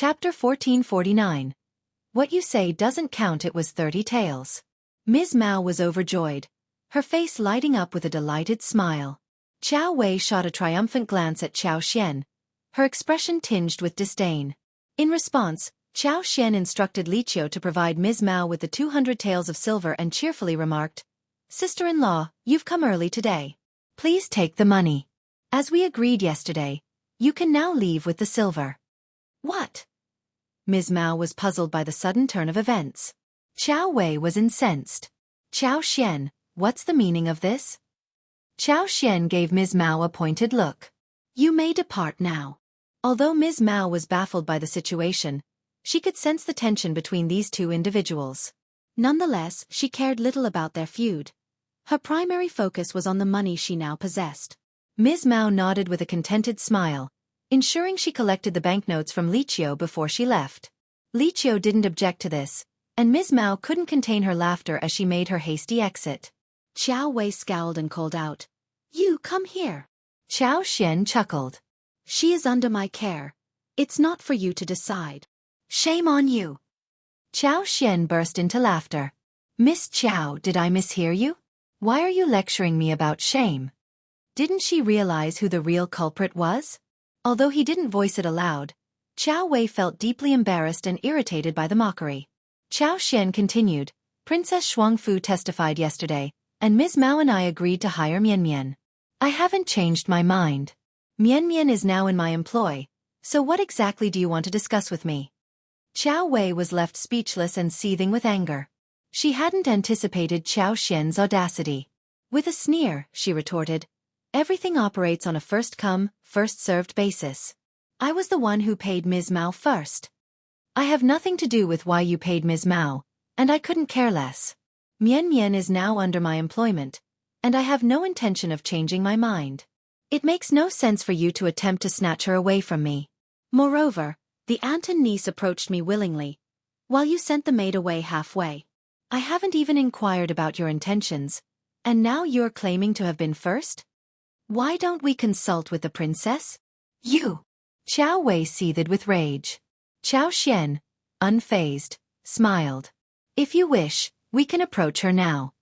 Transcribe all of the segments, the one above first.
Chapter 1449. What you say doesn't count. It was 30 taels. Ms. Mao was overjoyed, her face lighting up with a delighted smile. Qiao Wei shot a triumphant glance at Qiao Xian, her expression tinged with disdain. In response, Qiao Xian instructed Liqiao to provide Ms. Mao with the 200 taels of silver and cheerfully remarked, "Sister-in-law, you've come early today. Please take the money. As we agreed yesterday, you can now leave with the silver." What? Ms. Mao was puzzled by the sudden turn of events. Qiao Wei was incensed. "Qiao Xian, what's the meaning of this?" Qiao Xian gave Ms. Mao a pointed look. "You may depart now." Although Ms. Mao was baffled by the situation, she could sense the tension between these two individuals. Nonetheless, she cared little about their feud. Her primary focus was on the money she now possessed. Ms. Mao nodded with a contented smile, ensuring she collected the banknotes from Liqiao before she left. Liqiao didn't object to this, and Ms. Mao couldn't contain her laughter as she made her hasty exit. Qiao Wei scowled and called out, "You come here." Qiao Xian chuckled. "She is under my care. It's not for you to decide." "Shame on you." Qiao Xian burst into laughter. "Miss Qiao, did I mishear you? Why are you lecturing me about shame?" Didn't she realize who the real culprit was? Although he didn't voice it aloud, Qiao Wei felt deeply embarrassed and irritated by the mockery. Qiao Xian continued, "Princess Shuangfu testified yesterday, and Ms. Mao and I agreed to hire Mian Mian. I haven't changed my mind. Mian Mian is now in my employ, so what exactly do you want to discuss with me?" Qiao Wei was left speechless and seething with anger. She hadn't anticipated Qiao Xian's audacity. With a sneer, she retorted, "Everything operates on a first-come, first-served basis. I was the one who paid Ms. Mao first. I have nothing to do with why you paid Ms. Mao, and I couldn't care less. Mian Mian is now under my employment, and I have no intention of changing my mind. It makes no sense for you to attempt to snatch her away from me. Moreover, the aunt and niece approached me willingly, while you sent the maid away halfway. I haven't even inquired about your intentions, and now you're claiming to have been first? Why don't we consult with the princess?" "You!" Qiao Wei seethed with rage. Qiao Xian, unfazed, smiled. "If you wish, we can approach her now."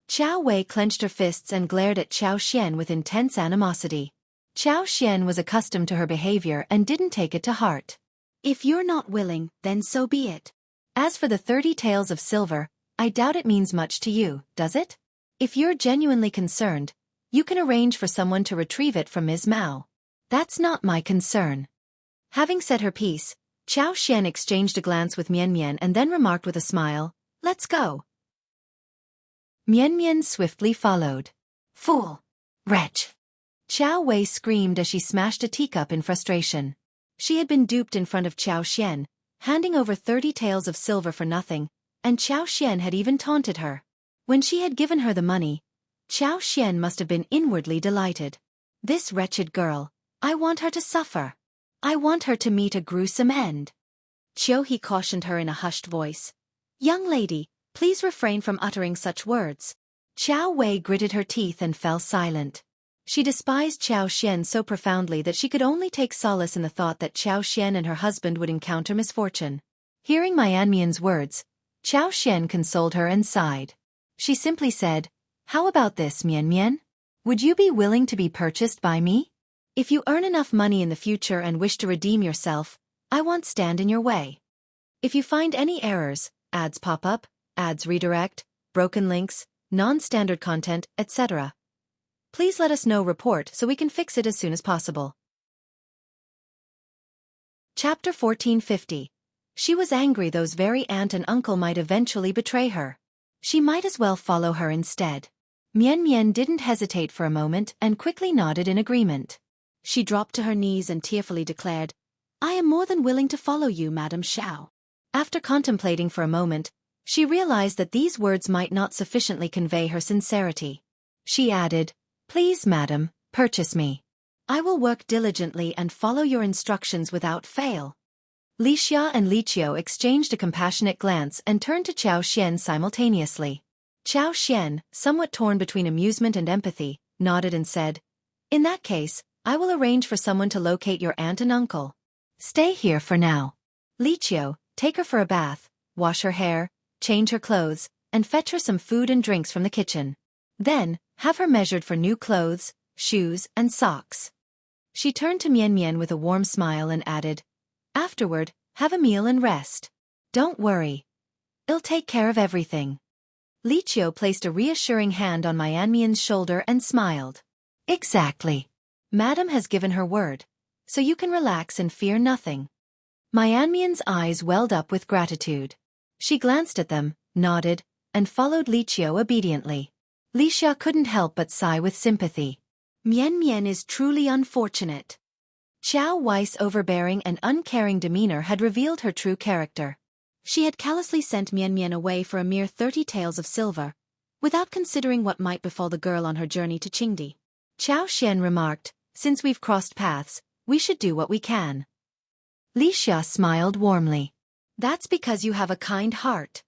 Qiao Wei clenched her fists and glared at Qiao Xian with intense animosity. Qiao Xian was accustomed to her behavior and didn't take it to heart. "If you're not willing, then so be it. As for the 30 taels of silver, I doubt it means much to you, does it? If you're genuinely concerned, you can arrange for someone to retrieve it from Ms. Mao. That's not my concern." Having said her piece, Qiao Xian exchanged a glance with Mian Mian and then remarked with a smile, "Let's go." Mian Mian swiftly followed. "Fool! Wretch!" Qiao Wei screamed as she smashed a teacup in frustration. She had been duped in front of Qiao Xian, handing over 30 taels of silver for nothing, and Qiao Xian had even taunted her. When she had given her the money, Qiao Xian must have been inwardly delighted. "This wretched girl, I want her to suffer. I want her to meet a gruesome end." "Qiao," he cautioned her in a hushed voice. "Young lady, please refrain from uttering such words." Qiao Wei gritted her teeth and fell silent. She despised Qiao Xian so profoundly that she could only take solace in the thought that Qiao Xian and her husband would encounter misfortune. Hearing Mian Mian's words, Qiao Xian consoled her and sighed. She simply said, "How about this, Mian Mian? Would you be willing to be purchased by me? If you earn enough money in the future and wish to redeem yourself, I won't stand in your way. If you find any errors, ads pop up, ads redirect, broken links, non-standard content, etc., please let us know. Report so we can fix it as soon as possible." Chapter 1450. She was angry those very aunt and uncle might eventually betray her. She might as well follow her instead. Mian Mian didn't hesitate for a moment and quickly nodded in agreement. She dropped to her knees and tearfully declared, "I am more than willing to follow you, Madam Xiao." After contemplating for a moment, she realized that these words might not sufficiently convey her sincerity. She added, "Please, madam, purchase me. I will work diligently and follow your instructions without fail." Lixia and Liqiao exchanged a compassionate glance and turned to Qiao Xian simultaneously. Qiao Xian, somewhat torn between amusement and empathy, nodded and said, "In that case, I will arrange for someone to locate your aunt and uncle. Stay here for now. Qiao, take her for a bath, wash her hair, change her clothes, and fetch her some food and drinks from the kitchen. Then, have her measured for new clothes, shoes, and socks. She turned to Mian Mian with a warm smile and added, afterward, have a meal and rest. Don't worry. I'll take care of everything. Qiao placed a reassuring hand on Mian Mian's shoulder and smiled. Exactly. Madam has given her word, so you can relax and fear nothing. Mian Mian's eyes welled up with gratitude. She glanced at them, nodded, and followed Qiao obediently. Xia couldn't help but sigh with sympathy. Mian Mian is truly unfortunate. Qiao Wei's overbearing and uncaring demeanor had revealed her true character. She had callously sent Mian Mian away for a mere 30 taels of silver, without considering what might befall the girl on her journey to Qingdi. Qiao Xian remarked, since we've crossed paths, we should do what we can. Xia smiled warmly. That's because you have a kind heart.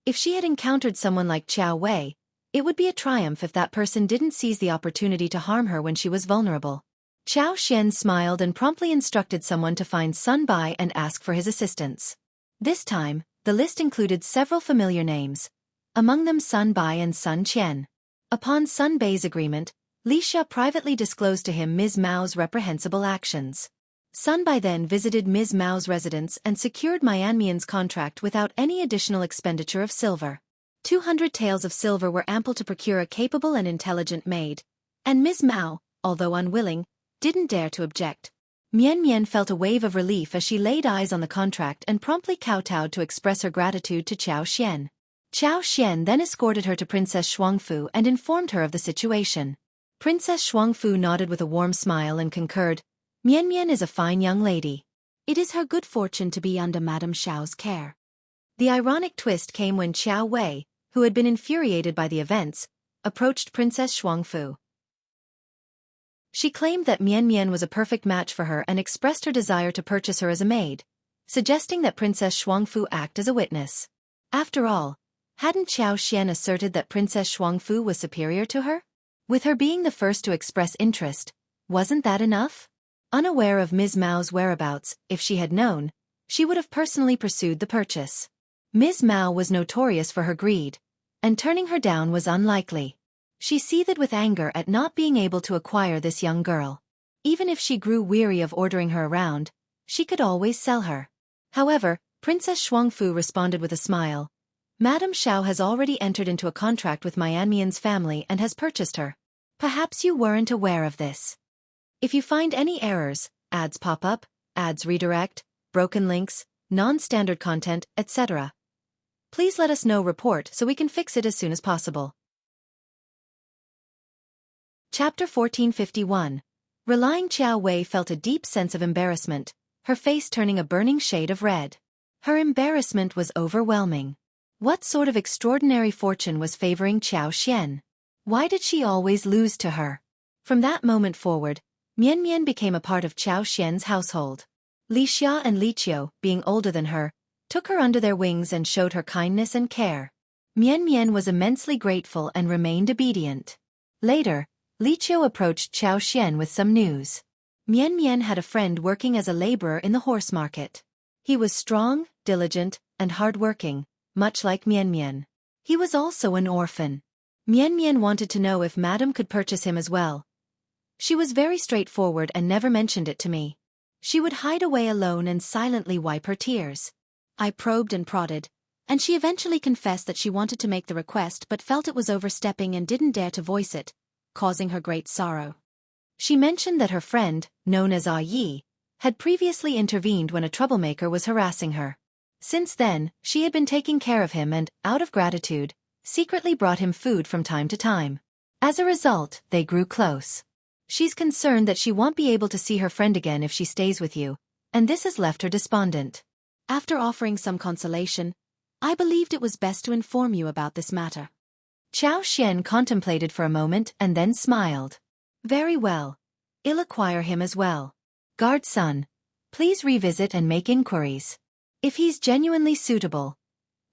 If she had encountered someone like Qiao Wei, it would be a triumph if that person didn't seize the opportunity to harm her when she was vulnerable. Qiao Xian smiled and promptly instructed someone to find Sun Bai and ask for his assistance. This time, the list included several familiar names, among them Sun Bai and Sun Qian. Upon Sun Bai's agreement, Xia privately disclosed to him Ms. Mao's reprehensible actions. Sun Bai then visited Ms. Mao's residence and secured Mian Mian's contract without any additional expenditure of silver. 200 taels of silver were ample to procure a capable and intelligent maid, and Ms. Mao, although unwilling, didn't dare to object. Mian Mian felt a wave of relief as she laid eyes on the contract and promptly kowtowed to express her gratitude to Qiao Xian. Qiao Xian then escorted her to Princess Shuangfu and informed her of the situation. Princess Shuangfu nodded with a warm smile and concurred, Mian Mian is a fine young lady. It is her good fortune to be under Madame Xiao's care. The ironic twist came when Qiao Wei, who had been infuriated by the events, approached Princess Shuangfu. She claimed that Mian Mian was a perfect match for her and expressed her desire to purchase her as a maid, suggesting that Princess Shuangfu act as a witness. After all, hadn't Qiao Xian asserted that Princess Shuangfu was superior to her? With her being the first to express interest, wasn't that enough? Unaware of Ms. Mao's whereabouts, if she had known, she would have personally pursued the purchase. Ms. Mao was notorious for her greed, and turning her down was unlikely. She seethed with anger at not being able to acquire this young girl. Even if she grew weary of ordering her around, she could always sell her. However, Princess Shuangfu responded with a smile. Madame Xiao has already entered into a contract with Mian Mian's family and has purchased her. Perhaps you weren't aware of this. If you find any errors, ads pop up, ads redirect, broken links, non-standard content, etc., please let us know. Report so we can fix it as soon as possible. Chapter 1451. Relying Qiao Wei felt a deep sense of embarrassment, her face turning a burning shade of red. Her embarrassment was overwhelming. What sort of extraordinary fortune was favoring Qiao Xian? Why did she always lose to her? From that moment forward, Mian Mian became a part of Qiao Xian's household. Xia and Qiao, being older than her, took her under their wings and showed her kindness and care. Mian Mian was immensely grateful and remained obedient. Later, Qiao approached Qiao Xian with some news. Mian Mian had a friend working as a laborer in the horse market. He was strong, diligent, and hard-working, much like Mian Mian. He was also an orphan. Mian Mian wanted to know if Madame could purchase him as well. She was very straightforward and never mentioned it to me. She would hide away alone and silently wipe her tears. I probed and prodded, and she eventually confessed that she wanted to make the request but felt it was overstepping and didn't dare to voice it, causing her great sorrow. She mentioned that her friend, known as Ah Yi, had previously intervened when a troublemaker was harassing her. Since then, she had been taking care of him and, out of gratitude, secretly brought him food from time to time. As a result, they grew close. She's concerned that she won't be able to see her friend again if she stays with you, and this has left her despondent. After offering some consolation, I believed it was best to inform you about this matter. Qiao Xian contemplated for a moment and then smiled. Very well. I'll acquire him as well. Guard son, please revisit and make inquiries. If he's genuinely suitable,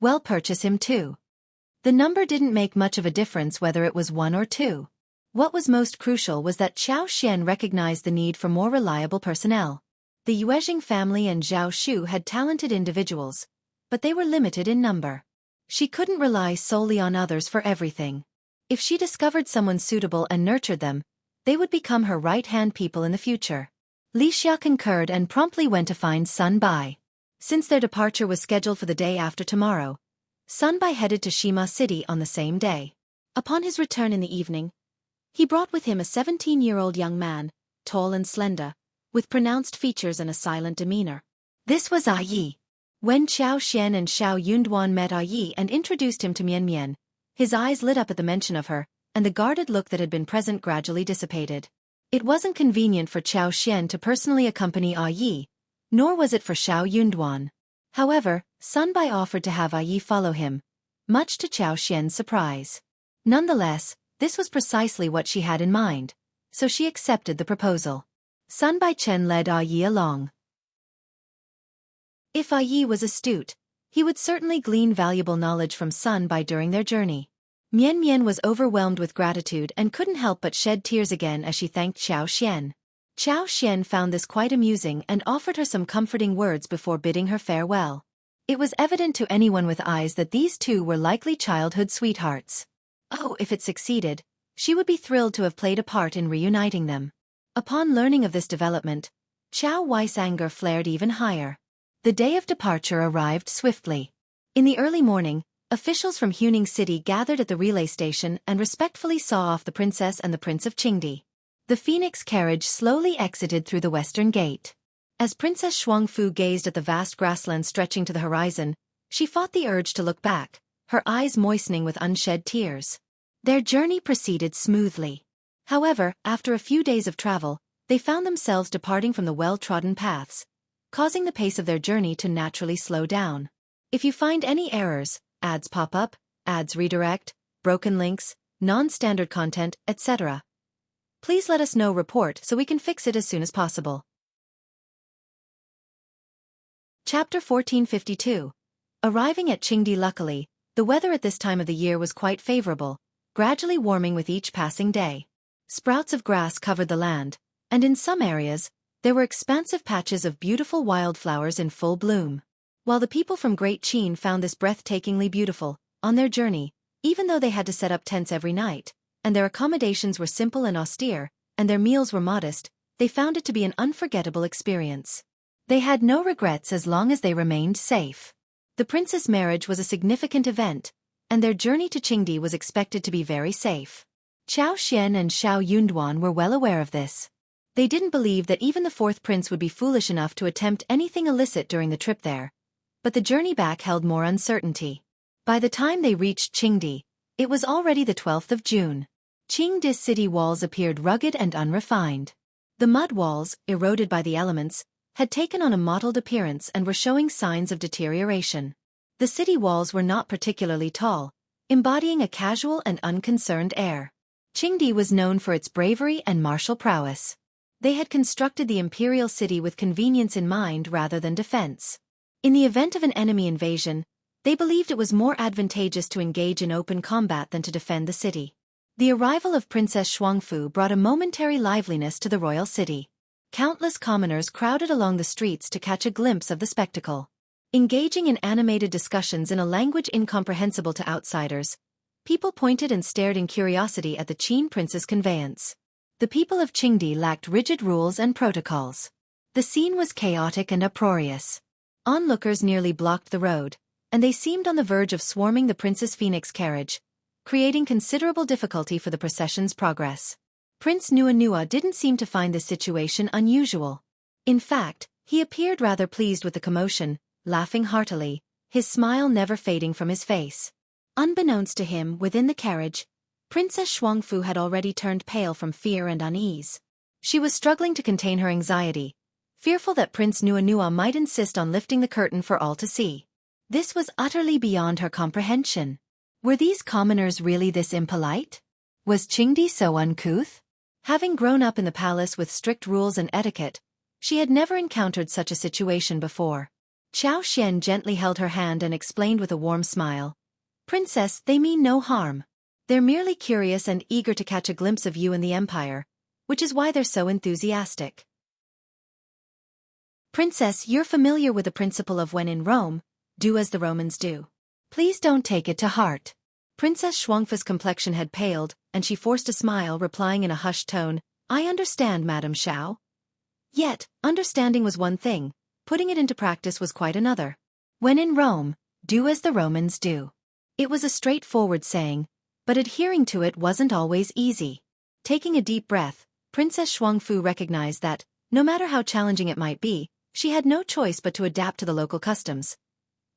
well, purchase him too. The number didn't make much of a difference whether it was 1 or 2. What was most crucial was that Qiao Xian recognized the need for more reliable personnel. The Yuezhing family and Zhao Shu had talented individuals, but they were limited in number. She couldn't rely solely on others for everything. If she discovered someone suitable and nurtured them, they would become her right-hand people in the future. Wuxia concurred and promptly went to find Sun Bai. Since their departure was scheduled for the day after tomorrow, Sun Bai headed to Shima City on the same day. Upon his return in the evening, he brought with him a 17-year-old young man, tall and slender, with pronounced features and a silent demeanor. This was Yi. When Qiao Xian and Xiao Yunduan met Yi and introduced him to Mian Mian, his eyes lit up at the mention of her, and the guarded look that had been present gradually dissipated. It wasn't convenient for Qiao Xian to personally accompany Yi, nor was it for Xiao Yunduan. However, Sun Bai offered to have Yi follow him, much to Qiao Xian's surprise. Nonetheless, this was precisely what she had in mind, so she accepted the proposal. Sun Bai Chen led Yi along. If Yi was astute, he would certainly glean valuable knowledge from Sun Bai during their journey. Mian Mian was overwhelmed with gratitude and couldn't help but shed tears again as she thanked Xiao Xian. Xiao Xian found this quite amusing and offered her some comforting words before bidding her farewell. It was evident to anyone with eyes that these two were likely childhood sweethearts. Oh, if it succeeded, she would be thrilled to have played a part in reuniting them. Upon learning of this development, Qiao Wei's anger flared even higher. The day of departure arrived swiftly. In the early morning, officials from Huning City gathered at the relay station and respectfully saw off the princess and the prince of Qingdi. The phoenix carriage slowly exited through the western gate. As Princess Shuangfu gazed at the vast grassland stretching to the horizon, she fought the urge to look back, her eyes moistening with unshed tears. Their journey proceeded smoothly. However, after a few days of travel, they found themselves departing from the well-trodden paths, causing the pace of their journey to naturally slow down. If you find any errors, ads pop up, ads redirect, broken links, non-standard content, etc., please let us know. Report so we can fix it as soon as possible. Chapter 1452. Arriving at Qingdi. Luckily, the weather at this time of the year was quite favorable, gradually warming with each passing day. Sprouts of grass covered the land, and in some areas, there were expansive patches of beautiful wildflowers in full bloom. While the people from Great Qin found this breathtakingly beautiful, on their journey, even though they had to set up tents every night, and their accommodations were simple and austere, and their meals were modest, they found it to be an unforgettable experience. They had no regrets as long as they remained safe. The prince's marriage was a significant event, and their journey to Qingdi was expected to be very safe. Qiao Xian and Xiao Yunduan were well aware of this. They didn't believe that even the fourth prince would be foolish enough to attempt anything illicit during the trip there, but the journey back held more uncertainty. By the time they reached Qingdi, it was already the 12th of June. Qingdi's city walls appeared rugged and unrefined. The mud walls, eroded by the elements, had taken on a mottled appearance and were showing signs of deterioration. The city walls were not particularly tall, embodying a casual and unconcerned air. Qingdi was known for its bravery and martial prowess. They had constructed the imperial city with convenience in mind rather than defense. In the event of an enemy invasion, they believed it was more advantageous to engage in open combat than to defend the city. The arrival of Princess Shuangfu brought a momentary liveliness to the royal city. Countless commoners crowded along the streets to catch a glimpse of the spectacle. Engaging in animated discussions in a language incomprehensible to outsiders, people pointed and stared in curiosity at the Qin prince's conveyance. The people of Qingdi lacked rigid rules and protocols. The scene was chaotic and uproarious. Onlookers nearly blocked the road, and they seemed on the verge of swarming the prince's phoenix carriage, creating considerable difficulty for the procession's progress. Prince Nuanua didn't seem to find this situation unusual. In fact, he appeared rather pleased with the commotion, laughing heartily, his smile never fading from his face. Unbeknownst to him, within the carriage, Princess Shuangfu had already turned pale from fear and unease. She was struggling to contain her anxiety, fearful that Prince Nuanua might insist on lifting the curtain for all to see. This was utterly beyond her comprehension. Were these commoners really this impolite? Was Qingdi so uncouth? Having grown up in the palace with strict rules and etiquette, she had never encountered such a situation before. Qiao Xian gently held her hand and explained with a warm smile, "Princess, they mean no harm. They're merely curious and eager to catch a glimpse of you and the Empire, which is why they're so enthusiastic." Princess, you're familiar with the principle of when in Rome, do as the Romans do. Please don't take it to heart. Princess Xianxia's complexion had paled, and she forced a smile, replying in a hushed tone, I understand, Madame Xiao. Yet, understanding was one thing, putting it into practice was quite another. When in Rome, do as the Romans do. It was a straightforward saying, but adhering to it wasn't always easy. Taking a deep breath, Princess Xiangfu recognized that, no matter how challenging it might be, she had no choice but to adapt to the local customs.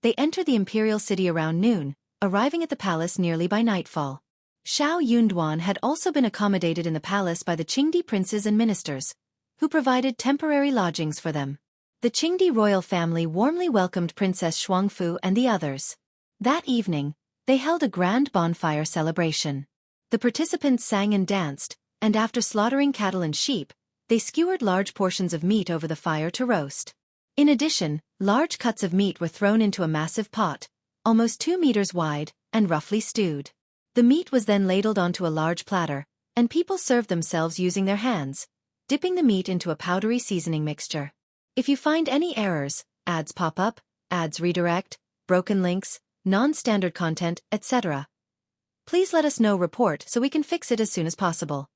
They entered the imperial city around noon, arriving at the palace nearly by nightfall. Xiao Yunduan had also been accommodated in the palace by the Qingdi princes and ministers, who provided temporary lodgings for them. The Qingdi royal family warmly welcomed Princess Xiangfu and the others. That evening, they held a grand bonfire celebration. The participants sang and danced, and after slaughtering cattle and sheep, they skewered large portions of meat over the fire to roast. In addition, large cuts of meat were thrown into a massive pot, almost 2 meters wide, and roughly stewed. The meat was then ladled onto a large platter, and people served themselves using their hands, dipping the meat into a powdery seasoning mixture. If you find any errors, ads pop up, ads redirect, broken links, non-standard content, etc., please let us know. Report so we can fix it as soon as possible.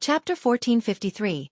Chapter 1453.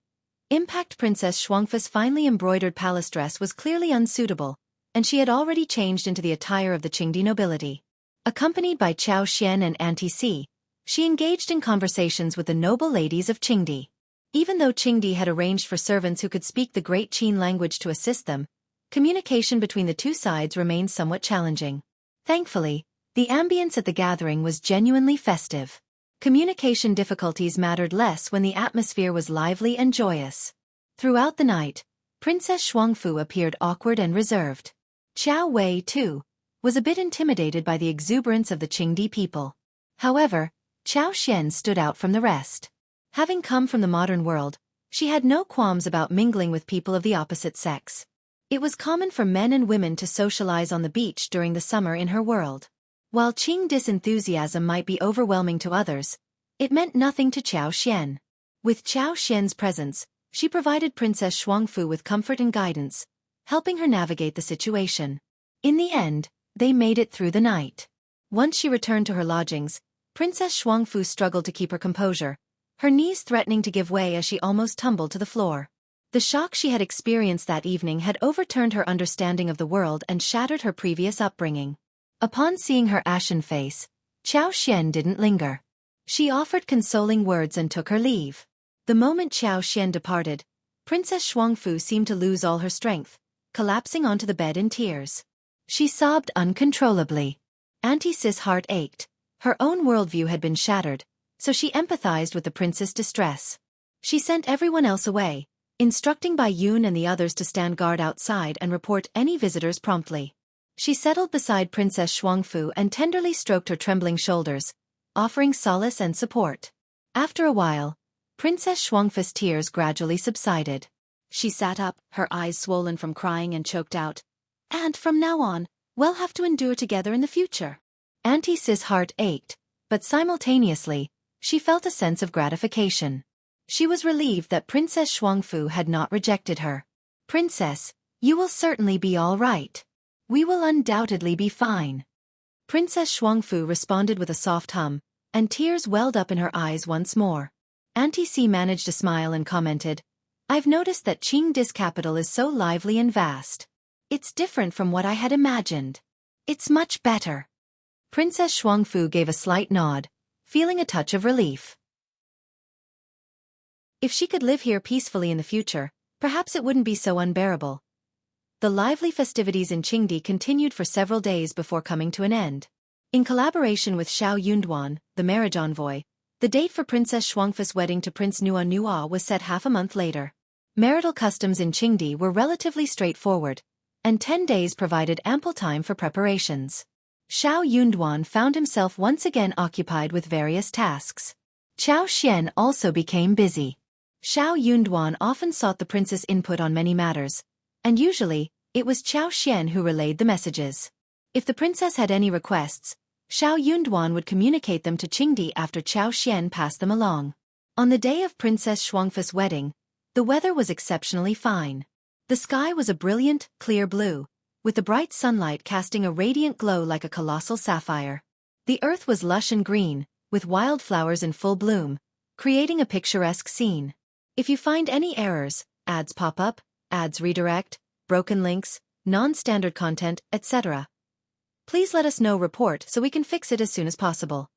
Impact. Princess Xiangfu's finely embroidered palace dress was clearly unsuitable, and she had already changed into the attire of the Qingdi nobility. Accompanied by Qiao Xian and Auntie Si, she engaged in conversations with the noble ladies of Qingdi. Even though Qingdi had arranged for servants who could speak the Great Qin language to assist them, communication between the two sides remained somewhat challenging. Thankfully, the ambience at the gathering was genuinely festive. Communication difficulties mattered less when the atmosphere was lively and joyous. Throughout the night, Princess Xiangfu appeared awkward and reserved. Qiao Wei, too, was a bit intimidated by the exuberance of the Qingdi people. However, Qiao Xian stood out from the rest. Having come from the modern world, she had no qualms about mingling with people of the opposite sex. It was common for men and women to socialize on the beach during the summer in her world. While Qingdi's enthusiasm might be overwhelming to others, it meant nothing to Qiao Xian. With Qiao Xian's presence, she provided Princess Xiangfu with comfort and guidance, helping her navigate the situation. In the end, they made it through the night. Once she returned to her lodgings, Princess Xiangfu struggled to keep her composure, her knees threatening to give way as she almost tumbled to the floor. The shock she had experienced that evening had overturned her understanding of the world and shattered her previous upbringing. Upon seeing her ashen face, Qiao Xian didn't linger. She offered consoling words and took her leave. The moment Qiao Xian departed, Princess Xiangfu seemed to lose all her strength, collapsing onto the bed in tears. She sobbed uncontrollably. Auntie Sis' heart ached. Her own worldview had been shattered, so she empathized with the prince's distress. She sent everyone else away, instructing Bai Yun and the others to stand guard outside and report any visitors promptly. She settled beside Princess Xiangfu and tenderly stroked her trembling shoulders, offering solace and support. After a while, Princess Xiangfu's tears gradually subsided. She sat up, her eyes swollen from crying, and choked out, "And from now on, we'll have to endure together in the future." Auntie Sis' heart ached, but simultaneously, she felt a sense of gratification. She was relieved that Princess Xiangfu had not rejected her. "Princess, you will certainly be all right. We will undoubtedly be fine." Princess Xiangfu responded with a soft hum, and tears welled up in her eyes once more. Auntie Si managed a smile and commented, "I've noticed that Qingdi's capital is so lively and vast. It's different from what I had imagined. It's much better." Princess Xiangfu gave a slight nod, feeling a touch of relief. If she could live here peacefully in the future, perhaps it wouldn't be so unbearable. The lively festivities in Qingdi continued for several days before coming to an end. In collaboration with Xiao Yunduan, the marriage envoy, the date for Princess Xiangfu's wedding to Prince Nua was set half a month later. Marital customs in Qingdi were relatively straightforward, and 10 days provided ample time for preparations. Xiao Yunduan found himself once again occupied with various tasks. Qiao Xian also became busy. Xiao Yunduan often sought the prince's input on many matters, and usually, it was Qiao Xian who relayed the messages. If the princess had any requests, Xiao Yunduan would communicate them to Qingdi after Qiao Xian passed them along. On the day of Princess Xiangfu's wedding, The weather was exceptionally fine. The sky was a brilliant, clear blue, with the bright sunlight casting a radiant glow like a colossal sapphire. The earth was lush and green, with wildflowers in full bloom, creating a picturesque scene. If you find any errors, ads pop up, ads redirect, broken links, non-standard content, etc., please let us know report so we can fix it as soon as possible.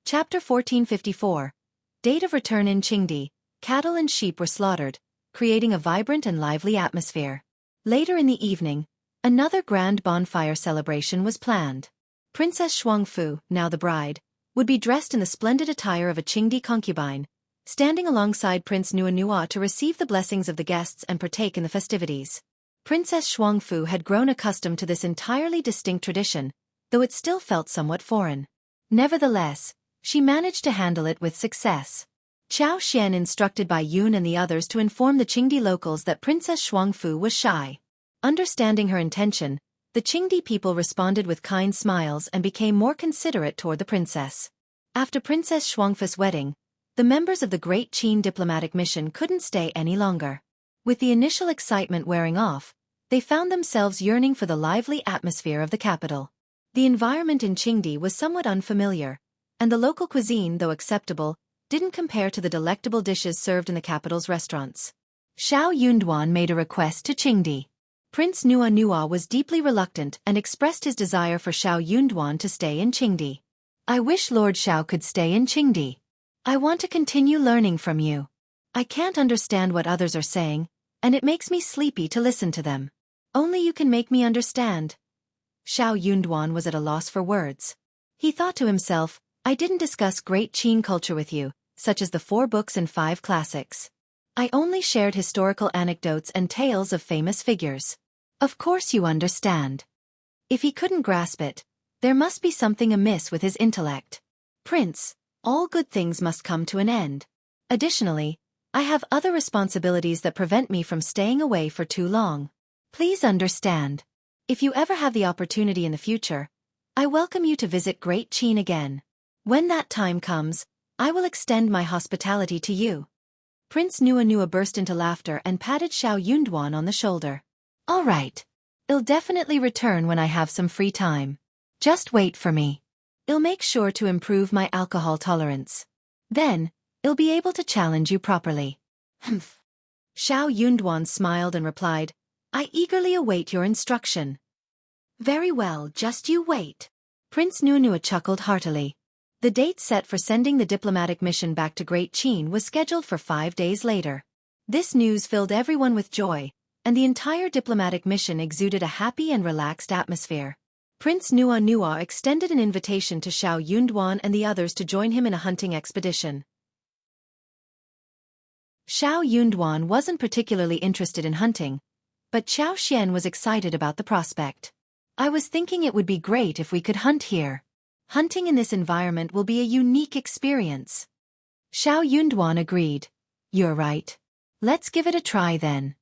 Chapter 1454. Date of return in Qingdi. Cattle and sheep were slaughtered, creating a vibrant and lively atmosphere. Later in the evening, another grand bonfire celebration was planned. Princess Xianxia, now the bride, would be dressed in the splendid attire of a Qingdi concubine, standing alongside Prince Nuanua to receive the blessings of the guests and partake in the festivities. Princess Xianxia had grown accustomed to this entirely distinct tradition, though it still felt somewhat foreign. Nevertheless, she managed to handle it with success. Qiao Xian instructed by Yun and the others to inform the Qingdi locals that Princess Xianxia was shy. Understanding her intention, the Qingdi people responded with kind smiles and became more considerate toward the princess. After Princess Xianxia's wedding, the members of the Great Qin diplomatic mission couldn't stay any longer. With the initial excitement wearing off, they found themselves yearning for the lively atmosphere of the capital. The environment in Qingdi was somewhat unfamiliar, and the local cuisine, though acceptable, didn't compare to the delectable dishes served in the capital's restaurants. Xiao Yunduan made a request to Qingdi. Prince Nuanua was deeply reluctant and expressed his desire for Xiao Yunduan to stay in Qingdi. I wish Lord Xiao could stay in Qingdi. I want to continue learning from you. I can't understand what others are saying, and it makes me sleepy to listen to them. Only you can make me understand. Xiao Yunduan was at a loss for words. He thought to himself, I didn't discuss Great Qin culture with you, such as the 4 books and 5 classics. I only shared historical anecdotes and tales of famous figures. Of course you understand. If he couldn't grasp it, there must be something amiss with his intellect. Prince, all good things must come to an end. Additionally, I have other responsibilities that prevent me from staying away for too long. Please understand. If you ever have the opportunity in the future, I welcome you to visit Great Qin again. When that time comes, I will extend my hospitality to you. Prince Nuanua burst into laughter and patted Xiao Yunduan on the shoulder. All right. I'll definitely return when I have some free time. Just wait for me. I'll make sure to improve my alcohol tolerance. Then, I'll be able to challenge you properly. Humph. Xiao Yunduan smiled and replied, I eagerly await your instruction. Very well, just you wait. Prince Nuanua chuckled heartily. The date set for sending the diplomatic mission back to Great Qin was scheduled for 5 days later. This news filled everyone with joy, and the entire diplomatic mission exuded a happy and relaxed atmosphere. Prince Nuanua extended an invitation to Xiao Yunduan and the others to join him in a hunting expedition. Xiao Yunduan wasn't particularly interested in hunting, but Qiao Xian was excited about the prospect. I was thinking it would be great if we could hunt here. Hunting in this environment will be a unique experience. Xiao Yunduan agreed. You're right. Let's give it a try then.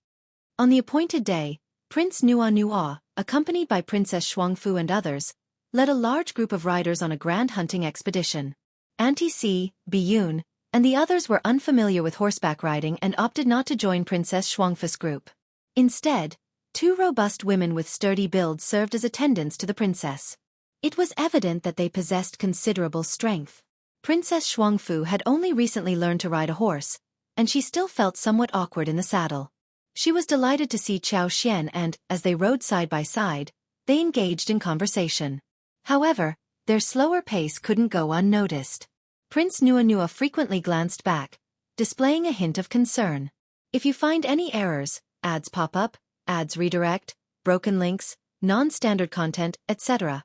On the appointed day, Prince Nuanua, accompanied by Princess Xianxia and others, led a large group of riders on a grand hunting expedition. Auntie C, Biyun, and the others were unfamiliar with horseback riding and opted not to join Princess Xianxia's group. Instead, 2 robust women with sturdy builds served as attendants to the princess. It was evident that they possessed considerable strength. Princess Xianxia had only recently learned to ride a horse, and she still felt somewhat awkward in the saddle. She was delighted to see Qiao Xian and, as they rode side by side, they engaged in conversation. However, their slower pace couldn't go unnoticed. Prince Nuanua frequently glanced back, displaying a hint of concern. If you find any errors, ads pop up, ads redirect, broken links, non-standard content, etc.,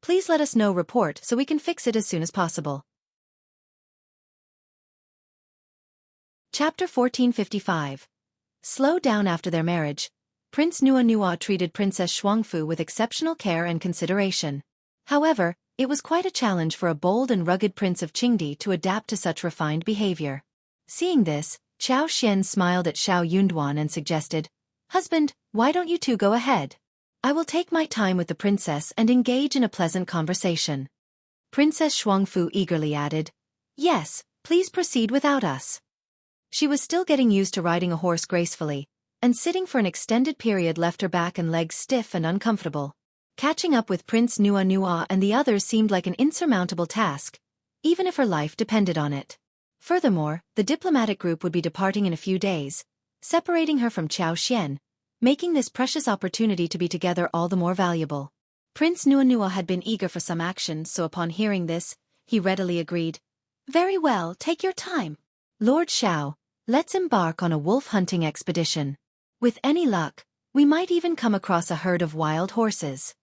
please let us know report so we can fix it as soon as possible. Chapter 1455. Slow down after their marriage. Prince Nuanua treated Princess Xianxia with exceptional care and consideration. However, it was quite a challenge for a bold and rugged prince of Qingdi to adapt to such refined behavior. Seeing this, Qiao Xian smiled at Xiao Yunduan and suggested, Husband, why don't you two go ahead? I will take my time with the princess and engage in a pleasant conversation. Princess Xianxia eagerly added, Yes, Please proceed without us. She was still getting used to riding a horse gracefully, and sitting for an extended period left her back and legs stiff and uncomfortable. Catching up with Prince Nua Nua and the others seemed like an insurmountable task, even if her life depended on it. Furthermore, the diplomatic group would be departing in a few days, separating her from Qiao Xian, making this precious opportunity to be together all the more valuable. Prince Nua Nua had been eager for some action, so upon hearing this, he readily agreed. Very well, take your time. Lord Xiao, let's embark on a wolf hunting expedition. With any luck, we might even come across a herd of wild horses.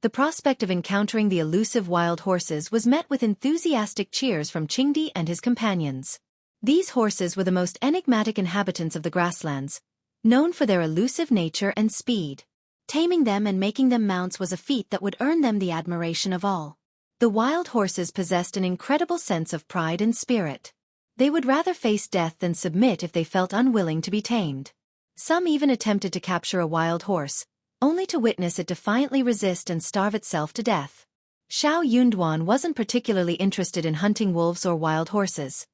The prospect of encountering the elusive wild horses was met with enthusiastic cheers from Qingdi and his companions. These horses were the most enigmatic inhabitants of the grasslands, known for their elusive nature and speed. Taming them and making them mounts was a feat that would earn them the admiration of all. The wild horses possessed an incredible sense of pride and spirit. They would rather face death than submit if they felt unwilling to be tamed. Some even attempted to capture a wild horse, only to witness it defiantly resist and starve itself to death. Xiao Yunduan wasn't particularly interested in hunting wolves or wild horses.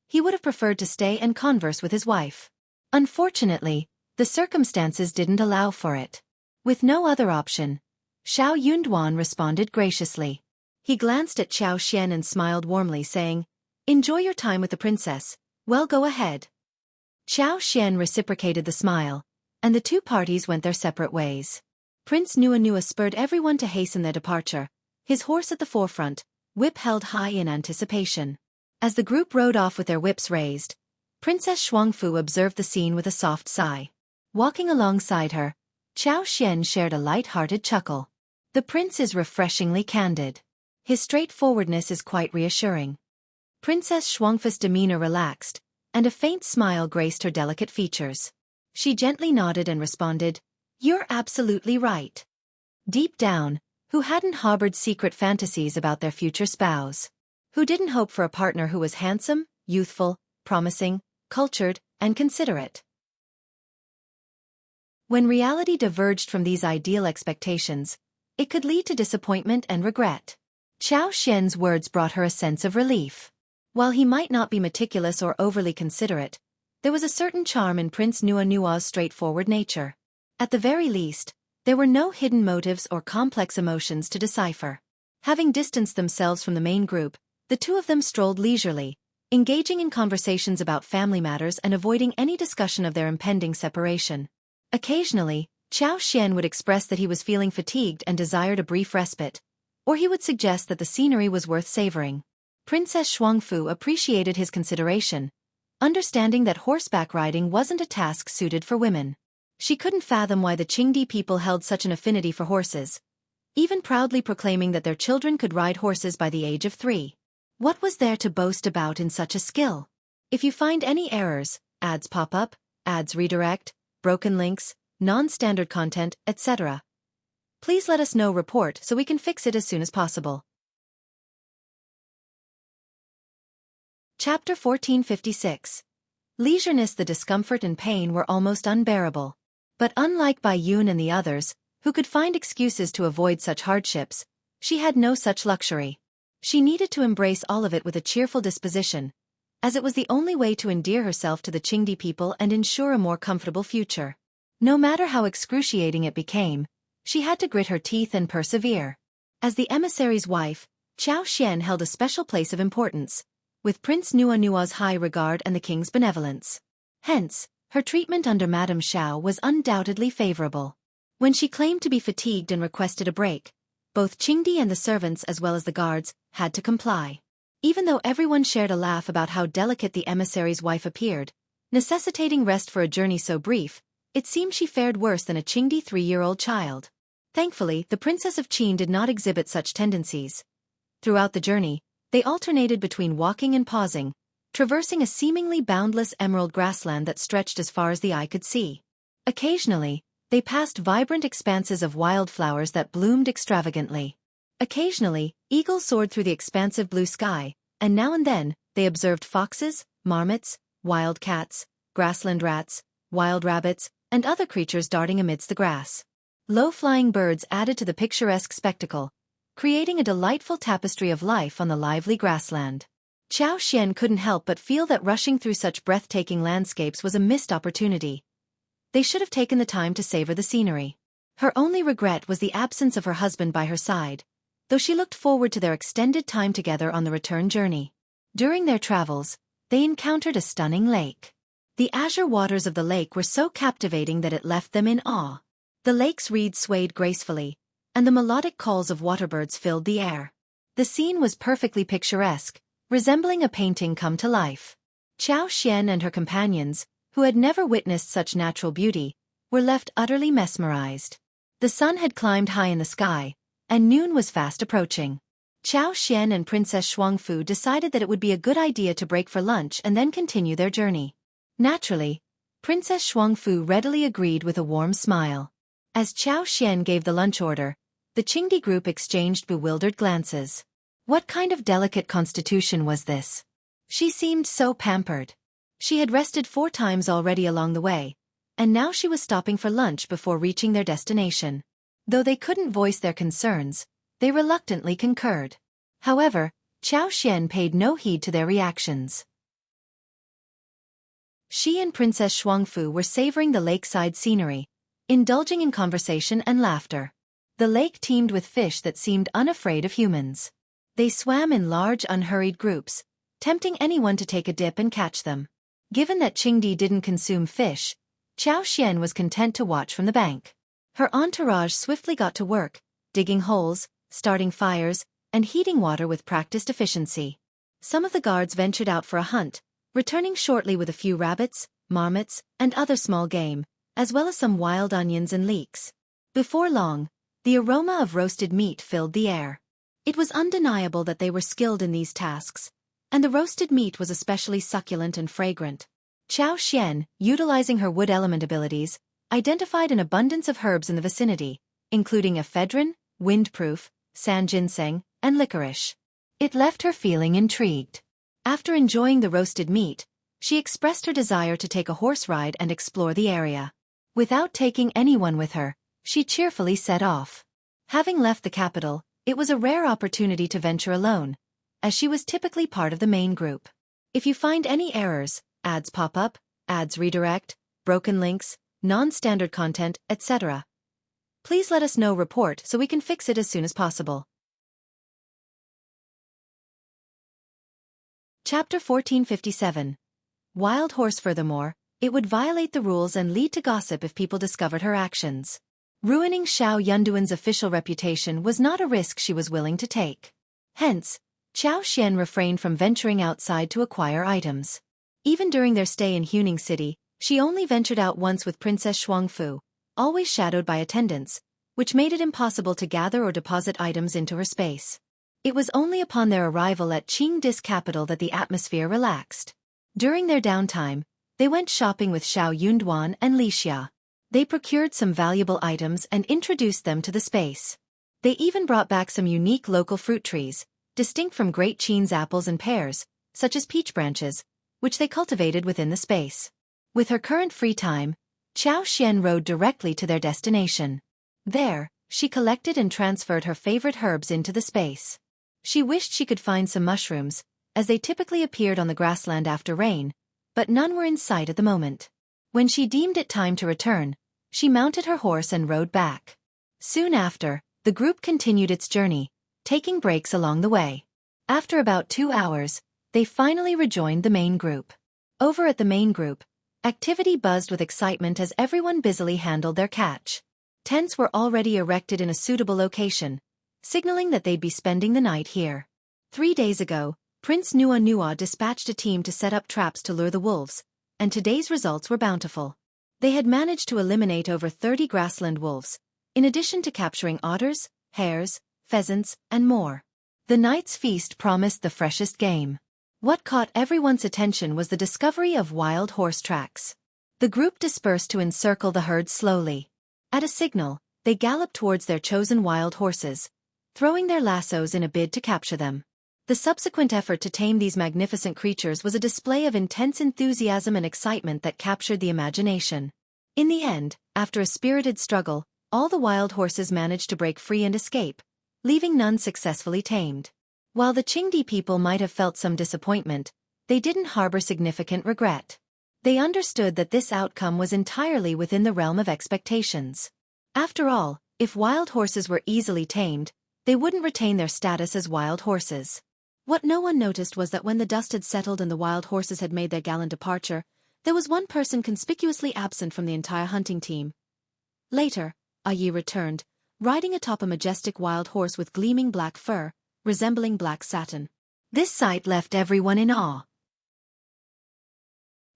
He would have preferred to stay and converse with his wife. Unfortunately, the circumstances didn't allow for it. With no other option, Xiao Yunduan responded graciously. He glanced at Qiao Xian and smiled warmly, saying, "Enjoy your time with the princess, well, go ahead." Qiao Xian reciprocated the smile, and the two parties went their separate ways. Prince Nua Nua spurred everyone to hasten their departure, his horse at the forefront, whip held high in anticipation. As the group rode off with their whips raised, Princess Shuangfu observed the scene with a soft sigh. Walking alongside her, Qiao Xian shared a light-hearted chuckle. The prince is refreshingly candid. His straightforwardness is quite reassuring. Princess Shuangfu's demeanor relaxed, and a faint smile graced her delicate features. She gently nodded and responded, "You're absolutely right." Deep down, who hadn't harbored secret fantasies about their future spouse? Who didn't hope for a partner who was handsome, youthful, promising, cultured, and considerate? When reality diverged from these ideal expectations, it could lead to disappointment and regret. Qiao Xian's words brought her a sense of relief. While he might not be meticulous or overly considerate, there was a certain charm in Prince Nua Nua's straightforward nature. At the very least, there were no hidden motives or complex emotions to decipher. Having distanced themselves from the main group, the two of them strolled leisurely, engaging in conversations about family matters and avoiding any discussion of their impending separation. Occasionally, Qiao Xian would express that he was feeling fatigued and desired a brief respite, or he would suggest that the scenery was worth savoring. Princess Shuangfu appreciated his consideration, understanding that horseback riding wasn't a task suited for women. She couldn't fathom why the Qingdi people held such an affinity for horses, even proudly proclaiming that their children could ride horses by the age of 3. What was there to boast about in such a skill? If you find any errors, ads pop up, ads redirect, broken links, non-standard content, etc., please let us know. Report so we can fix it as soon as possible. Chapter 1456. Leisureness. The discomfort and pain were almost unbearable. But unlike Bai Yun and the others, who could find excuses to avoid such hardships, she had no such luxury. She needed to embrace all of it with a cheerful disposition, as it was the only way to endear herself to the Qingdi people and ensure a more comfortable future. No matter how excruciating it became, she had to grit her teeth and persevere. As the emissary's wife, Qiao Xian held a special place of importance, with Prince Nua Nua's high regard and the king's benevolence. Hence, her treatment under Madame Xiao was undoubtedly favorable. When she claimed to be fatigued and requested a break, both Qingdi and the servants as well as the guards had to comply. Even though everyone shared a laugh about how delicate the emissary's wife appeared, necessitating rest for a journey so brief, it seemed she fared worse than a Qingdi 3-year-old child. Thankfully, the Princess of Qin did not exhibit such tendencies. Throughout the journey, they alternated between walking and pausing, traversing a seemingly boundless emerald grassland that stretched as far as the eye could see. Occasionally, they passed vibrant expanses of wildflowers that bloomed extravagantly. Occasionally, eagles soared through the expansive blue sky, and now and then, they observed foxes, marmots, wild cats, grassland rats, wild rabbits, and other creatures darting amidst the grass. Low-flying birds added to the picturesque spectacle, creating a delightful tapestry of life on the lively grassland. Qiao Xian couldn't help but feel that rushing through such breathtaking landscapes was a missed opportunity. They should have taken the time to savor the scenery. Her only regret was the absence of her husband by her side, though she looked forward to their extended time together on the return journey. During their travels, they encountered a stunning lake. The azure waters of the lake were so captivating that it left them in awe. The lake's reeds swayed gracefully, and the melodic calls of waterbirds filled the air. The scene was perfectly picturesque, resembling a painting come to life. Qiao Xian and her companions, who had never witnessed such natural beauty, were left utterly mesmerized. The sun had climbed high in the sky, and noon was fast approaching. Qiao Xian and Princess Xiangfu decided that it would be a good idea to break for lunch and then continue their journey. Naturally, Princess Xiangfu readily agreed with a warm smile. As Qiao Xian gave the lunch order, the Qingdi group exchanged bewildered glances. What kind of delicate constitution was this? She seemed so pampered. She had rested 4 times already along the way, and now she was stopping for lunch before reaching their destination. Though they couldn't voice their concerns, they reluctantly concurred. However, Qiao Xian paid no heed to their reactions. She and Princess Xiangfu were savoring the lakeside scenery, indulging in conversation and laughter. The lake teemed with fish that seemed unafraid of humans. They swam in large unhurried groups, tempting anyone to take a dip and catch them. Given that Qingdi didn't consume fish, Qiao Xian was content to watch from the bank. Her entourage swiftly got to work, digging holes, starting fires, and heating water with practiced efficiency. Some of the guards ventured out for a hunt, returning shortly with a few rabbits, marmots, and other small game, as well as some wild onions and leeks. Before long, the aroma of roasted meat filled the air. It was undeniable that they were skilled in these tasks, and the roasted meat was especially succulent and fragrant. Qiao Xian, utilizing her wood element abilities, identified an abundance of herbs in the vicinity, including ephedrine, windproof, sand ginseng, and licorice. It left her feeling intrigued. After enjoying the roasted meat, she expressed her desire to take a horse ride and explore the area. Without taking anyone with her, she cheerfully set off. Having left the capital, it was a rare opportunity to venture alone, as she was typically part of the main group. If you find any errors, ads pop up, ads redirect, broken links, non-standard content, etc., please let us know report so we can fix it as soon as possible. Chapter 1457. Wild Horse. Furthermore, it would violate the rules and lead to gossip if people discovered her actions. Ruining Xiao Yunduan's official reputation was not a risk she was willing to take. Hence, Qiao Xian refrained from venturing outside to acquire items. Even during their stay in Huning City, she only ventured out once with Princess Xiangfu, always shadowed by attendants, which made it impossible to gather or deposit items into her space. It was only upon their arrival at Qingdi's capital that the atmosphere relaxed. During their downtime, they went shopping with Xiao Yunduan and Wuxia. They procured some valuable items and introduced them to the space. They even brought back some unique local fruit trees, distinct from Great Qin's apples and pears, such as peach branches, which they cultivated within the space. With her current free time, Qiao Xian rode directly to their destination. There, she collected and transferred her favorite herbs into the space. She wished she could find some mushrooms, as they typically appeared on the grassland after rain, but none were in sight at the moment. When she deemed it time to return, she mounted her horse and rode back. Soon after, the group continued its journey, taking breaks along the way. After about 2 hours, they finally rejoined the main group. Over at the main group, activity buzzed with excitement as everyone busily handled their catch. Tents were already erected in a suitable location, signaling that they'd be spending the night here. 3 days ago, Prince Nua Nua dispatched a team to set up traps to lure the wolves, and today's results were bountiful. They had managed to eliminate over 30 grassland wolves, in addition to capturing otters, hares, pheasants, and more. The night's feast promised the freshest game. What caught everyone's attention was the discovery of wild horse tracks. The group dispersed to encircle the herd slowly. At a signal, they galloped towards their chosen wild horses, throwing their lassos in a bid to capture them. The subsequent effort to tame these magnificent creatures was a display of intense enthusiasm and excitement that captured the imagination. In the end, after a spirited struggle, all the wild horses managed to break free and escape, leaving none successfully tamed. While the Qingdi people might have felt some disappointment, they didn't harbor significant regret. They understood that this outcome was entirely within the realm of expectations. After all, if wild horses were easily tamed, they wouldn't retain their status as wild horses. What no one noticed was that when the dust had settled and the wild horses had made their gallant departure, there was one person conspicuously absent from the entire hunting team. Later, Yi returned, riding atop a majestic wild horse with gleaming black fur, resembling black satin. This sight left everyone in awe.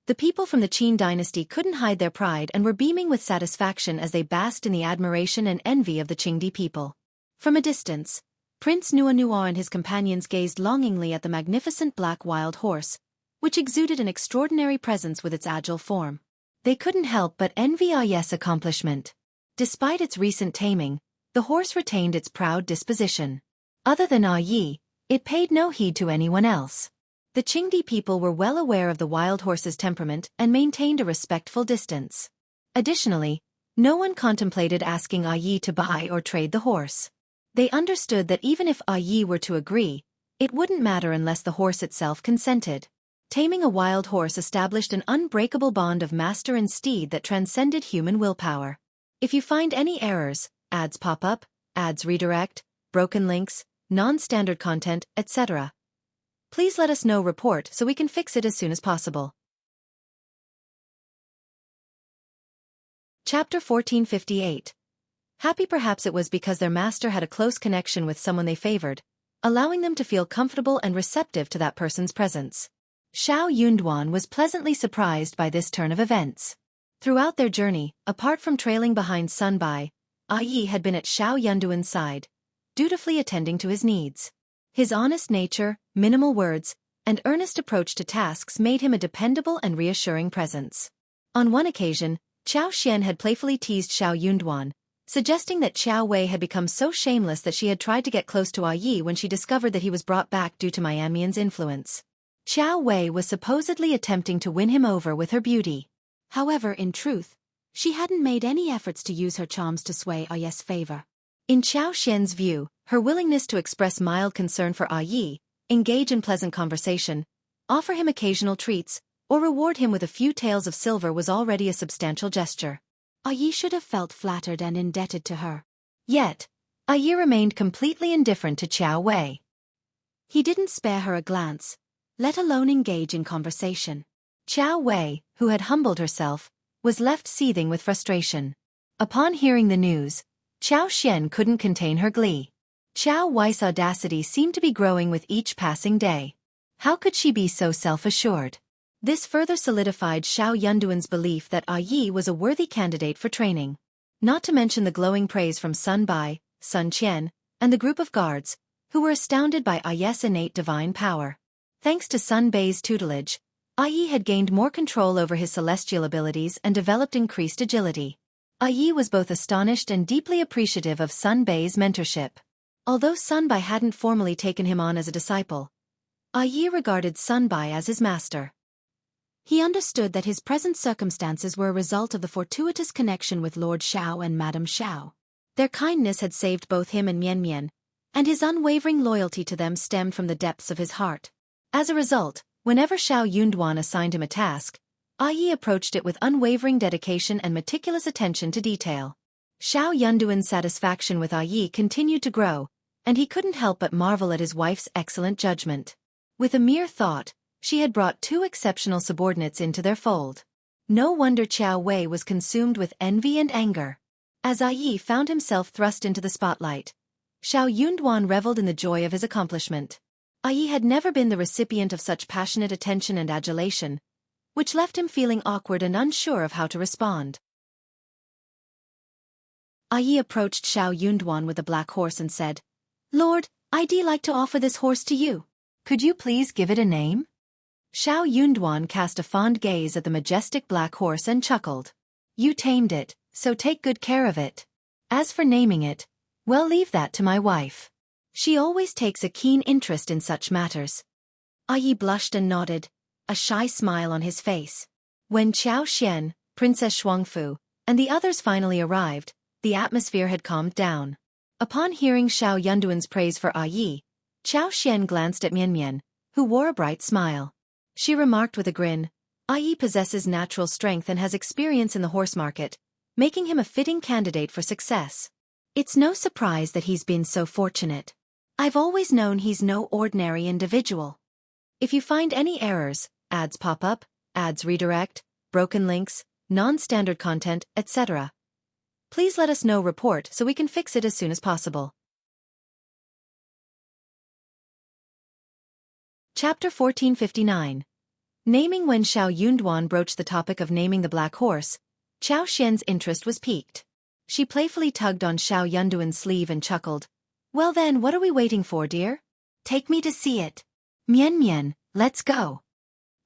The people from the Qin dynasty couldn't hide their pride and were beaming with satisfaction as they basked in the admiration and envy of the Qingdi people. From a distance, Prince Nuanua and his companions gazed longingly at the magnificent black wild horse, which exuded an extraordinary presence with its agile form. They couldn't help but envy Yi's accomplishment. Despite its recent taming, the horse retained its proud disposition. Other than Yi, it paid no heed to anyone else. The Qingdi people were well aware of the wild horse's temperament and maintained a respectful distance. Additionally, no one contemplated asking Yi to buy or trade the horse. They understood that even if Yi were to agree, it wouldn't matter unless the horse itself consented. Taming a wild horse established an unbreakable bond of master and steed that transcended human willpower. If you find any errors, ads pop up, ads redirect, broken links, non-standard content, etc., please let us know. Report so we can fix it as soon as possible. Chapter 1458. Happy. Perhaps it was because their master had a close connection with someone they favored, allowing them to feel comfortable and receptive to that person's presence. Xiao Yunduan was pleasantly surprised by this turn of events. Throughout their journey, apart from trailing behind Sun Bai, Yi had been at Xiao Yunduan's side, dutifully attending to his needs. His honest nature, minimal words, and earnest approach to tasks made him a dependable and reassuring presence. On one occasion, Qiao Xian had playfully teased Xiao Yunduan, suggesting that Qiao Wei had become so shameless that she had tried to get close to Yi when she discovered that he was brought back due to Mianmian's influence. Qiao Wei was supposedly attempting to win him over with her beauty. However, in truth, she hadn't made any efforts to use her charms to sway Yi's favor. In Qiao Xian's view, her willingness to express mild concern for Yi, engage in pleasant conversation, offer him occasional treats, or reward him with a few taels of silver was already a substantial gesture. Yi should have felt flattered and indebted to her. Yet, Yi remained completely indifferent to Qiao Wei. He didn't spare her a glance, let alone engage in conversation. Qiao Wei, who had humbled herself, was left seething with frustration. Upon hearing the news, Qiao Xian couldn't contain her glee. Qiao Wei's audacity seemed to be growing with each passing day. How could she be so self-assured? This further solidified Xiao Yunduan's belief that Yi was a worthy candidate for training. Not to mention the glowing praise from Sun Bai, Sun Qian, and the group of guards, who were astounded by Yi's innate divine power. Thanks to Sun Bai's tutelage, Yi had gained more control over his celestial abilities and developed increased agility. Yi was both astonished and deeply appreciative of Sun Bai's mentorship. Although Sun Bai hadn't formally taken him on as a disciple, Yi regarded Sun Bai as his master. He understood that his present circumstances were a result of the fortuitous connection with Lord Xiao and Madame Xiao. Their kindness had saved both him and Mian, and his unwavering loyalty to them stemmed from the depths of his heart. As a result, whenever Xiao Yunduan assigned him a task, Yi approached it with unwavering dedication and meticulous attention to detail. Xiao Yunduan's satisfaction with Yi continued to grow, and he couldn't help but marvel at his wife's excellent judgment. With a mere thought, she had brought two exceptional subordinates into their fold. No wonder Qiao Wei was consumed with envy and anger. As Yi found himself thrust into the spotlight, Xiao Yunduan reveled in the joy of his accomplishment. Yi had never been the recipient of such passionate attention and adulation, which left him feeling awkward and unsure of how to respond. Yi approached Xiao Yunduan with the black horse and said, "Lord, I'd like to offer this horse to you. Could you please give it a name?" Xiao Yunduan cast a fond gaze at the majestic black horse and chuckled. "You tamed it, so take good care of it. As for naming it, well, leave that to my wife. She always takes a keen interest in such matters." Yi blushed and nodded, a shy smile on his face. When Qiao Xian, Princess Shuangfu, and the others finally arrived, the atmosphere had calmed down. Upon hearing Xiao Yunduan's praise for Yi, Qiao Xian glanced at Mian Mian, who wore a bright smile. She remarked with a grin, "Yi possesses natural strength and has experience in the horse market, making him a fitting candidate for success. It's no surprise that he's been so fortunate. I've always known he's no ordinary individual. If you find any errors, ads pop up, ads redirect, broken links, non-standard content, etc., please let us know report so we can fix it as soon as possible." Chapter 1459. Naming. When Xiao Yunduan broached the topic of naming the black horse, Qiao Xian's interest was piqued. She playfully tugged on Xiao Yunduan's sleeve and chuckled. "Well then, what are we waiting for, dear? Take me to see it. Mian Mian, let's go."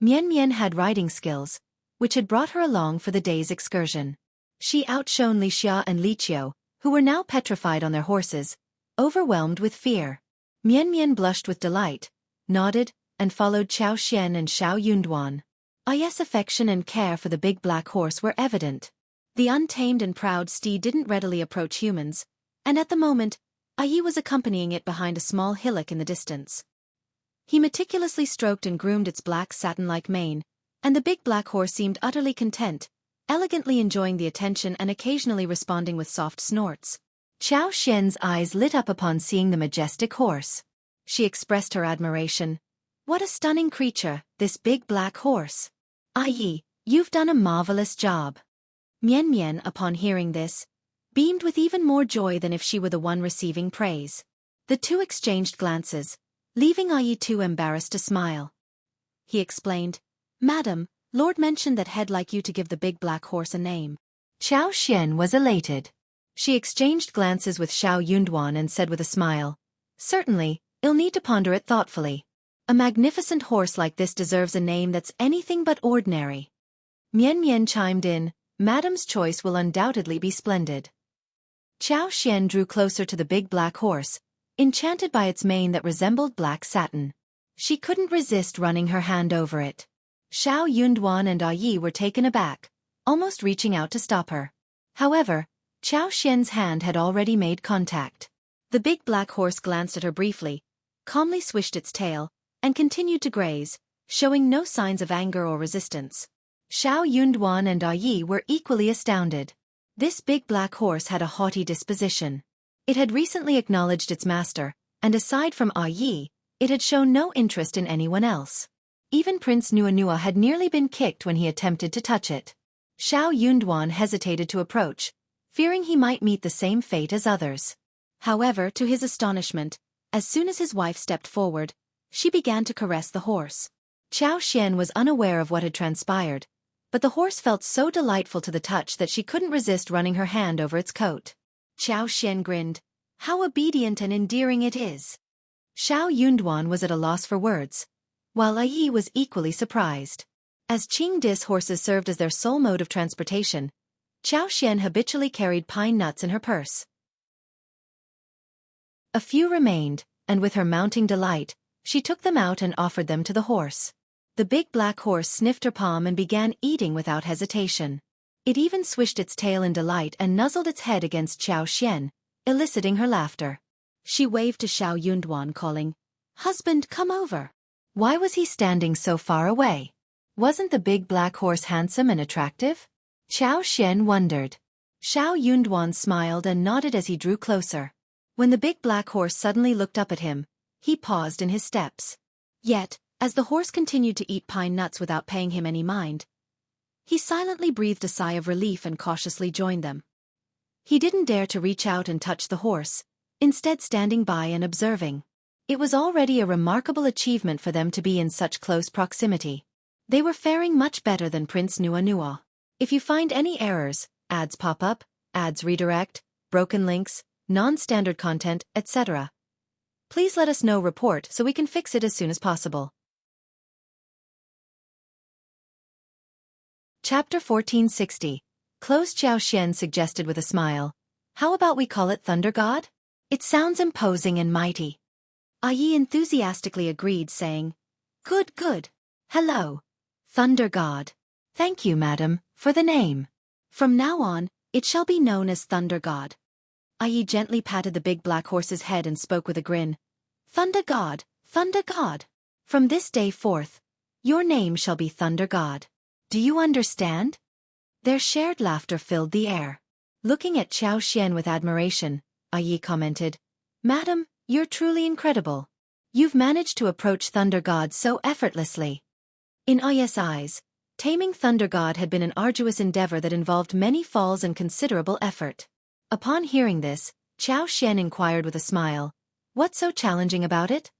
Mian Mian had riding skills, which had brought her along for the day's excursion. She outshone Wuxia and Qiao, who were now petrified on their horses, overwhelmed with fear. Mian Mian blushed with delight, nodded, and followed Qiao Xian and Xiao Yunduan. Yi's affection and care for the big black horse were evident. The untamed and proud steed didn't readily approach humans, and at the moment, Yi was accompanying it behind a small hillock in the distance. He meticulously stroked and groomed its black satin-like mane, and the big black horse seemed utterly content, elegantly enjoying the attention and occasionally responding with soft snorts. Qiao Xian's eyes lit up upon seeing the majestic horse. She expressed her admiration. "What a stunning creature, this big black horse. Yi, you've done a marvelous job." Mian Mian, upon hearing this, beamed with even more joy than if she were the one receiving praise. The two exchanged glances, leaving Yi too embarrassed to smile. He explained, "Madam, Lord mentioned that he'd like you to give the big black horse a name." Qiao Xian was elated. She exchanged glances with Xiao Yunduan and said with a smile, "Certainly, I'll need to ponder it thoughtfully. A magnificent horse like this deserves a name that's anything but ordinary." Mian Mian chimed in, "Madam's choice will undoubtedly be splendid." Qiao Xian drew closer to the big black horse, enchanted by its mane that resembled black satin. She couldn't resist running her hand over it. Xiao Yunduan and Yi were taken aback, almost reaching out to stop her. However, Qiao Xian's hand had already made contact. The big black horse glanced at her briefly, calmly swished its tail, and continued to graze, showing no signs of anger or resistance. Xiao Yunduan and Yi were equally astounded. This big black horse had a haughty disposition. It had recently acknowledged its master, and aside from Yi, it had shown no interest in anyone else. Even Prince Nuanua had nearly been kicked when he attempted to touch it. Xiao Yunduan hesitated to approach, fearing he might meet the same fate as others. However, to his astonishment, as soon as his wife stepped forward, she began to caress the horse. Qiao Xian was unaware of what had transpired, but the horse felt so delightful to the touch that she couldn't resist running her hand over its coat. Qiao Xian grinned. "How obedient and endearing it is." Xiao Yunduan was at a loss for words, while Yi was equally surprised. As Qingdi's horses served as their sole mode of transportation, Qiao Xian habitually carried pine nuts in her purse. A few remained, and with her mounting delight, she took them out and offered them to the horse. The big black horse sniffed her palm and began eating without hesitation. It even swished its tail in delight and nuzzled its head against Qiao Xian, eliciting her laughter. She waved to Xiao Yunduan, calling, "Husband, come over." Why was he standing so far away? Wasn't the big black horse handsome and attractive? Qiao Xian wondered. Xiao Yunduan smiled and nodded as he drew closer. When the big black horse suddenly looked up at him, he paused in his steps. Yet, as the horse continued to eat pine nuts without paying him any mind, he silently breathed a sigh of relief and cautiously joined them. He didn't dare to reach out and touch the horse, instead standing by and observing. It was already a remarkable achievement for them to be in such close proximity. They were faring much better than Prince Nuanua. If you find any errors, ads pop up, ads redirect, broken links, non-standard content, etc., please let us know report so we can fix it as soon as possible. Chapter 1460. Close. Qiao Xian suggested with a smile. "How about we call it Thunder God? It sounds imposing and mighty." Yi enthusiastically agreed, saying, "Good, good. Hello, Thunder God. Thank you, madam, for the name. From now on, it shall be known as Thunder God." Yi gently patted the big black horse's head and spoke with a grin. Thunder God, Thunder God. From this day forth, your name shall be Thunder God. Do you understand? Their shared laughter filled the air. Looking at Xianxia with admiration, Yi commented, Madam, you're truly incredible. You've managed to approach Thunder God so effortlessly. In Yi's eyes, taming Thunder God had been an arduous endeavor that involved many falls and considerable effort. Upon hearing this, Xianxia inquired with a smile, What's so challenging about it?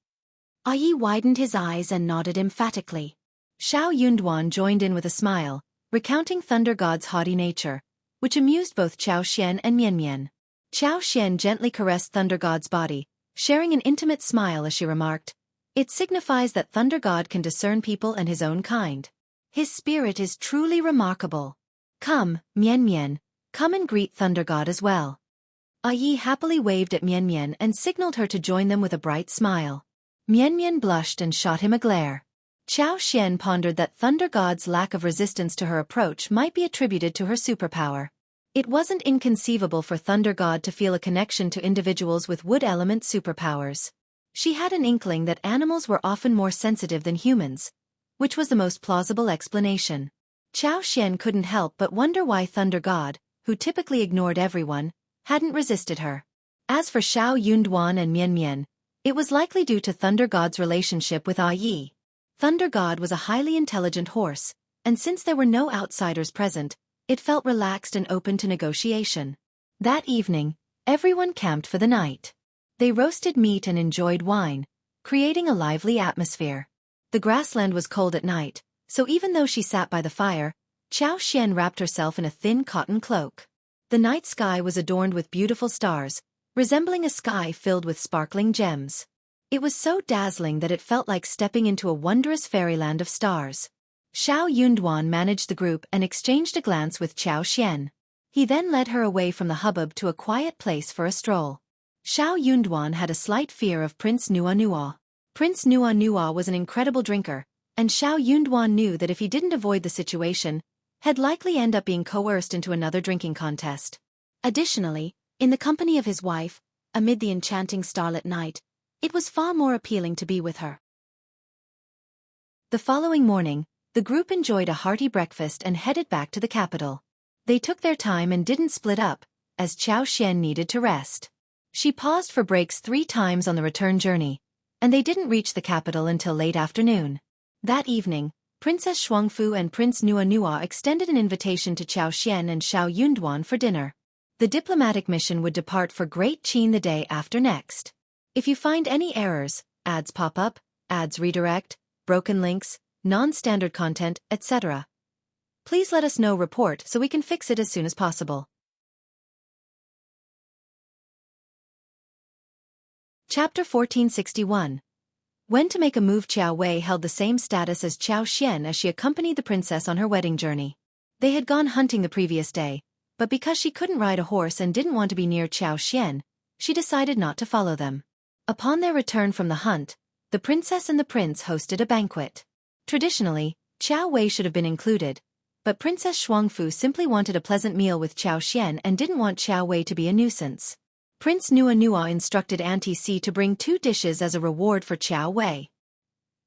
Yi widened his eyes and nodded emphatically. Xiao Yunduan joined in with a smile, recounting Thunder God's haughty nature, which amused both Xiao and Mian. Xiao gently caressed Thunder God's body, sharing an intimate smile as she remarked, It signifies that Thunder God can discern people and his own kind. His spirit is truly remarkable. Come, Mian, come and greet Thunder God as well. Yi happily waved at Mian and signaled her to join them with a bright smile. Mian blushed and shot him a glare. Xiao pondered that Thunder God's lack of resistance to her approach might be attributed to her superpower. It wasn't inconceivable for Thunder God to feel a connection to individuals with wood element superpowers. She had an inkling that animals were often more sensitive than humans, which was the most plausible explanation. Xiao couldn't help but wonder why Thunder God, who typically ignored everyone, hadn't resisted her. As for Xiao Yunduan and Mian, it was likely due to Thunder God's relationship with Yi. Thunder God was a highly intelligent horse, and since there were no outsiders present, it felt relaxed and open to negotiation. That evening, everyone camped for the night. They roasted meat and enjoyed wine, creating a lively atmosphere. The grassland was cold at night, so even though she sat by the fire, Xiao wrapped herself in a thin cotton cloak. The night sky was adorned with beautiful stars, resembling a sky filled with sparkling gems. It was so dazzling that it felt like stepping into a wondrous fairyland of stars. Xiao Yunduan managed the group and exchanged a glance with Xiao. He then led her away from the hubbub to a quiet place for a stroll. Xiao Yunduan had a slight fear of Prince Nua. Prince Nua was an incredible drinker, and Xiao Yunduan knew that if he didn't avoid the situation, he'd likely end up being coerced into another drinking contest. Additionally, in the company of his wife, amid the enchanting starlit night, it was far more appealing to be with her. The following morning, the group enjoyed a hearty breakfast and headed back to the capital. They took their time and didn't split up, as Xiao needed to rest. She paused for breaks 3 times on the return journey, and they didn't reach the capital until late afternoon. That evening, Princess Shuangfu and Prince Nua extended an invitation to Xiao and Xiao Yunduan for dinner. The diplomatic mission would depart for Great Qin the day after next. If you find any errors, ads pop up, ads redirect, broken links, non-standard content, etc., please let us know. Report so we can fix it as soon as possible. Chapter 1461. When to make a move. Qiao Wei held the same status as Xiao as she accompanied the princess on her wedding journey. They had gone hunting the previous day, but because she couldn't ride a horse and didn't want to be near Xiao, she decided not to follow them. Upon their return from the hunt, the princess and the prince hosted a banquet. Traditionally, Qiao Wei should have been included, but Princess Shuangfu simply wanted a pleasant meal with Xiao and didn't want Qiao Wei to be a nuisance. Prince Nua instructed Auntie C to bring 2 dishes as a reward for Qiao Wei.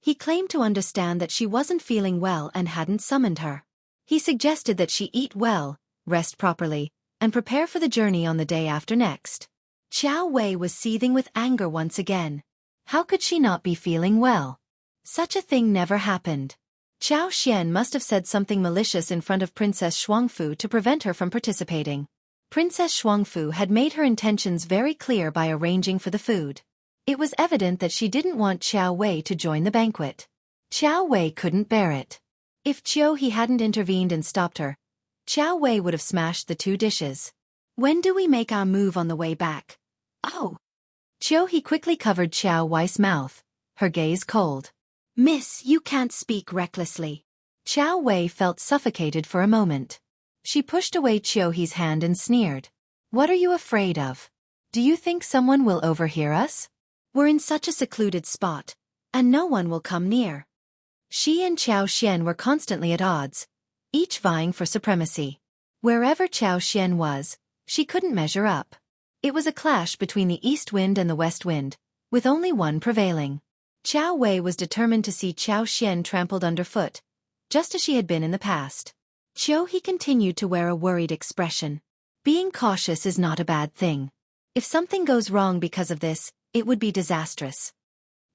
He claimed to understand that she wasn't feeling well and hadn't summoned her. He suggested that she eat well, rest properly, and prepare for the journey on the day after next. Qiao Wei was seething with anger once again. How could she not be feeling well? Such a thing never happened. Xiao must have said something malicious in front of Princess Shuangfu to prevent her from participating. Princess Shuangfu had made her intentions very clear by arranging for the food. It was evident that she didn't want Qiao Wei to join the banquet. Qiao Wei couldn't bear it. If He hadn't intervened and stopped her, Qiao Wei would have smashed the 2 dishes. When do we make our move on the way back? Oh! He quickly covered Qiao Wei's mouth, her gaze cold. Miss, you can't speak recklessly. Qiao Wei felt suffocated for a moment. She pushed away He's hand and sneered. What are you afraid of? Do you think someone will overhear us? We're in such a secluded spot, and no one will come near. She and Xiao were constantly at odds, each vying for supremacy. Wherever Xiao was, she couldn't measure up. It was a clash between the east wind and the west wind, with only one prevailing. Qiao Wei was determined to see Qiao Xian trampled underfoot, just as she had been in the past. He continued to wear a worried expression. Being cautious is not a bad thing. If something goes wrong because of this, it would be disastrous.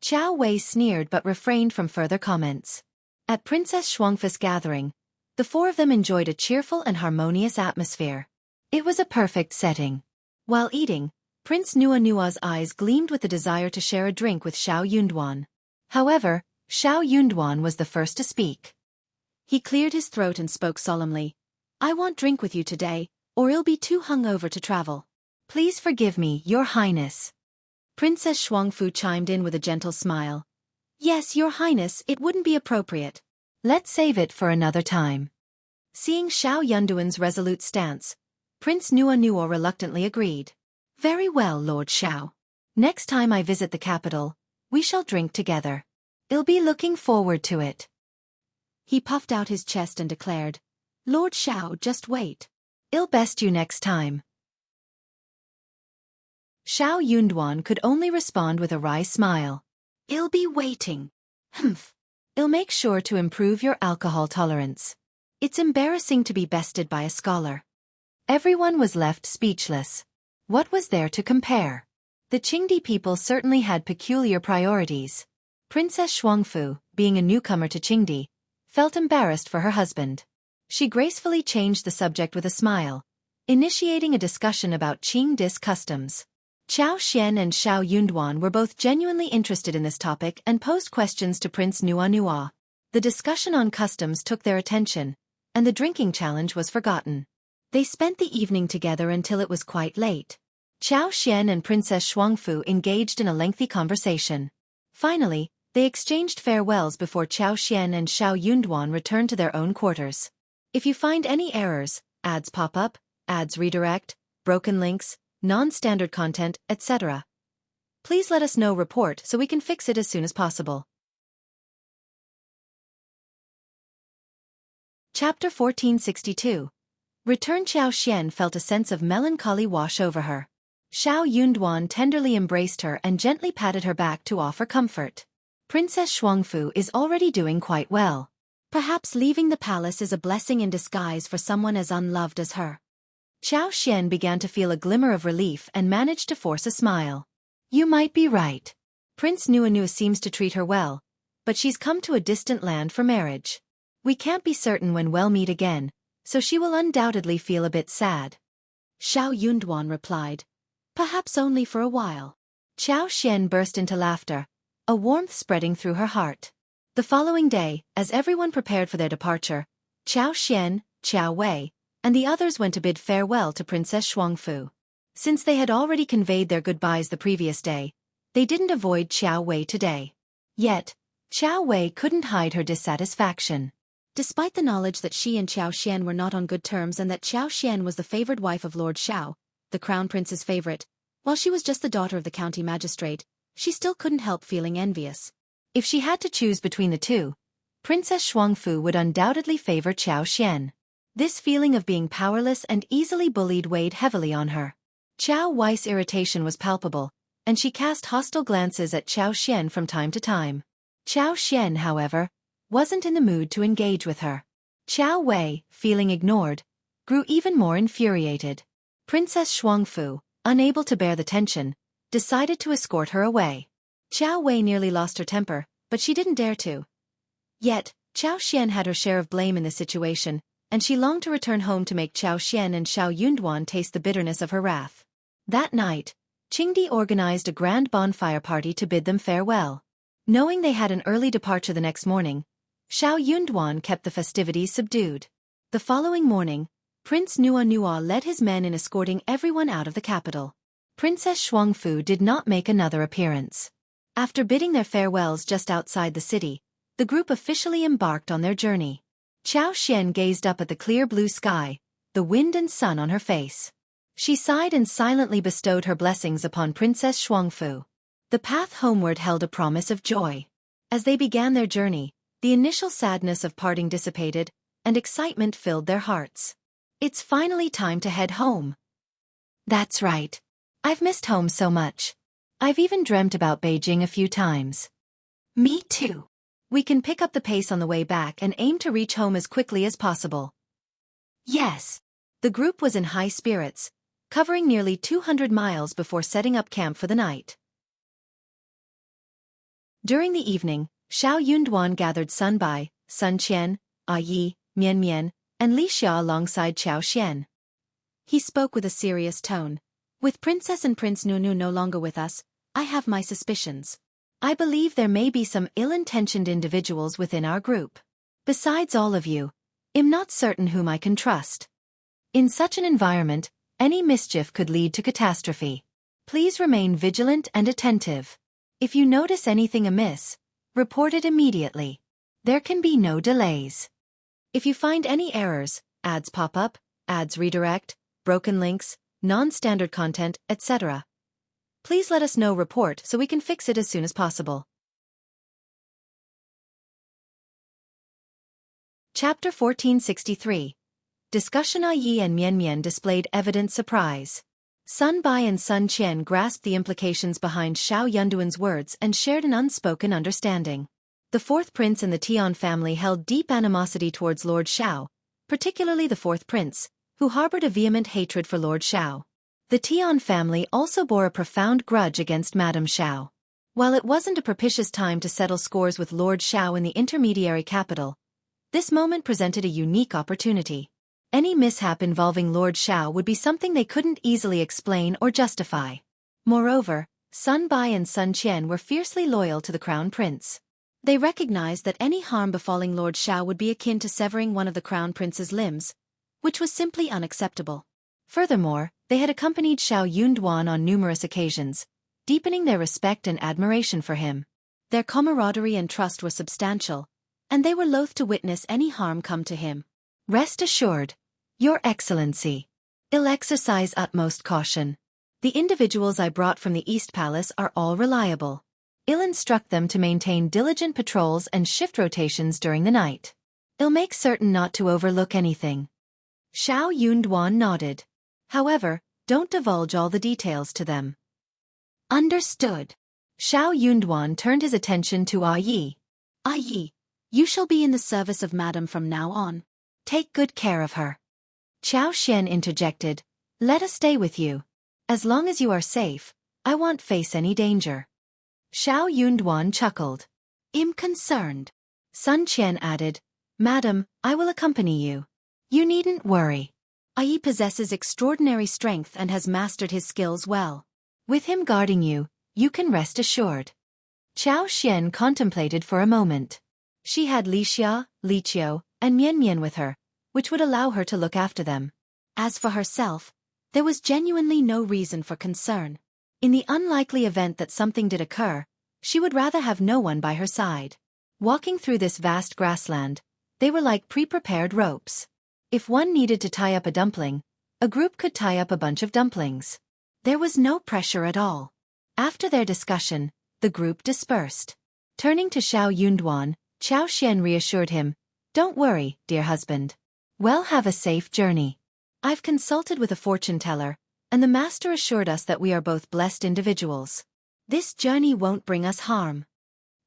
Qiao Wei sneered but refrained from further comments. At Princess Xianxia's gathering, the four of them enjoyed a cheerful and harmonious atmosphere. It was a perfect setting. While eating, Prince Nuanua's eyes gleamed with the desire to share a drink with Xiao Yunduan. However, Xiao Yunduan was the first to speak. He cleared his throat and spoke solemnly. I won't drink with you today, or I'll be too hungover to travel. Please forgive me, Your Highness. Princess Xiangfu chimed in with a gentle smile. Yes, Your Highness, it wouldn't be appropriate. Let's save it for another time. Seeing Xiao Yunduan's resolute stance, Prince Nuanua reluctantly agreed. Very well, Lord Xiao. Next time I visit the capital, we shall drink together. I'll be looking forward to it. He puffed out his chest and declared, Lord Xiao, just wait. I'll best you next time. Xiao Yunduan could only respond with a wry smile. I'll be waiting. Humph. I'll make sure to improve your alcohol tolerance. It's embarrassing to be bested by a scholar. Everyone was left speechless. What was there to compare? The Qingdi people certainly had peculiar priorities. Princess Xiangfu, being a newcomer to Qingdi, felt embarrassed for her husband. She gracefully changed the subject with a smile, initiating a discussion about Qingdi's customs. Qiao Xian and Xiao Yunduan were both genuinely interested in this topic and posed questions to Prince Nuanua. The discussion on customs took their attention, and the drinking challenge was forgotten. They spent the evening together until it was quite late. Qiao Xian and Princess Xiangfu engaged in a lengthy conversation. Finally, they exchanged farewells before Qiao Xian and Xiao Yunduan returned to their own quarters. If you find any errors, ads pop up, ads redirect, broken links, non-standard content, etc., please let us know. Report so we can fix it as soon as possible. Chapter 1462. Return. Qiao Xian felt a sense of melancholy wash over her. Xiao Yunduan tenderly embraced her and gently patted her back to offer comfort. Princess Xiangfu is already doing quite well. Perhaps leaving the palace is a blessing in disguise for someone as unloved as her. Qiao Xian began to feel a glimmer of relief and managed to force a smile. You might be right. Prince Nuanua seems to treat her well, but she's come to a distant land for marriage. We can't be certain when we'll meet again, so she will undoubtedly feel a bit sad. Xiao Yunduan replied. Perhaps only for a while. Qiao Xian burst into laughter, a warmth spreading through her heart. The following day, as everyone prepared for their departure, Qiao Xian, Qiao Wei, and the others went to bid farewell to Princess Xiangfu. Since they had already conveyed their goodbyes the previous day, they didn't avoid Qiao Wei today. Yet, Qiao Wei couldn't hide her dissatisfaction. Despite the knowledge that she and Qiao Xian were not on good terms and that Qiao Xian was the favored wife of Lord Xiao, the crown prince's favorite, while she was just the daughter of the county magistrate, she still couldn't help feeling envious. If she had to choose between the two, Princess Xiangfu would undoubtedly favor Qiao Xian. This feeling of being powerless and easily bullied weighed heavily on her. Qiao Wei's irritation was palpable, and she cast hostile glances at Qiao Xian from time to time. Qiao Xian, however, wasn't in the mood to engage with her. Qiao Wei, feeling ignored, grew even more infuriated. Princess Xiangfu, unable to bear the tension, decided to escort her away. Qiao Wei nearly lost her temper, but she didn't dare to. Yet, Qiao Xian had her share of blame in the situation, and she longed to return home to make Qiao Xian and Xiao Yunduan taste the bitterness of her wrath. That night, Qingdi organized a grand bonfire party to bid them farewell. Knowing they had an early departure the next morning, Xiao Yunduan kept the festivities subdued. The following morning, Prince Nuanua led his men in escorting everyone out of the capital. Princess Xiangfu did not make another appearance. After bidding their farewells just outside the city, the group officially embarked on their journey. Qiao Xian gazed up at the clear blue sky, the wind and sun on her face. She sighed and silently bestowed her blessings upon Princess Xiangfu. The path homeward held a promise of joy. As they began their journey, the initial sadness of parting dissipated, and excitement filled their hearts. It's finally time to head home. That's right. I've missed home so much. I've even dreamt about Beijing a few times. Me too. We can pick up the pace on the way back and aim to reach home as quickly as possible. Yes. The group was in high spirits, covering nearly 200 miles before setting up camp for the night. During the evening, Xiao Yunduan gathered Sun Bai, Sun Qian, Yi, Mian Mian, and Li Xia alongside Qiao Xian. He spoke with a serious tone. With Princess and Prince Nunu no longer with us, I have my suspicions. I believe there may be some ill-intentioned individuals within our group. Besides all of you, I'm not certain whom I can trust. In such an environment, any mischief could lead to catastrophe. Please remain vigilant and attentive. If you notice anything amiss, report it immediately. There can be no delays. If you find any errors, ads pop up, ads redirect, broken links, non-standard content, etc., please let us know. Report so we can fix it as soon as possible. Chapter 1463. Discussion. Yi and Mian Mian displayed evident surprise. Sun Bai and Sun Qian grasped the implications behind Xiao Yunduan's words and shared an unspoken understanding. The fourth prince in the Tian family held deep animosity towards Lord Xiao, particularly the fourth prince, who harbored a vehement hatred for Lord Xiao. The Tian family also bore a profound grudge against Madame Xiao. While it wasn't a propitious time to settle scores with Lord Xiao in the intermediary capital, this moment presented a unique opportunity. Any mishap involving Lord Xiao would be something they couldn't easily explain or justify. Moreover, Sun Bai and Sun Qian were fiercely loyal to the crown prince. They recognized that any harm befalling Lord Xiao would be akin to severing one of the crown prince's limbs, which was simply unacceptable. Furthermore, they had accompanied Xiao Yunduan on numerous occasions, deepening their respect and admiration for him. Their camaraderie and trust were substantial, and they were loath to witness any harm come to him. Rest assured, Your Excellency, I'll exercise utmost caution. The individuals I brought from the East Palace are all reliable. I'll instruct them to maintain diligent patrols and shift rotations during the night. I'll make certain not to overlook anything. Xiao Yunduan nodded. However, don't divulge all the details to them. Understood. Xiao Yunduan turned his attention to Yi. Yi, you shall be in the service of Madam from now on. Take good care of her. Qiao Xian interjected. Let us stay with you. As long as you are safe, I won't face any danger. Xiao Yunduan chuckled. I'm concerned. Sun Qian added. Madam, I will accompany you. You needn't worry. Yi possesses extraordinary strength and has mastered his skills well. With him guarding you, you can rest assured. Qiao Xian contemplated for a moment. She had Li Xia, Li Qiao, and Mian Mian with her, which would allow her to look after them. As for herself, there was genuinely no reason for concern. In the unlikely event that something did occur, she would rather have no one by her side. Walking through this vast grassland, they were like pre-prepared ropes. If one needed to tie up a dumpling, a group could tie up a bunch of dumplings. There was no pressure at all. After their discussion, the group dispersed. Turning to Xiao Yunduan, Qiao Xian reassured him, Don't worry, dear husband. We'll have a safe journey. I've consulted with a fortune teller, and the master assured us that we are both blessed individuals. This journey won't bring us harm.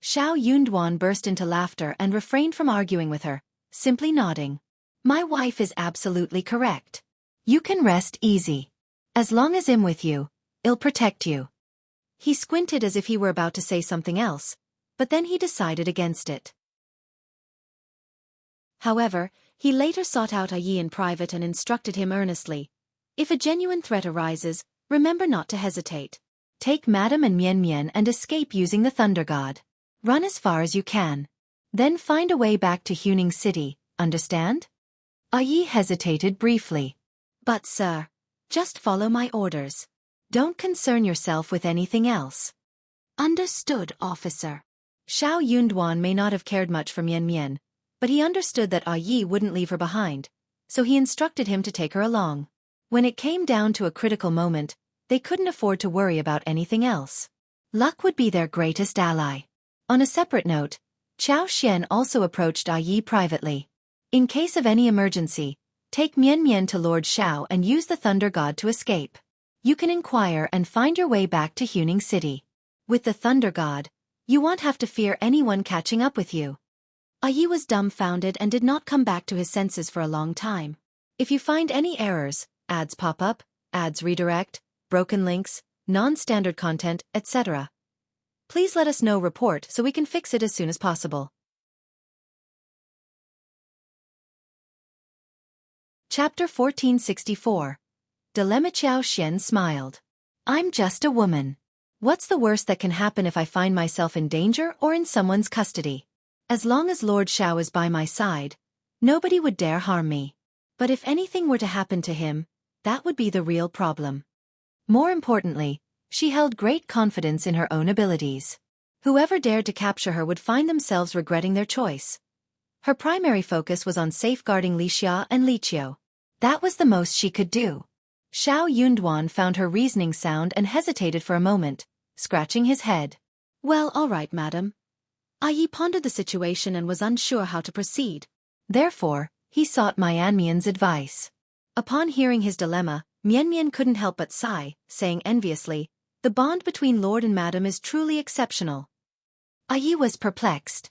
Xiao Yunduan burst into laughter and refrained from arguing with her, simply nodding. My wife is absolutely correct. You can rest easy. As long as I'm with you, I'll protect you. He squinted as if he were about to say something else, but then he decided against it. However, he later sought out Yi in private and instructed him earnestly. If a genuine threat arises, remember not to hesitate. Take Madam and Mian Mian and escape using the Thunder God. Run as far as you can. Then find a way back to Huning City, understand? Yi hesitated briefly. But sir, just follow my orders. Don't concern yourself with anything else. Understood, officer. Xiao Yunduan may not have cared much for Mian Mian, but he understood that Yi wouldn't leave her behind, so he instructed him to take her along. When it came down to a critical moment, they couldn't afford to worry about anything else. Luck would be their greatest ally. On a separate note, Qiao Xian also approached Yi privately. In case of any emergency, take Mian Mian to Lord Xiao and use the Thunder God to escape. You can inquire and find your way back to Huning City. With the Thunder God, you won't have to fear anyone catching up with you. Yi was dumbfounded and did not come back to his senses for a long time. If you find any errors, ads pop up, ads redirect, broken links, non-standard content, etc., please let us know report so we can fix it as soon as possible. Chapter 1464. Dilemma. Qiao Xian smiled. I'm just a woman. What's the worst that can happen if I find myself in danger or in someone's custody? As long as Lord Xiao is by my side, nobody would dare harm me. But if anything were to happen to him, that would be the real problem. More importantly, she held great confidence in her own abilities. Whoever dared to capture her would find themselves regretting their choice. Her primary focus was on safeguarding Wuxia and Qiao. That was the most she could do. Xiao Yunduan found her reasoning sound and hesitated for a moment, scratching his head. Well, all right, madam. Yi pondered the situation and was unsure how to proceed. Therefore, he sought Mianmian's advice. Upon hearing his dilemma, Mianmian couldn't help but sigh, saying enviously, the bond between Lord and Madam is truly exceptional. Yi was perplexed.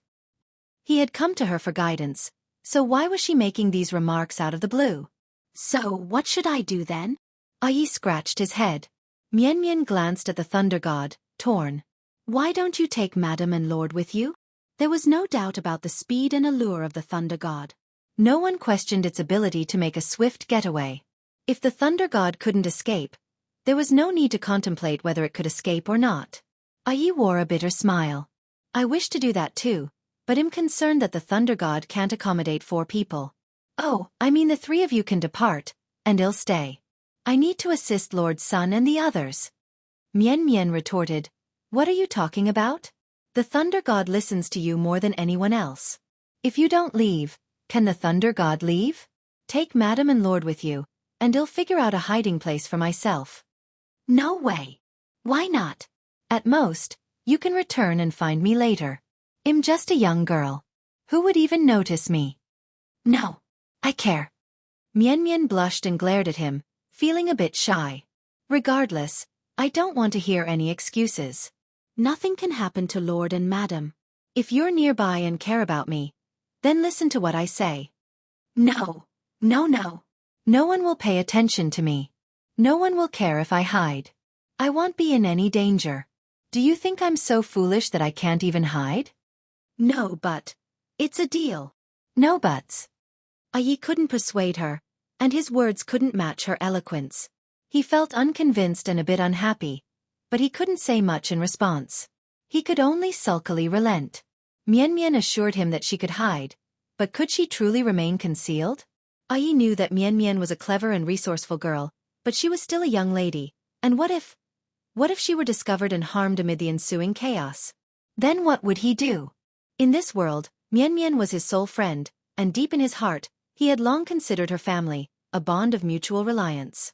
He had come to her for guidance, so why was she making these remarks out of the blue? So, what should I do then? Yi scratched his head. Mianmian glanced at the Thunder God, torn. Why don't you take Madam and Lord with you? There was no doubt about the speed and allure of the Thunder God. No one questioned its ability to make a swift getaway. If the Thunder God couldn't escape, there was no need to contemplate whether it could escape or not. Yi wore a bitter smile. I wish to do that too, but am concerned that the Thunder God can't accommodate 4 people. Oh, I mean the 3 of you can depart, and I'll stay. I need to assist Lord Sun and the others. Mianmian retorted, what are you talking about? The Thunder God listens to you more than anyone else. If you don't leave, can the Thunder God leave? Take Madam and Lord with you, and I'll figure out a hiding place for myself. No way. Why not? At most, you can return and find me later. I'm just a young girl. Who would even notice me? No. I care. Mianmian blushed and glared at him, feeling a bit shy. Regardless, I don't want to hear any excuses. Nothing can happen to Lord and Madam. If you're nearby and care about me, then listen to what I say. No. No. No one will pay attention to me. No one will care if I hide. I won't be in any danger. Do you think I'm so foolish that I can't even hide? No, but it's a deal. No buts. Yi couldn't persuade her, and his words couldn't match her eloquence. He felt unconvinced and a bit unhappy, but he couldn't say much in response. He could only sulkily relent. Mianmian assured him that she could hide, but could she truly remain concealed? Yi knew that Mianmian was a clever and resourceful girl, but she was still a young lady, and what if she were discovered and harmed amid the ensuing chaos? Then what would he do? In this world, Mianmian was his sole friend, and deep in his heart, he had long considered her family, a bond of mutual reliance.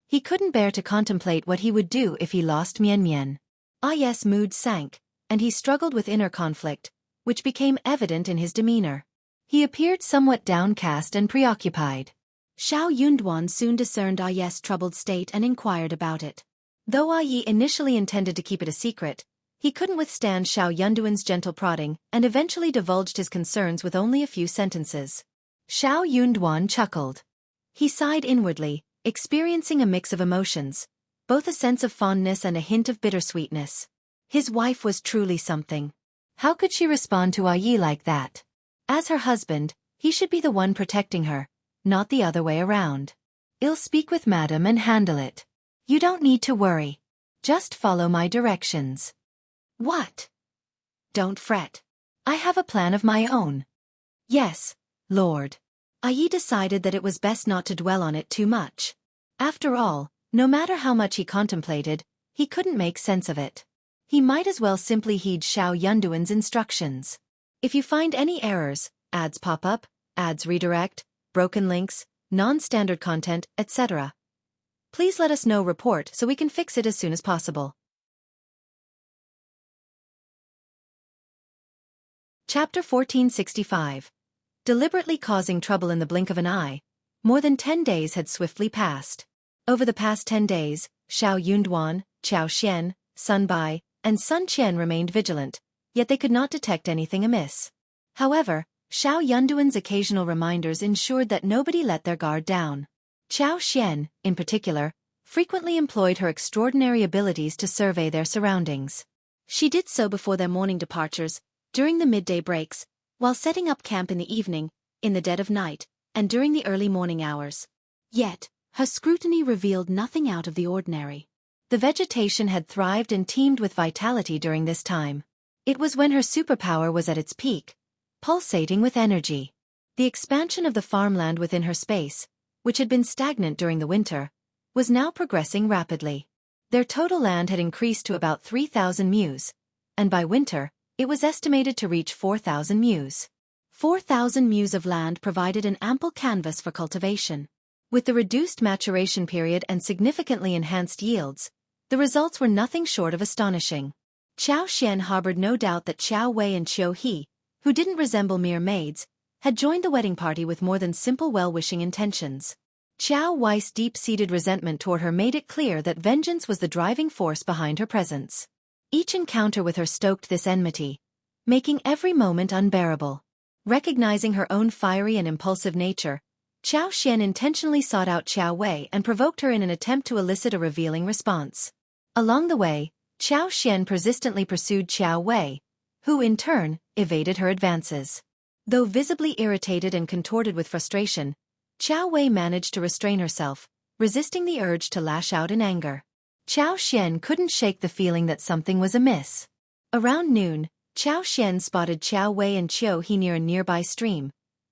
He couldn't bear to contemplate what he would do if he lost Mianmian. Yi's mood sank, and he struggled with inner conflict, which became evident in his demeanor. He appeared somewhat downcast and preoccupied. Xiao Yunduan soon discerned Yi's troubled state and inquired about it. Though Yi initially intended to keep it a secret, he couldn't withstand Xiao Yunduan's gentle prodding and eventually divulged his concerns with only a few sentences. Xiao Yunduan chuckled. He sighed inwardly, experiencing a mix of emotions, both a sense of fondness and a hint of bittersweetness. His wife was truly something. How could she respond to Yi like that? As her husband, he should be the one protecting her, not the other way around. I'll speak with Madam and handle it. You don't need to worry. Just follow my directions. What? Don't fret. I have a plan of my own. Yes, Lord. Yi decided that it was best not to dwell on it too much. After all, no matter how much he contemplated, he couldn't make sense of it. He might as well simply heed Xiao Yunduan's instructions. If you find any errors, ads pop up, ads redirect, broken links, non-standard content, etc., please let us know report so we can fix it as soon as possible. Chapter 1465. Deliberately causing trouble in the blink of an eye. More than 10 days had swiftly passed. Over the past 10 days, Xiao Yunduan, Qiao Xian, Sun Bai, and Sun Qian remained vigilant, yet they could not detect anything amiss. However, Xiao Yunduan's occasional reminders ensured that nobody let their guard down. Qiao Xian, in particular, frequently employed her extraordinary abilities to survey their surroundings. She did so before their morning departures, during the midday breaks, while setting up camp in the evening, in the dead of night, and during the early morning hours. Yet, her scrutiny revealed nothing out of the ordinary. The vegetation had thrived and teemed with vitality during this time. It was when her superpower was at its peak, pulsating with energy. The expansion of the farmland within her space, which had been stagnant during the winter, was now progressing rapidly. Their total land had increased to about 3,000 mues, and by winter, it was estimated to reach 4,000 mues. 4,000 mues of land provided an ample canvas for cultivation. With the reduced maturation period and significantly enhanced yields, the results were nothing short of astonishing. Qiao Xian harbored no doubt that Qiao Wei and Qiao He, who didn't resemble mere maids, had joined the wedding party with more than simple well-wishing intentions. Qiao Wei's deep-seated resentment toward her made it clear that vengeance was the driving force behind her presence. Each encounter with her stoked this enmity, making every moment unbearable. Recognizing her own fiery and impulsive nature, Qiao Xian intentionally sought out Qiao Wei and provoked her in an attempt to elicit a revealing response. Along the way, Qiao Xian persistently pursued Qiao Wei, who in turn evaded her advances. Though visibly irritated and contorted with frustration, Qiao Wei managed to restrain herself, resisting the urge to lash out in anger. Qiao Xian couldn't shake the feeling that something was amiss. Around noon, Qiao Xian spotted Qiao Wei and Qiao He near a nearby stream,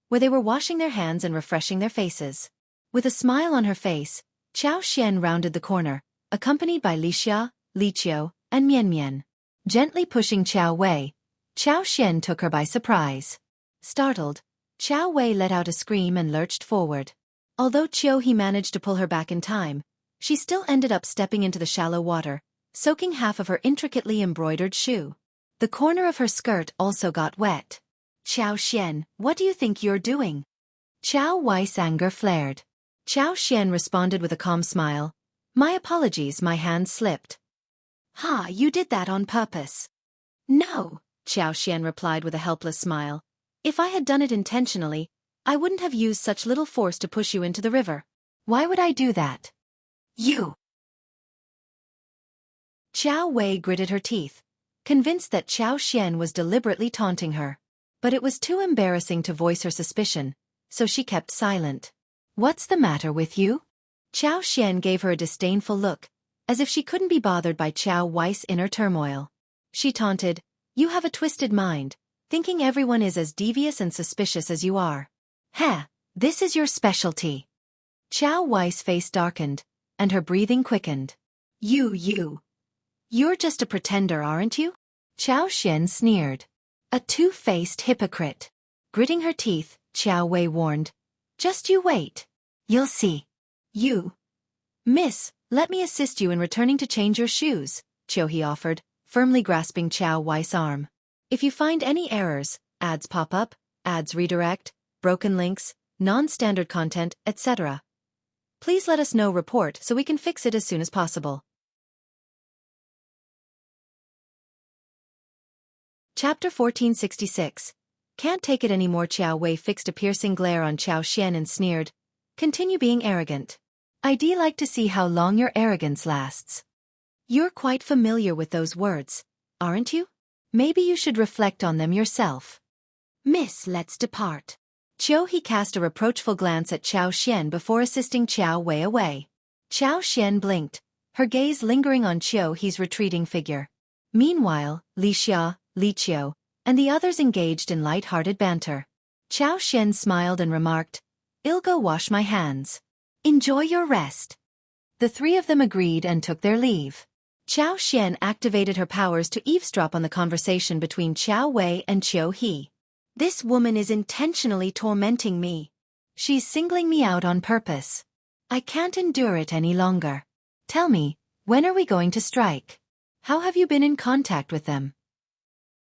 where they were washing their hands and refreshing their faces. With a smile on her face, Qiao Xian rounded the corner, accompanied by Lixia, Qiao, and Mian. Gently pushing Qiao Wei, Qiao Xian took her by surprise. Startled, Qiao Wei let out a scream and lurched forward. Although Qiao He managed to pull her back in time, she still ended up stepping into the shallow water, soaking half of her intricately embroidered shoe. The corner of her skirt also got wet. Qiao Xian, what do you think you're doing? Qiao Wei's anger flared. Qiao Xian responded with a calm smile. My apologies, my hand slipped. Ha, you did that on purpose. No, Qiao Xian replied with a helpless smile. If I had done it intentionally, I wouldn't have used such little force to push you into the river. Why would I do that? You. Qiao Wei gritted her teeth, convinced that Qiao Xian was deliberately taunting her. But it was too embarrassing to voice her suspicion, so she kept silent. What's the matter with you? Qiao Xian gave her a disdainful look, as if she couldn't be bothered by Qiao Wei's inner turmoil. She taunted, You have a twisted mind, thinking everyone is as devious and suspicious as you are. Heh, this is your specialty. Qiao Wei's face darkened, and her breathing quickened. You're just a pretender, aren't you? Qiao Xian sneered. A two-faced hypocrite. Gritting her teeth, Qiao Wei warned. Just you wait. You'll see. Miss, let me assist you in returning to change your shoes, Qiao He offered, firmly grasping Qiao Wei's arm. If you find any errors, ads pop up, ads redirect, broken links, non-standard content, etc., please let us know report so we can fix it as soon as possible. Chapter 1466. Can't take it anymore. Qiao Wei fixed a piercing glare on Qiao Xian and sneered. Continue being arrogant. I'd like to see how long your arrogance lasts. You're quite familiar with those words, aren't you? Maybe you should reflect on them yourself. Miss, let's depart. Qiao He cast a reproachful glance at Qiao Xian before assisting Qiao Wei away. Qiao Xian blinked, her gaze lingering on Qiao He's retreating figure. Meanwhile, Lixia, Qiao, and the others engaged in light-hearted banter. Qiao Xian smiled and remarked, I'll go wash my hands. Enjoy your rest. The three of them agreed and took their leave. Qiao Xian activated her powers to eavesdrop on the conversation between Qiao Wei and Qiao He. This woman is intentionally tormenting me. She's singling me out on purpose. I can't endure it any longer. Tell me, when are we going to strike? How have you been in contact with them?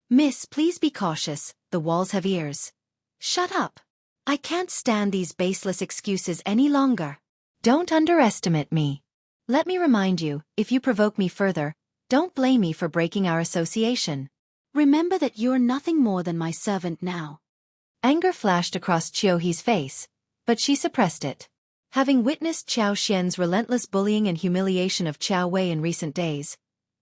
Miss, please be cautious, the walls have ears. Shut up. I can't stand these baseless excuses any longer. Don't underestimate me. Let me remind you, if you provoke me further, don't blame me for breaking our association. Remember that you're nothing more than my servant now. Anger flashed across Qiaohe's face, but she suppressed it. Having witnessed Qiao Xian's relentless bullying and humiliation of Qiao Wei in recent days,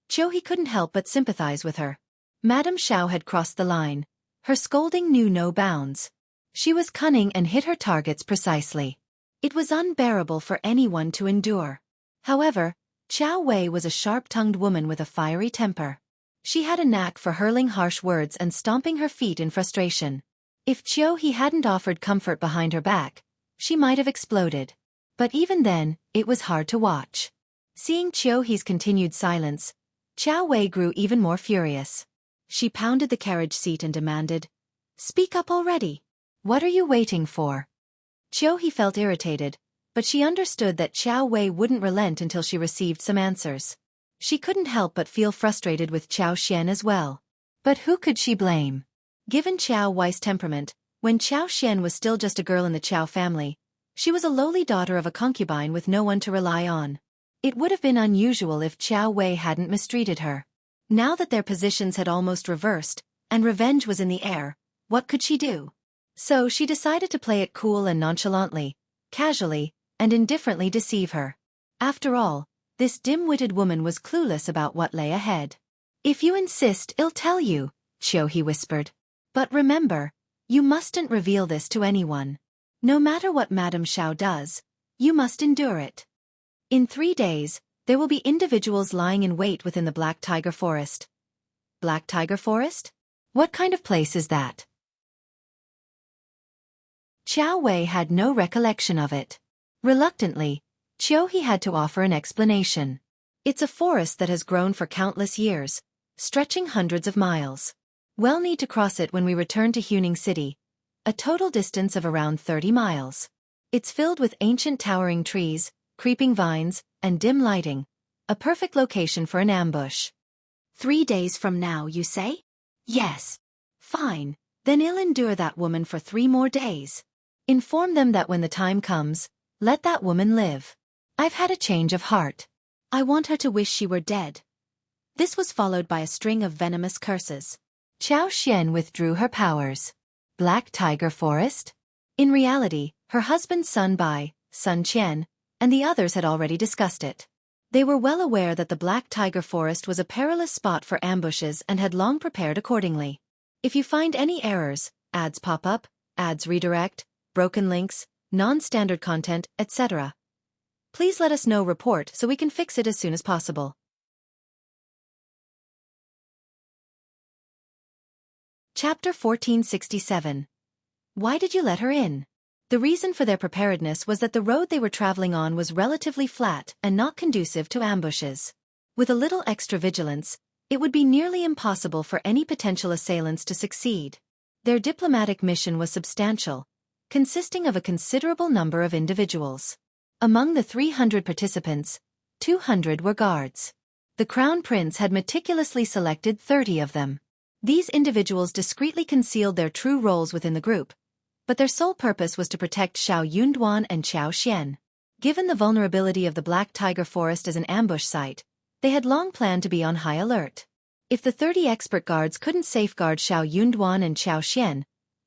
Qiaohe couldn't help but sympathize with her. Madame Xiao had crossed the line. Her scolding knew no bounds. She was cunning and hit her targets precisely. It was unbearable for anyone to endure. However, Qiao Wei was a sharp-tongued woman with a fiery temper. She had a knack for hurling harsh words and stomping her feet in frustration. If Qiaohe hadn't offered comfort behind her back, she might have exploded. But even then, it was hard to watch. Seeing Qiaohe's continued silence, Qiao Wei grew even more furious. She pounded the carriage seat and demanded, "Speak up already. What are you waiting for?" Qiaohe felt irritated, but she understood that Qiao Wei wouldn't relent until she received some answers. She couldn't help but feel frustrated with Qiao Xian as well. But who could she blame? Given Qiao Wei's temperament, when Qiao Xian was still just a girl in the Qiao family, she was a lowly daughter of a concubine with no one to rely on. It would have been unusual if Qiao Wei hadn't mistreated her. Now that their positions had almost reversed, and revenge was in the air, what could she do? So she decided to play it cool and nonchalantly, casually, and indifferently deceive her. After all, this dim-witted woman was clueless about what lay ahead. "If you insist, I'll tell you," Qiaohe whispered. "But remember, you mustn't reveal this to anyone. No matter what Madame Xiao does, you must endure it. In 3 days, there will be individuals lying in wait within the Black Tiger Forest." Black Tiger Forest? What kind of place is that? Qiao Wei had no recollection of it. Reluctantly, Qiaohe had to offer an explanation. "It's a forest that has grown for countless years, stretching hundreds of miles. We'll need to cross it when we return to Huning City, a total distance of around 30 miles. It's filled with ancient towering trees, creeping vines, and dim lighting, a perfect location for an ambush." 3 days from now, you say? Yes. Fine, then I'll endure that woman for 3 more days. Inform them that when the time comes, let that woman live. I've had a change of heart. I want her to wish she were dead. This was followed by a string of venomous curses. Qiao Xian withdrew her powers. Black Tiger Forest? In reality, her husband's son Bai, Sun Qian, and the others had already discussed it. They were well aware that the Black Tiger Forest was a perilous spot for ambushes and had long prepared accordingly. If you find any errors, ads pop up, ads redirect, broken links, non-standard content, etc., please let us know. Report so we can fix it as soon as possible. Chapter 1467. Why did you let her in? The reason for their preparedness was that the road they were traveling on was relatively flat and not conducive to ambushes. With a little extra vigilance, it would be nearly impossible for any potential assailants to succeed. Their diplomatic mission was substantial, consisting of a considerable number of individuals. Among the 300 participants, 200 were guards. The Crown Prince had meticulously selected 30 of them. These individuals discreetly concealed their true roles within the group, but their sole purpose was to protect Xiao Yunduan and Qiao Xian. Given the vulnerability of the Black Tiger Forest as an ambush site, they had long planned to be on high alert. If the 30 expert guards couldn't safeguard Xiao Yunduan and Qiao Xian,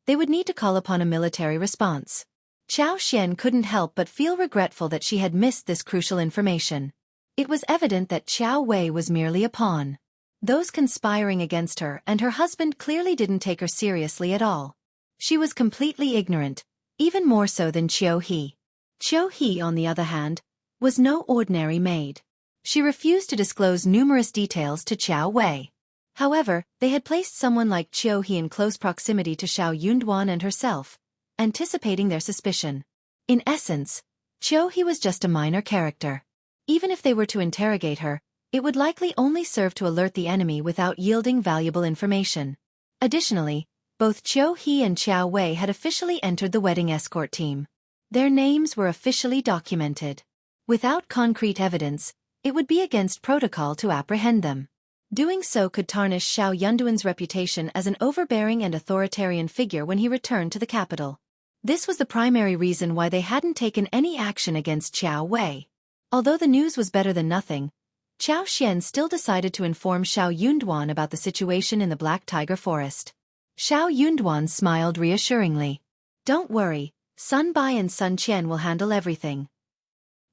they would need to call upon a military response. Qiao Xian couldn't help but feel regretful that she had missed this crucial information. It was evident that Qiao Wei was merely a pawn. Those conspiring against her and her husband clearly didn't take her seriously at all. She was completely ignorant, even more so than Qiaohe. Qiaohe, on the other hand, was no ordinary maid. She refused to disclose numerous details to Qiao Wei. However, they had placed someone like Qiaohe in close proximity to Xiao Yunduan and herself, anticipating their suspicion. In essence, Qiaohe was just a minor character. Even if they were to interrogate her, it would likely only serve to alert the enemy without yielding valuable information. Additionally, both Qiaohe and Qiao Wei had officially entered the wedding escort team. Their names were officially documented. Without concrete evidence, it would be against protocol to apprehend them. Doing so could tarnish Xiao Yunduan's reputation as an overbearing and authoritarian figure when he returned to the capital. This was the primary reason why they hadn't taken any action against Xiao Wei. Although the news was better than nothing, Qiao Xian still decided to inform Xiao Yunduan about the situation in the Black Tiger Forest. Xiao Yunduan smiled reassuringly. "Don't worry, Sun Bai and Sun Qian will handle everything."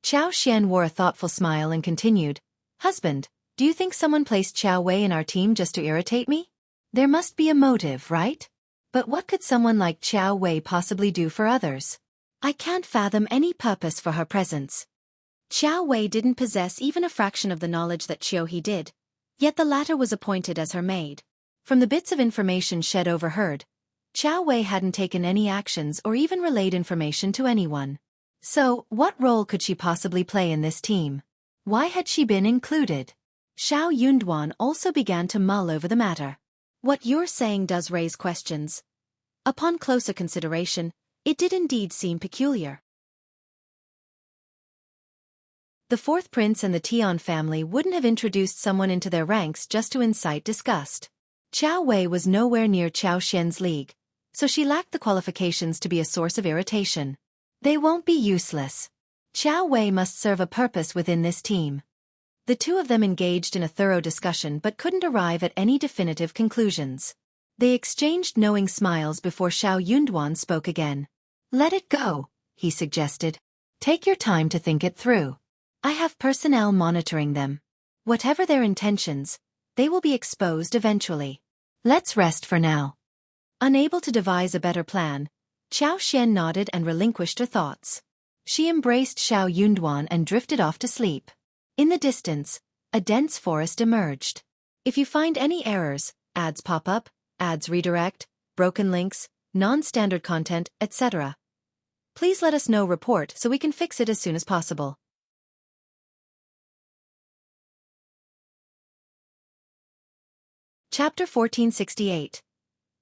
Qiao Xian wore a thoughtful smile and continued, "Husband, do you think someone placed Xiao Wei in our team just to irritate me? There must be a motive, right? But what could someone like Xiao Wei possibly do for others? I can't fathom any purpose for her presence." Xiao Wei didn't possess even a fraction of the knowledge that Qiao did, yet the latter was appointed as her maid. From the bits of information Shed overheard, Xiao Wei hadn't taken any actions or even relayed information to anyone. So, what role could she possibly play in this team? Why had she been included? Xiao Yunduan also began to mull over the matter. What you're saying does raise questions. Upon closer consideration, it did indeed seem peculiar. The fourth prince and the Tian family wouldn't have introduced someone into their ranks just to incite disgust. Qiao Wei was nowhere near Qiao Xian's league, so she lacked the qualifications to be a source of irritation. They won't be useless. Qiao Wei must serve a purpose within this team. The two of them engaged in a thorough discussion but couldn't arrive at any definitive conclusions. They exchanged knowing smiles before Xiao Yunduan spoke again. "Let it go," he suggested. "Take your time to think it through. I have personnel monitoring them. Whatever their intentions, they will be exposed eventually. Let's rest for now." Unable to devise a better plan, Qiao Xian nodded and relinquished her thoughts. She embraced Xiao Yunduan and drifted off to sleep. In the distance, a dense forest emerged. If you find any errors, ads pop up, ads redirect, broken links, non-standard content, etc., please let us know. Report so we can fix it as soon as possible. Chapter 1468.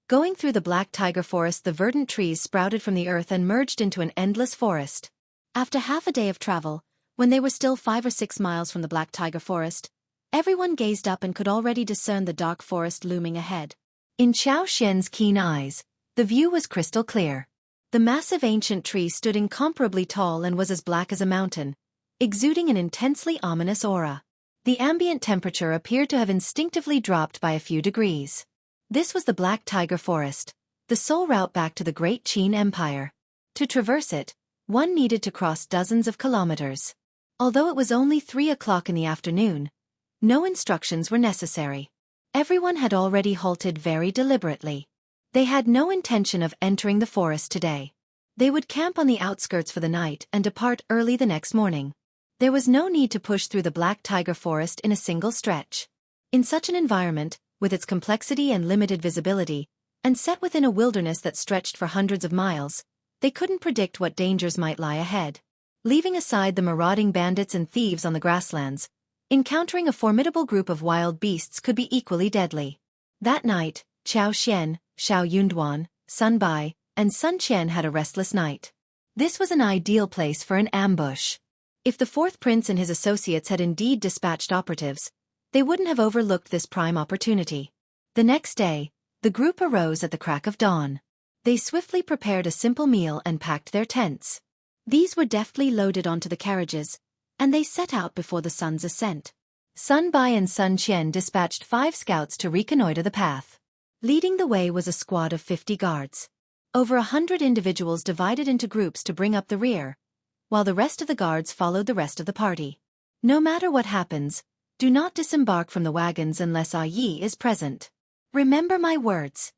Going through the Black Tiger Forest, the verdant trees sprouted from the earth and merged into an endless forest. After half a day of travel, when they were still 5 or 6 miles from the Black Tiger Forest, everyone gazed up and could already discern the dark forest looming ahead. In Qiao Xian's keen eyes, the view was crystal clear. The massive ancient tree stood incomparably tall and was as black as a mountain, exuding an intensely ominous aura. The ambient temperature appeared to have instinctively dropped by a few degrees. This was the Black Tiger Forest, the sole route back to the Great Qin Empire. To traverse it, one needed to cross dozens of kilometers. Although it was only 3 o'clock in the afternoon, no instructions were necessary. Everyone had already halted very deliberately. They had no intention of entering the forest today. They would camp on the outskirts for the night and depart early the next morning. There was no need to push through the Black Tiger Forest in a single stretch. In such an environment, with its complexity and limited visibility, and set within a wilderness that stretched for hundreds of miles, they couldn't predict what dangers might lie ahead. Leaving aside the marauding bandits and thieves on the grasslands, encountering a formidable group of wild beasts could be equally deadly. That night, Qiao Xian, Xiao Yunduan, Sun Bai, and Sun Qian had a restless night. This was an ideal place for an ambush. If the fourth prince and his associates had indeed dispatched operatives, they wouldn't have overlooked this prime opportunity. The next day, the group arose at the crack of dawn. They swiftly prepared a simple meal and packed their tents. These were deftly loaded onto the carriages, and they set out before the sun's ascent. Sun Bai and Sun Qian dispatched 5 scouts to reconnoiter the path. Leading the way was a squad of 50 guards. Over 100 individuals divided into groups to bring up the rear, while the rest of the guards followed the rest of the party. No matter what happens, do not disembark from the wagons unless Yi is present. Remember my words.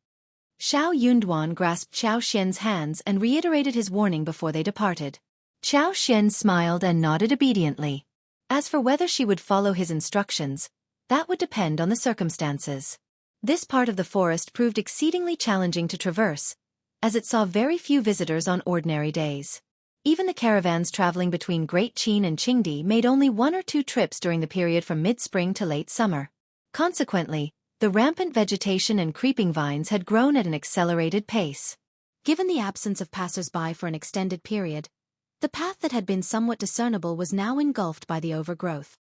Xiao Yunduan grasped Qiao Xian's hands and reiterated his warning before they departed. Qiao Xian smiled and nodded obediently. As for whether she would follow his instructions, that would depend on the circumstances. This part of the forest proved exceedingly challenging to traverse, as it saw very few visitors on ordinary days. Even the caravans traveling between Great Qin and Qingdi made only 1 or 2 trips during the period from mid-spring to late summer. Consequently, the rampant vegetation and creeping vines had grown at an accelerated pace. Given the absence of passers-by for an extended period, the path that had been somewhat discernible was now engulfed by the overgrowth.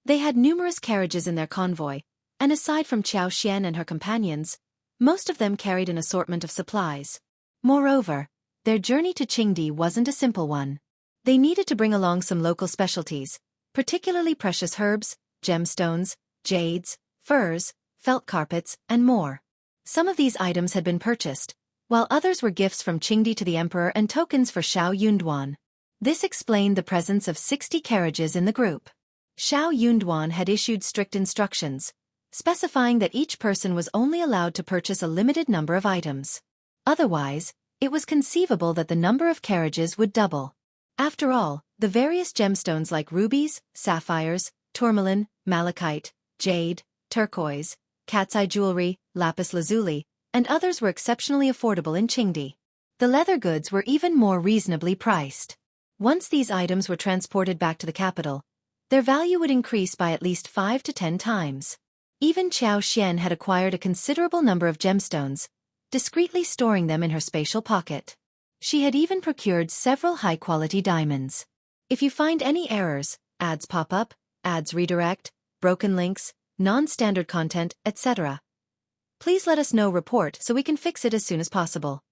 They had numerous carriages in their convoy, and aside from Qiao Xian and her companions, most of them carried an assortment of supplies. Moreover, their journey to Qingdi wasn't a simple one. They needed to bring along some local specialties, particularly precious herbs, gemstones, jades, furs, felt carpets, and more. Some of these items had been purchased, while others were gifts from Qingdi to the emperor and tokens for Xiao Yunduan. This explained the presence of 60 carriages in the group. Xiao Yunduan had issued strict instructions, specifying that each person was only allowed to purchase a limited number of items. Otherwise, it was conceivable that the number of carriages would double. After all, the various gemstones like rubies, sapphires, tourmaline, malachite, jade, turquoise, cat's eye jewelry, lapis lazuli, and others were exceptionally affordable in Qingdi. The leather goods were even more reasonably priced. Once these items were transported back to the capital, their value would increase by at least 5 to 10 times. Even Qiao Xian had acquired a considerable number of gemstones, discreetly storing them in her spatial pocket. She had even procured several high-quality diamonds. If you find any errors, ads pop up, ads redirect, broken links, non-standard content, etc., please let us know. Report so we can fix it as soon as possible.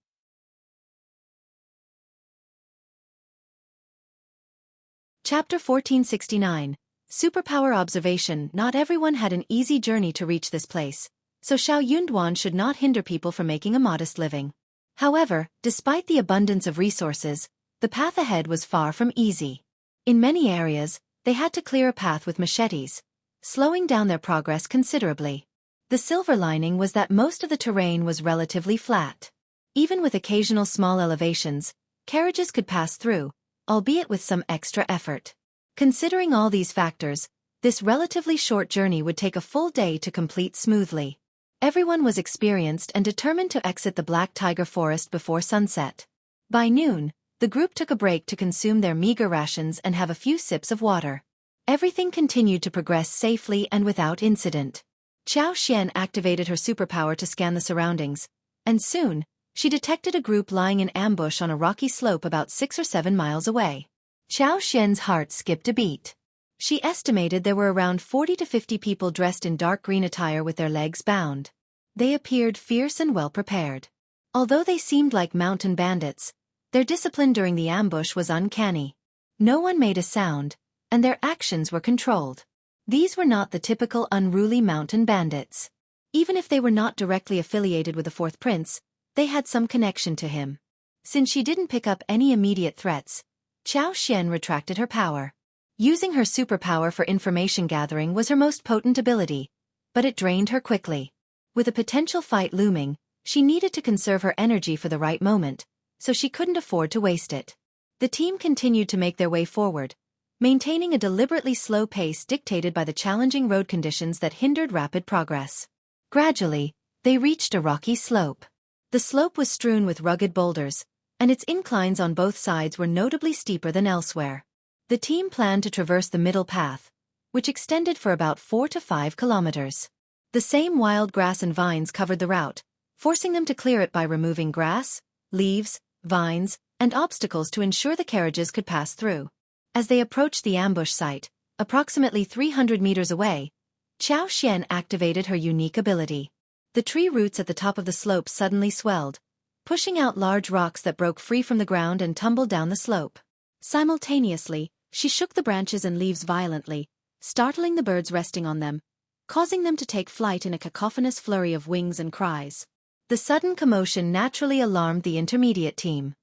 Chapter 1469. Superpower Observation. Not everyone had an easy journey to reach this place, so Xiao Yunduan should not hinder people from making a modest living. However, despite the abundance of resources, the path ahead was far from easy. In many areas, they had to clear a path with machetes, slowing down their progress considerably. The silver lining was that most of the terrain was relatively flat. Even with occasional small elevations, carriages could pass through, albeit with some extra effort. Considering all these factors, this relatively short journey would take a full day to complete smoothly. Everyone was experienced and determined to exit the Black Tiger Forest before sunset. By noon, the group took a break to consume their meager rations and have a few sips of water. Everything continued to progress safely and without incident. Qiao Xian activated her superpower to scan the surroundings, and soon, she detected a group lying in ambush on a rocky slope about 6 or 7 miles away. Qiao Xian's heart skipped a beat. She estimated there were around 40 to 50 people dressed in dark green attire with their legs bound. They appeared fierce and well-prepared. Although they seemed like mountain bandits, their discipline during the ambush was uncanny. No one made a sound, and their actions were controlled. These were not the typical unruly mountain bandits. Even if they were not directly affiliated with the fourth prince, they had some connection to him. Since she didn't pick up any immediate threats, Qiao Xian retracted her power. Using her superpower for information gathering was her most potent ability, but it drained her quickly. With a potential fight looming, she needed to conserve her energy for the right moment, so she couldn't afford to waste it. The team continued to make their way forward, maintaining a deliberately slow pace dictated by the challenging road conditions that hindered rapid progress. Gradually, they reached a rocky slope. The slope was strewn with rugged boulders, and its inclines on both sides were notably steeper than elsewhere. The team planned to traverse the middle path, which extended for about 4 to 5 kilometers. The same wild grass and vines covered the route, forcing them to clear it by removing grass, leaves, vines, and obstacles to ensure the carriages could pass through. As they approached the ambush site, approximately 300 meters away, Qiao Xian activated her unique ability. The tree roots at the top of the slope suddenly swelled, pushing out large rocks that broke free from the ground and tumbled down the slope. Simultaneously, she shook the branches and leaves violently, startling the birds resting on them, causing them to take flight in a cacophonous flurry of wings and cries. The sudden commotion naturally alarmed the intermediate team.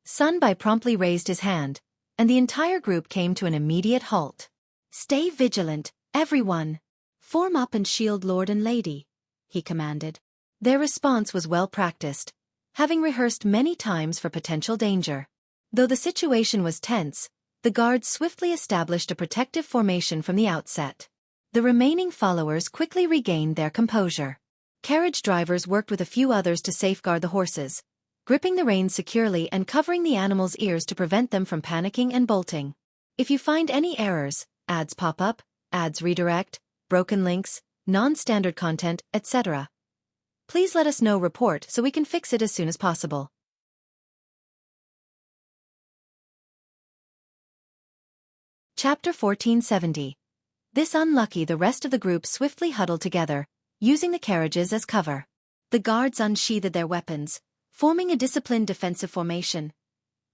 Sun Bai promptly raised his hand, and the entire group came to an immediate halt. "Stay vigilant, everyone. Form up and shield Lord and Lady," he commanded. Their response was well practiced, having rehearsed many times for potential danger. Though the situation was tense, the guards swiftly established a protective formation from the outset. The remaining followers quickly regained their composure. Carriage drivers worked with a few others to safeguard the horses, gripping the reins securely and covering the animals' ears to prevent them from panicking and bolting. If you find any errors, ads pop up, ads redirect, broken links, non-standard content, etc., please let us know. Report so we can fix it as soon as possible. Chapter 1470. This unlucky. The rest of the group swiftly huddled together, using the carriages as cover. The guards unsheathed their weapons, forming a disciplined defensive formation.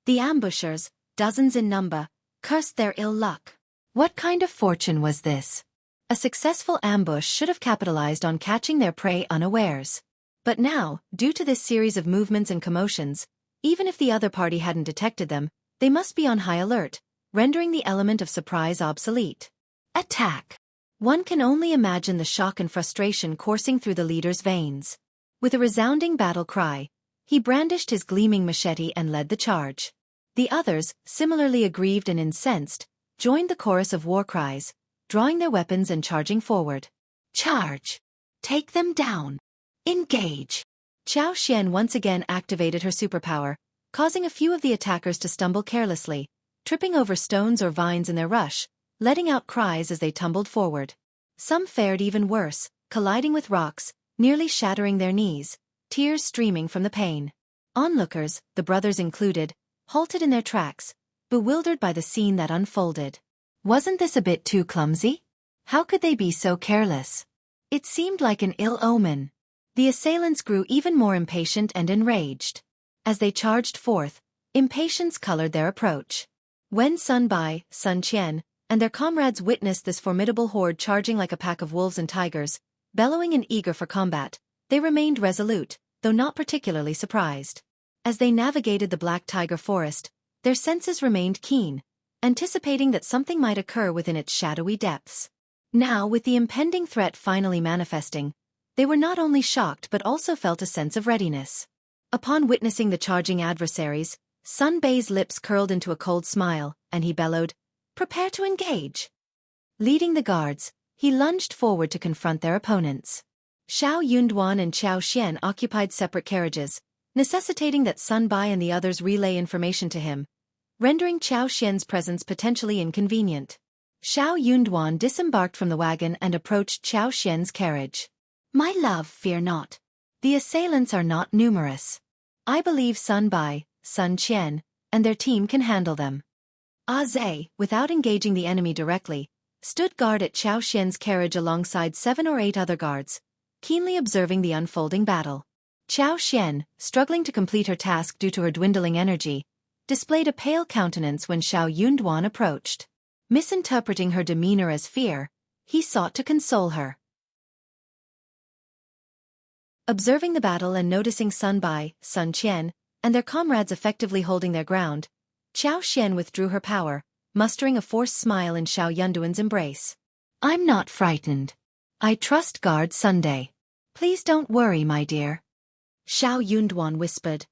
The ambushers, dozens in number, cursed their ill luck. What kind of fortune was this? A successful ambush should have capitalized on catching their prey unawares. But now, due to this series of movements and commotions, even if the other party hadn't detected them, they must be on high alert, rendering the element of surprise obsolete. Attack! One can only imagine the shock and frustration coursing through the leader's veins. With a resounding battle cry, he brandished his gleaming machete and led the charge. The others, similarly aggrieved and incensed, joined the chorus of war cries, drawing their weapons and charging forward. Charge! Take them down! Engage! Xianxia once again activated her superpower, causing a few of the attackers to stumble carelessly, tripping over stones or vines in their rush, letting out cries as they tumbled forward. Some fared even worse, colliding with rocks, nearly shattering their knees, tears streaming from the pain. Onlookers, the brothers included, halted in their tracks, bewildered by the scene that unfolded. Wasn't this a bit too clumsy? How could they be so careless? It seemed like an ill omen. The assailants grew even more impatient and enraged. As they charged forth, impatience colored their approach. When Sun Bai, Sun Qian, and their comrades witnessed this formidable horde charging like a pack of wolves and tigers, bellowing and eager for combat, they remained resolute, though not particularly surprised. As they navigated the Black Tiger Forest, their senses remained keen, anticipating that something might occur within its shadowy depths. Now, with the impending threat finally manifesting, they were not only shocked but also felt a sense of readiness. Upon witnessing the charging adversaries, Sun Bai's lips curled into a cold smile, and he bellowed, "Prepare to engage!" Leading the guards, he lunged forward to confront their opponents. Xiao Yunduan and Qiao Xian occupied separate carriages, necessitating that Sun Bai and the others relay information to him, rendering Qiao Xian's presence potentially inconvenient. Xiao Yunduan disembarked from the wagon and approached Qiao Xian's carriage. "My love, fear not. The assailants are not numerous. I believe Sun Bai, Sun Qian, and their team can handle them." Zhe, without engaging the enemy directly, stood guard at Qiao Xian's carriage alongside 7 or 8 other guards, keenly observing the unfolding battle. Qiao Xian, struggling to complete her task due to her dwindling energy, displayed a pale countenance when Xiao Yunduan approached. Misinterpreting her demeanor as fear, he sought to console her. Observing the battle and noticing Sun Bai, Sun Qian, and their comrades effectively holding their ground, Qiao Xian withdrew her power, mustering a forced smile in Xiao Yunduan's embrace. "I'm not frightened. I trust Guard Sunday. Please don't worry, my dear." Xiao Yunduan whispered,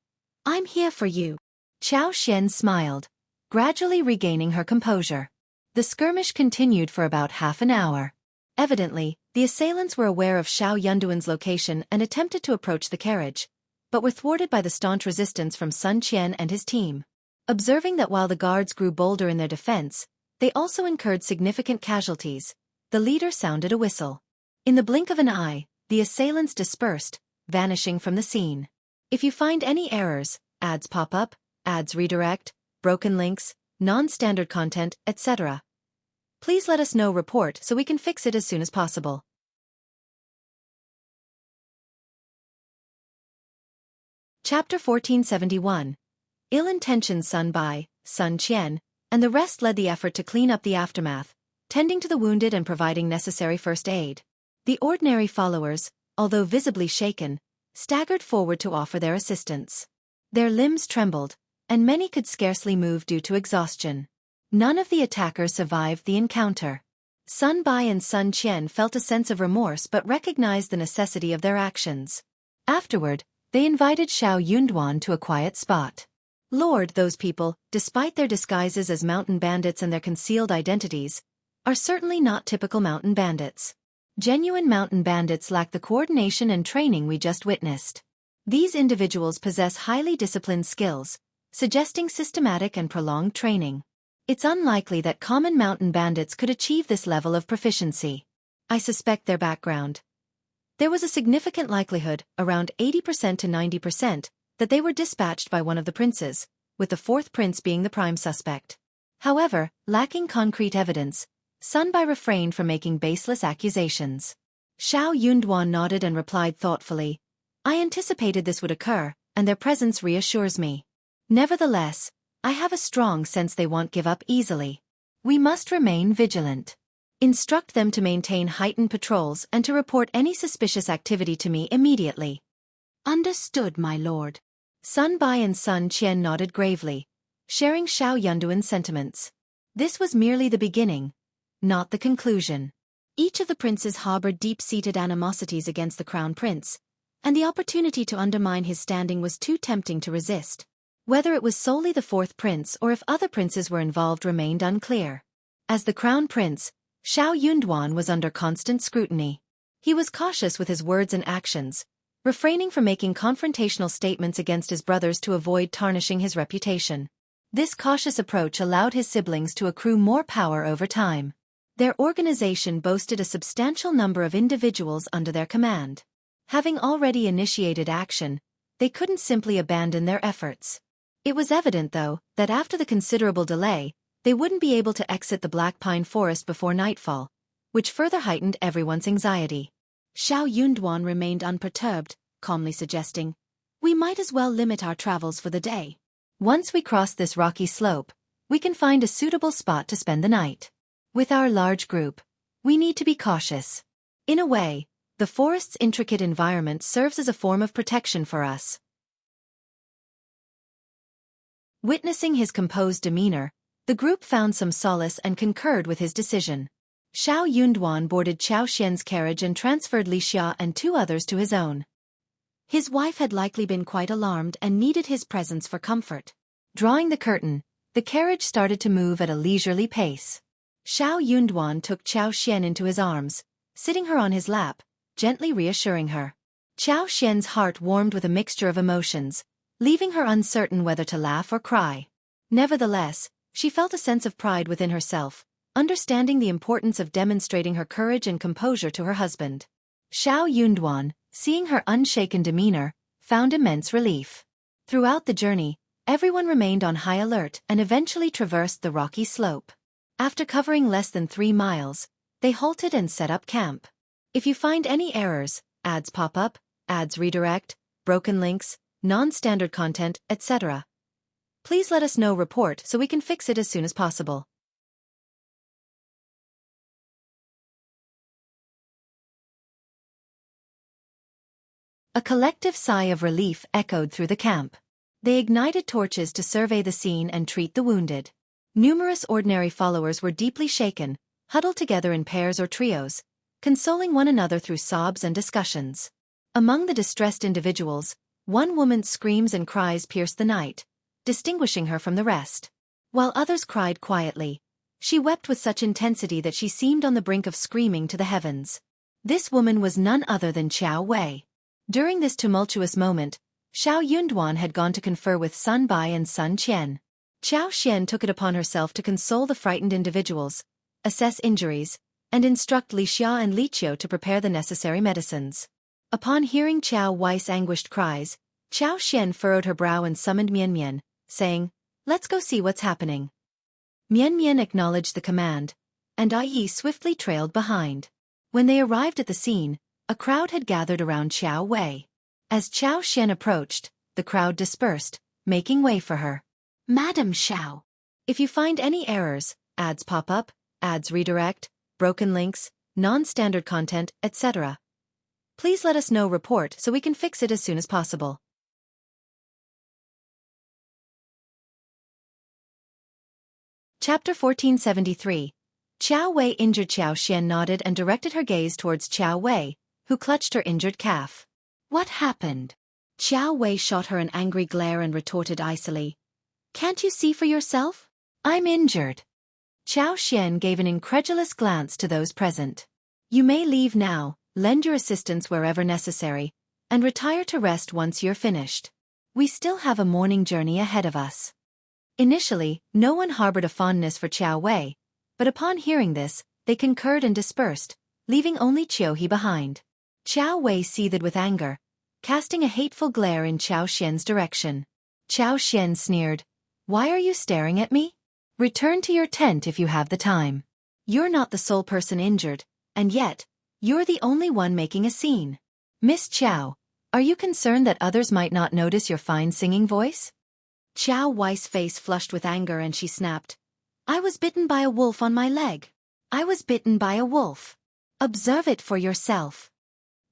"I'm here for you." Qiao Xian smiled, gradually regaining her composure. The skirmish continued for about half an hour. Evidently, the assailants were aware of Xiao Yunduan's location and attempted to approach the carriage, but were thwarted by the staunch resistance from Sun Qian and his team. Observing that while the guards grew bolder in their defense, they also incurred significant casualties, the leader sounded a whistle. In the blink of an eye, the assailants dispersed, vanishing from the scene. If you find any errors, ads pop up, ads redirect, broken links, non-standard content, etc., please let us know. Report so we can fix it as soon as possible. Chapter 1471. Ill-intentioned Sun Bai, Sun Qian, and the rest led the effort to clean up the aftermath, tending to the wounded and providing necessary first aid. The ordinary followers, although visibly shaken, staggered forward to offer their assistance. Their limbs trembled, and many could scarcely move due to exhaustion. None of the attackers survived the encounter. Sun Bai and Sun Qian felt a sense of remorse but recognized the necessity of their actions. Afterward, they invited Xiao Yunduan to a quiet spot. "Lord, those people, despite their disguises as mountain bandits and their concealed identities, are certainly not typical mountain bandits. Genuine mountain bandits lack the coordination and training we just witnessed. These individuals possess highly disciplined skills, suggesting systematic and prolonged training. It's unlikely that common mountain bandits could achieve this level of proficiency. I suspect their background. There was a significant likelihood, around 80% to 90%, that they were dispatched by one of the princes, with the 4th prince being the prime suspect. However, lacking concrete evidence, Sun Bai refrained from making baseless accusations." Xiao Yunduan nodded and replied thoughtfully, I anticipated this would occur, and their presence reassures me. Nevertheless, I have a strong sense they won't give up easily. We must remain vigilant. Instruct them to maintain heightened patrols and to report any suspicious activity to me immediately. Understood, my lord. Sun Bai and Sun Qian nodded gravely, sharing Xiao Yunduan's sentiments. This was merely the beginning, not the conclusion. Each of the princes harbored deep-seated animosities against the crown prince, and the opportunity to undermine his standing was too tempting to resist. Whether it was solely the fourth prince or if other princes were involved remained unclear. As the crown prince, Xiao Yunduan was under constant scrutiny. He was cautious with his words and actions, refraining from making confrontational statements against his brothers to avoid tarnishing his reputation. This cautious approach allowed his siblings to accrue more power over time. Their organization boasted a substantial number of individuals under their command. Having already initiated action, they couldn't simply abandon their efforts. It was evident, though, that after the considerable delay, they wouldn't be able to exit the Black Pine Forest before nightfall, which further heightened everyone's anxiety. Xiao Yunduan remained unperturbed, calmly suggesting, "We might as well limit our travels for the day. Once we cross this rocky slope, we can find a suitable spot to spend the night. With our large group, we need to be cautious. In a way, the forest's intricate environment serves as a form of protection for us." Witnessing his composed demeanor, the group found some solace and concurred with his decision. Xiao Yunduan boarded Qiao Xian's carriage and transferred Leisureness and 2 others to his own. His wife had likely been quite alarmed and needed his presence for comfort. Drawing the curtain, the carriage started to move at a leisurely pace. Xiao Yunduan took Qiao Xian into his arms, sitting her on his lap, gently reassuring her. Qiao Xian's heart warmed with a mixture of emotions, leaving her uncertain whether to laugh or cry. Nevertheless, she felt a sense of pride within herself, understanding the importance of demonstrating her courage and composure to her husband. Xiao Yunduan, seeing her unshaken demeanor, found immense relief. Throughout the journey, everyone remained on high alert and eventually traversed the rocky slope. After covering less than 3 miles, they halted and set up camp. If you find any errors, ads pop up, ads redirect, broken links, non-standard content, etc., please let us know. Report so we can fix it as soon as possible. A collective sigh of relief echoed through the camp. They ignited torches to survey the scene and treat the wounded. Numerous ordinary followers were deeply shaken, huddled together in pairs or trios, consoling one another through sobs and discussions. Among the distressed individuals, one woman's screams and cries pierced the night, distinguishing her from the rest. While others cried quietly, she wept with such intensity that she seemed on the brink of screaming to the heavens. This woman was none other than Qiao Wei. During this tumultuous moment, Xiao Yunduan had gone to confer with Sun Bai and Sun Qian. Qiao Xian took it upon herself to console the frightened individuals, assess injuries, and instruct Li Xia and Li Qiao to prepare the necessary medicines. Upon hearing Qiao Wei's anguished cries, Qiao Xian furrowed her brow and summoned Mian Mian, saying, "Let's go see what's happening." Mian Mian acknowledged the command, and Yi swiftly trailed behind. When they arrived at the scene, a crowd had gathered around Qiao Wei. As Qiao Xian approached, the crowd dispersed, making way for her. "Madam Xiao, if you find any errors, ads pop up, ads redirect, broken links, non-standard content, etc., please let us know. Report so we can fix it as soon as possible." Chapter 1473. Qiao Wei injured. Qiao Xian nodded and directed her gaze towards Qiao Wei, who clutched her injured calf. "What happened?" Qiao Wei shot her an angry glare and retorted icily, "Can't you see for yourself?" "I'm injured." Qiao Xian gave an incredulous glance to those present. "You may leave now, lend your assistance wherever necessary, and retire to rest once you're finished. We still have a morning journey ahead of us." Initially, no one harbored a fondness for Qiao Wei, but upon hearing this, they concurred and dispersed, leaving only Qiao behind. Qiao Wei seethed with anger, casting a hateful glare in Qiao Xian's direction. Qiao Xian sneered, "Why are you staring at me? Return to your tent if you have the time. You're not the sole person injured, and yet, you're the only one making a scene. Miss Qiao, Are you concerned that others might not notice your fine singing voice? Qiao Wei's face flushed with anger and she snapped. I was bitten by a wolf on my leg. I was bitten by a wolf. Observe it for yourself.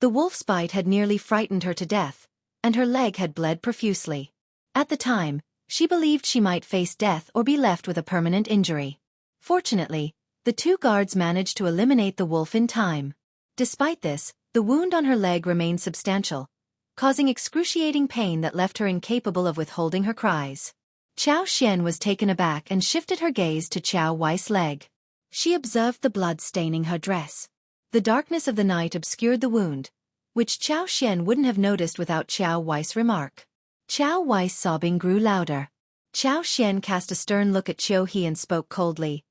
The wolf's bite had nearly frightened her to death, and her leg had bled profusely. At the time, she believed she might face death or be left with a permanent injury. Fortunately, the two guards managed to eliminate the wolf in time. Despite this, the wound on her leg remained substantial, causing excruciating pain that left her incapable of withholding her cries. Xianxia was taken aback and shifted her gaze to Qiao Wei's leg. She observed the blood staining her dress. The darkness of the night obscured the wound, which Xianxia wouldn't have noticed without Qiao Wei's remark. Qiao Wei's sobbing grew louder. Xianxia cast a stern look at Qiao and spoke coldly.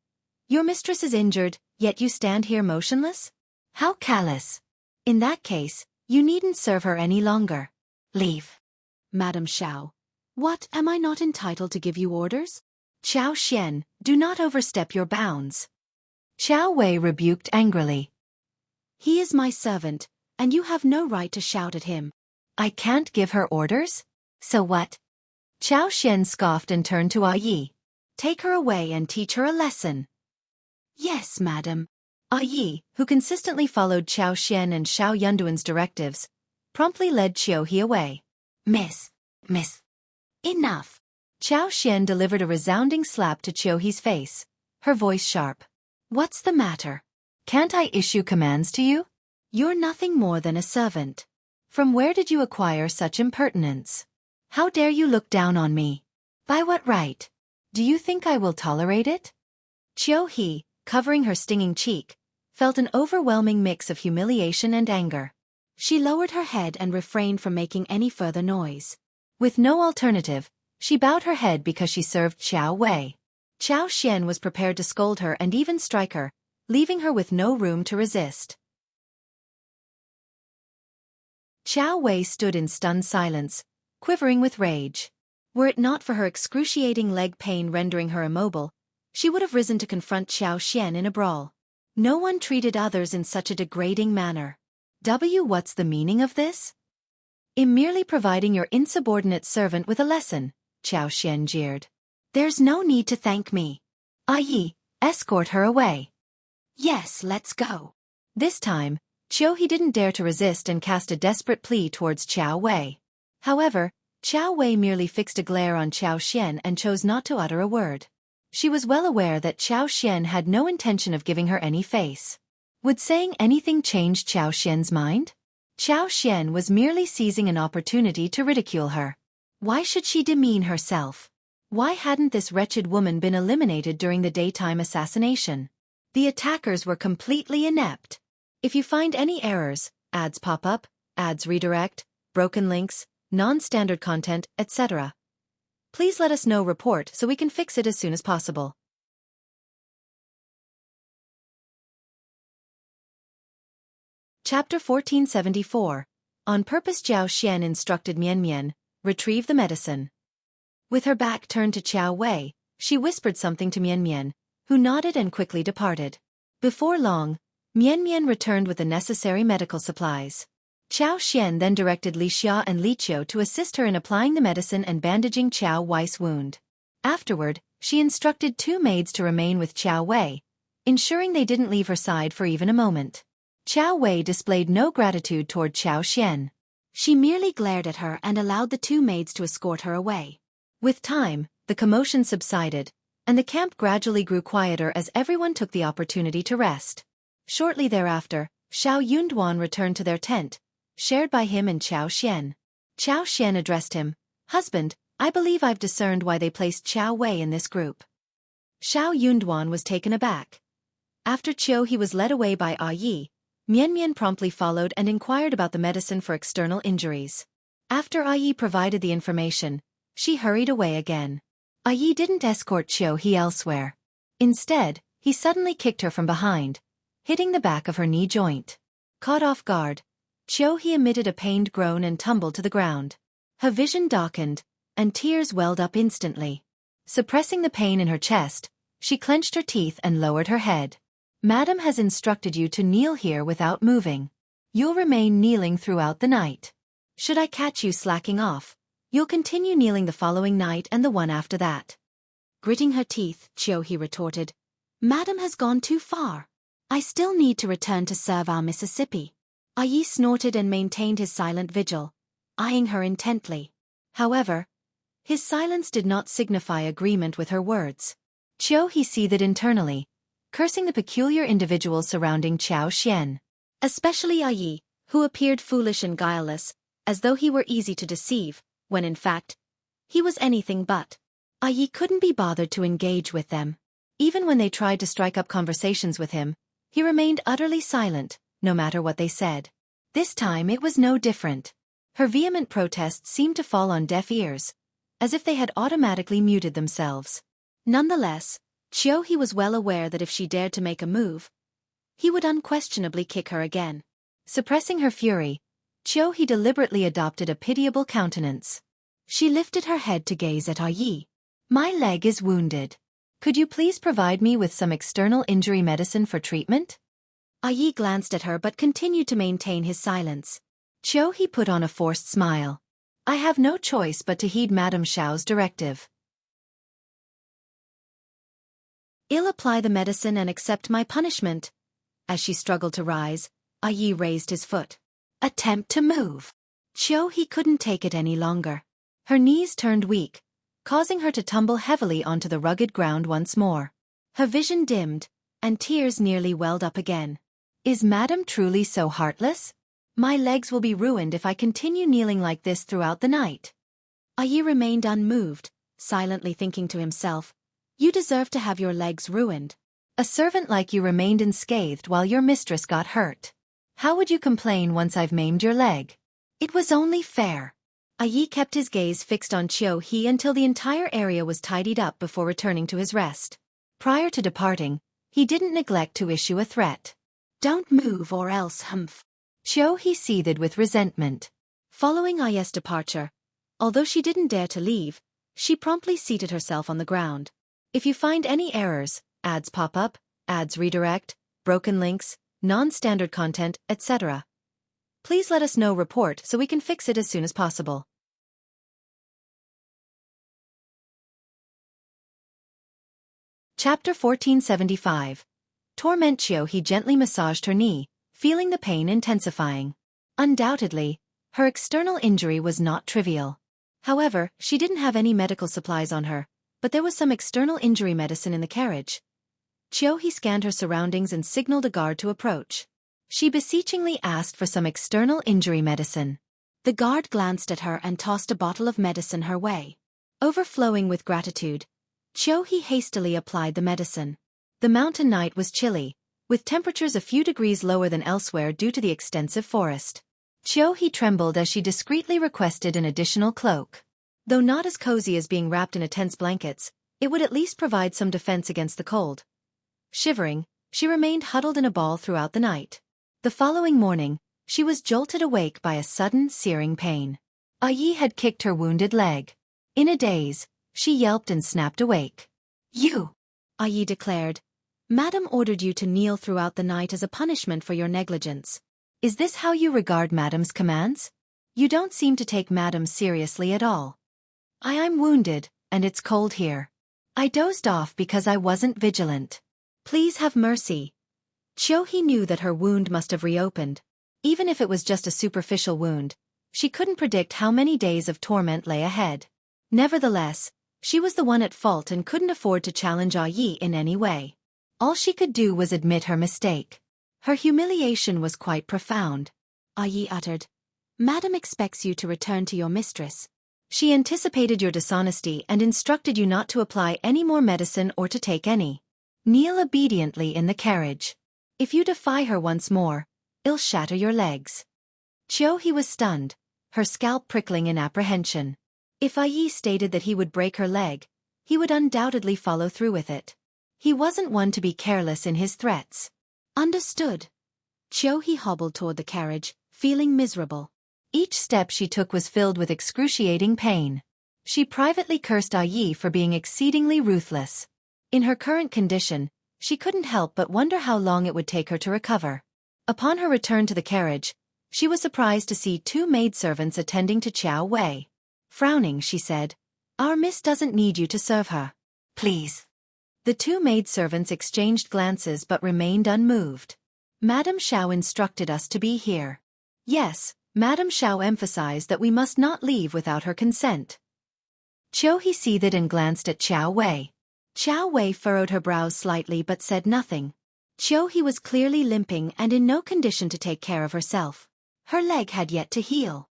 Your mistress is injured, yet you stand here motionless? How callous! In that case, you needn't serve her any longer. Leave. Madam Xiao. What, am I not entitled to give you orders? Xianxia, do not overstep your bounds. Qiao Wei rebuked angrily. He is my servant, and you have no right to shout at him. I can't give her orders? So what? Xianxia scoffed and turned to Yi. Take her away and teach her a lesson. Yes, madam. Yi, who consistently followed Xianxia and Xiao Yunduan's directives, promptly led Qiao away. Miss. Enough. Xianxia delivered a resounding slap to Qiao face, her voice sharp. What's the matter? Can't I issue commands to you? You're nothing more than a servant. From where did you acquire such impertinence? How dare you look down on me? By what right? Do you think I will tolerate it? Qiao, covering her stinging cheek, felt an overwhelming mix of humiliation and anger. She lowered her head and refrained from making any further noise. With no alternative, she bowed her head because she served Qiao Wei. Xianxia was prepared to scold her and even strike her, leaving her with no room to resist. Qiao Wei stood in stunned silence, quivering with rage. Were it not for her excruciating leg pain rendering her immobile, she would have risen to confront Xianxia in a brawl. No one treated others in such a degrading manner. What's the meaning of this? In merely providing your insubordinate servant with a lesson, Xianxia jeered. There's no need to thank me. Yi, escort her away. Yes, let's go. This time, Qiao didn't dare to resist and cast a desperate plea towards Qiao Wei. However, Qiao Wei merely fixed a glare on Xianxia and chose not to utter a word. She was well aware that Xianxia had no intention of giving her any face. Would saying anything change Xianxia's mind? Xianxia was merely seizing an opportunity to ridicule her. Why should she demean herself? Why hadn't this wretched woman been eliminated during the daytime assassination? The attackers were completely inept. If you find any errors, ads pop up, ads redirect, broken links, non-standard content, etc., please let us know. Report so we can fix it as soon as possible. Chapter 1474. On purpose. Xianxia instructed Mian, retrieve the medicine. With her back turned to Qiao Wei, she whispered something to Mian, who nodded and quickly departed. Before long, Mian returned with the necessary medical supplies. Xianxia then directed Xia and Qiao to assist her in applying the medicine and bandaging Qiao Wei's wound. Afterward, she instructed two maids to remain with Qiao Wei, ensuring they didn't leave her side for even a moment. Qiao Wei displayed no gratitude toward Xianxia. She merely glared at her and allowed the two maids to escort her away. With time, the commotion subsided, and the camp gradually grew quieter as everyone took the opportunity to rest. Shortly thereafter, Xiao Yunduan returned to their tent, shared by him and Xianxia. Xianxia addressed him, Husband, I believe I've discerned why they placed Qiao Wei in this group. Xiao Yunduan was taken aback. After Qiao was led away by Yi, Mian promptly followed and inquired about the medicine for external injuries. After Yi provided the information, she hurried away again. Yi didn't escort Qiao elsewhere. Instead, he suddenly kicked her from behind, hitting the back of her knee joint. Caught off guard, Qiao emitted a pained groan and tumbled to the ground. Her vision darkened, and tears welled up instantly. Suppressing the pain in her chest, she clenched her teeth and lowered her head. Madam has instructed you to kneel here without moving. You'll remain kneeling throughout the night. Should I catch you slacking off, you'll continue kneeling the following night and the one after that. Gritting her teeth, Qiao he retorted. Madam has gone too far. I still need to return to serve our Mississippi. Yi snorted and maintained his silent vigil, eyeing her intently. However, his silence did not signify agreement with her words. Qiao he seethed internally, cursing the peculiar individuals surrounding Qiao Xian. Especially Yi, who appeared foolish and guileless, as though he were easy to deceive, when in fact, he was anything but. Yi couldn't be bothered to engage with them. Even when they tried to strike up conversations with him, he remained utterly silent, no matter what they said. This time it was no different. Her vehement protests seemed to fall on deaf ears, as if they had automatically muted themselves. Nonetheless, Qiao he was well aware that if she dared to make a move, he would unquestionably kick her again. Suppressing her fury, Qiao he deliberately adopted a pitiable countenance. She lifted her head to gaze at Yi. My leg is wounded. Could you please provide me with some external injury medicine for treatment? Yi glanced at her but continued to maintain his silence. Qiao he put on a forced smile. I have no choice but to heed Madame Xiao's directive. I'll apply the medicine and accept my punishment. As she struggled to rise, Yi raised his foot. Attempt to move. Qiao he couldn't take it any longer. Her knees turned weak, causing her to tumble heavily onto the rugged ground once more. Her vision dimmed, and tears nearly welled up again. Is Madame truly so heartless? My legs will be ruined if I continue kneeling like this throughout the night. Yi remained unmoved, silently thinking to himself, You deserve to have your legs ruined. A servant like you remained unscathed while your mistress got hurt. How would you complain once I've maimed your leg? It was only fair. Yi kept his gaze fixed on Qiao he until the entire area was tidied up before returning to his rest. Prior to departing, he didn't neglect to issue a threat. Don't move or else humph. Qiao he seethed with resentment. Following Yi's departure, although she didn't dare to leave, she promptly seated herself on the ground. If you find any errors, ads pop up, ads redirect, broken links, non-standard content, etc., please let us know. Report so we can fix it as soon as possible. Chapter 1475. Torment. Qiao he gently massaged her knee, feeling the pain intensifying. Undoubtedly, her external injury was not trivial. However, she didn't have any medical supplies on her, but there was some external injury medicine in the carriage. Qiao he scanned her surroundings and signaled a guard to approach. She beseechingly asked for some external injury medicine. The guard glanced at her and tossed a bottle of medicine her way. Overflowing with gratitude, Qiao he hastily applied the medicine. The mountain night was chilly, with temperatures a few degrees lower than elsewhere due to the extensive forest. Qiao he trembled as she discreetly requested an additional cloak. Though not as cozy as being wrapped in intense blankets, it would at least provide some defense against the cold. Shivering, she remained huddled in a ball throughout the night. The following morning, she was jolted awake by a sudden searing pain. Yi had kicked her wounded leg. In a daze, she yelped and snapped awake. You! Yi declared. Madam ordered you to kneel throughout the night as a punishment for your negligence. Is this how you regard Madam's commands? You don't seem to take Madam seriously at all. I'm wounded, and it's cold here. I dozed off because I wasn't vigilant. Please have mercy. Qiao he knew that her wound must have reopened. Even if it was just a superficial wound, she couldn't predict how many days of torment lay ahead. Nevertheless, she was the one at fault and couldn't afford to challenge Yi in any way. All she could do was admit her mistake. Her humiliation was quite profound. Yi uttered. Madam expects you to return to your mistress. She anticipated your dishonesty and instructed you not to apply any more medicine or to take any. Kneel obediently in the carriage. If you defy her once more, I'll shatter your legs. Qiao he was stunned, her scalp prickling in apprehension. If Yi stated that he would break her leg, he would undoubtedly follow through with it. He wasn't one to be careless in his threats. Understood. Qiao he hobbled toward the carriage, feeling miserable. Each step she took was filled with excruciating pain. She privately cursed Yi for being exceedingly ruthless. In her current condition, she couldn't help but wonder how long it would take her to recover. Upon her return to the carriage, She was surprised to see 2 maidservants attending to Qiao Wei. Frowning, she said, "Our miss doesn't need you to serve her. Please." The 2 maidservants exchanged glances but remained unmoved. "Madame Xiao instructed us to be here." "Yes," Madame Xiao emphasized that we must not leave without her consent. He seethed and glanced at Qiao Wei. Qiao Wei furrowed her brows slightly but said nothing. He was clearly limping and in no condition to take care of herself. Her leg had yet to heal.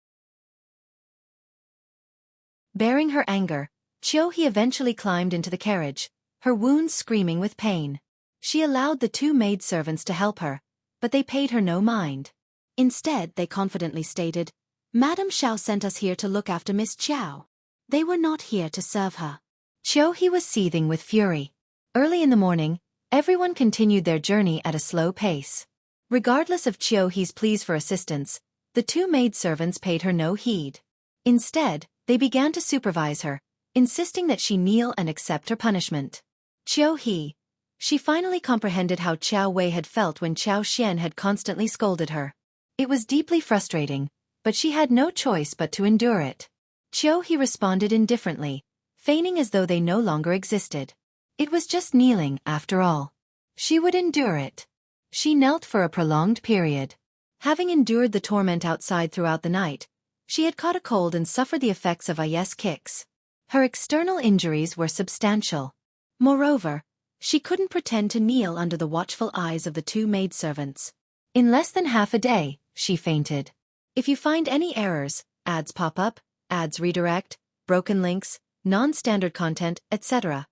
Bearing her anger, He eventually climbed into the carriage, her wounds screaming with pain. She allowed the 2 maidservants to help her, but they paid her no mind. Instead, they confidently stated, "Madame Xiao sent us here to look after Miss Qiao. They were not here to serve her." He was seething with fury. Early in the morning, everyone continued their journey at a slow pace. Regardless of He's pleas for assistance, the 2 maidservants paid her no heed. Instead, they began to supervise her, insisting that she kneel and accept her punishment. She finally comprehended how Qiao Wei had felt when Qiao Xian had constantly scolded her. It was deeply frustrating, but she had no choice but to endure it. He responded indifferently, feigning as though they no longer existed. It was just kneeling, after all. She would endure it. She knelt for a prolonged period. Having endured the torment outside throughout the night, she had caught a cold and suffered the effects of Ice kicks. Her external injuries were substantial. Moreover, she couldn't pretend to kneel under the watchful eyes of the 2 maidservants. In less than half a day, she fainted. If you find any errors, ads pop up, ads redirect, broken links, non-standard content, etc.,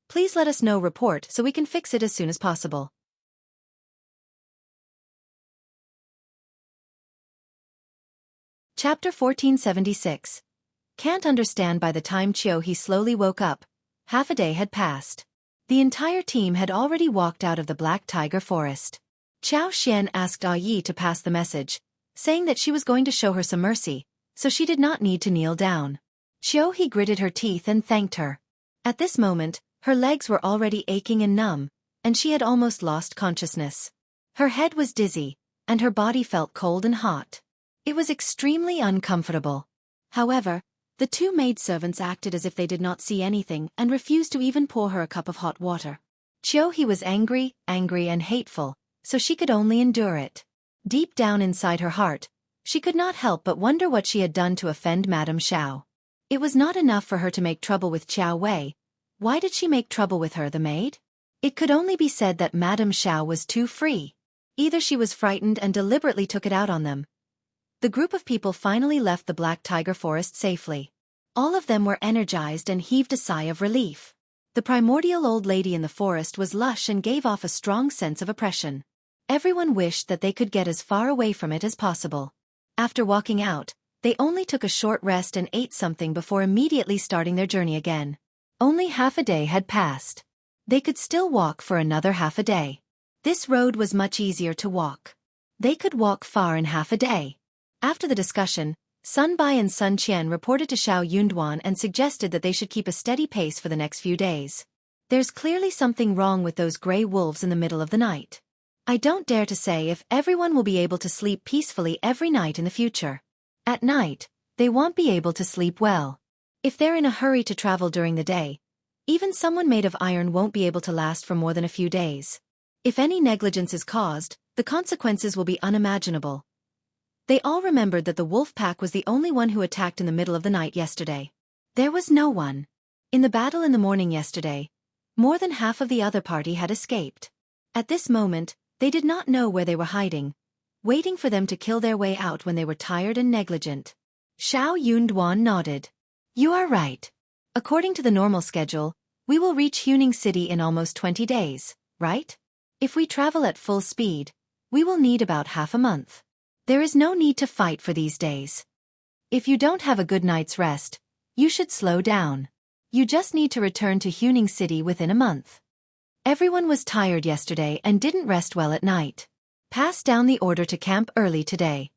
please let us know. Report so we can fix it as soon as possible. Chapter 1476. Can't understand. By the time he slowly woke up, half a day had passed. The entire team had already walked out of the Black Tiger Forest. Qiao Xian asked Yi to pass the message, saying that she was going to show her some mercy, so she did not need to kneel down. He gritted her teeth and thanked her. At this moment, her legs were already aching and numb, and she had almost lost consciousness. Her head was dizzy, and her body felt cold and hot. It was extremely uncomfortable. However, the 2 maidservants acted as if they did not see anything and refused to even pour her a cup of hot water. He was angry and hateful, so she could only endure it. Deep down inside her heart, she could not help but wonder what she had done to offend Madame Xiao. It was not enough for her to make trouble with Qiao Wei. Why did she make trouble with her, the maid? It could only be said that Madame Xiao was too free. Either she was frightened and deliberately took it out on them. The group of people finally left the Black Tiger Forest safely. All of them were energized and heaved a sigh of relief. The primordial old lady in the forest was lush and gave off a strong sense of oppression. Everyone wished that they could get as far away from it as possible. After walking out, they only took a short rest and ate something before immediately starting their journey again. Only half a day had passed. They could still walk for another half a day. This road was much easier to walk. They could walk far in half a day. After the discussion, Sun Bai and Sun Qian reported to Xiao Yunduan and suggested that they should keep a steady pace for the next few days. There's clearly something wrong with those gray wolves in the middle of the night. I don't dare to say if everyone will be able to sleep peacefully every night in the future. At night, they won't be able to sleep well. If they're in a hurry to travel during the day, even someone made of iron won't be able to last for more than a few days. If any negligence is caused, the consequences will be unimaginable. They all remembered that the wolf pack was the only one who attacked in the middle of the night yesterday. There was no one. In the battle in the morning yesterday, more than half of the other party had escaped. At this moment, they did not know where they were hiding, waiting for them to kill their way out when they were tired and negligent. Xiao Yunduan nodded. You are right. According to the normal schedule, we will reach Huning City in almost 20 days, right? If we travel at full speed, we will need about half a month. There is no need to fight for these days. If you don't have a good night's rest, you should slow down. You just need to return to Huning City within a month. Everyone was tired yesterday and didn't rest well at night. Pass down the order to camp early today.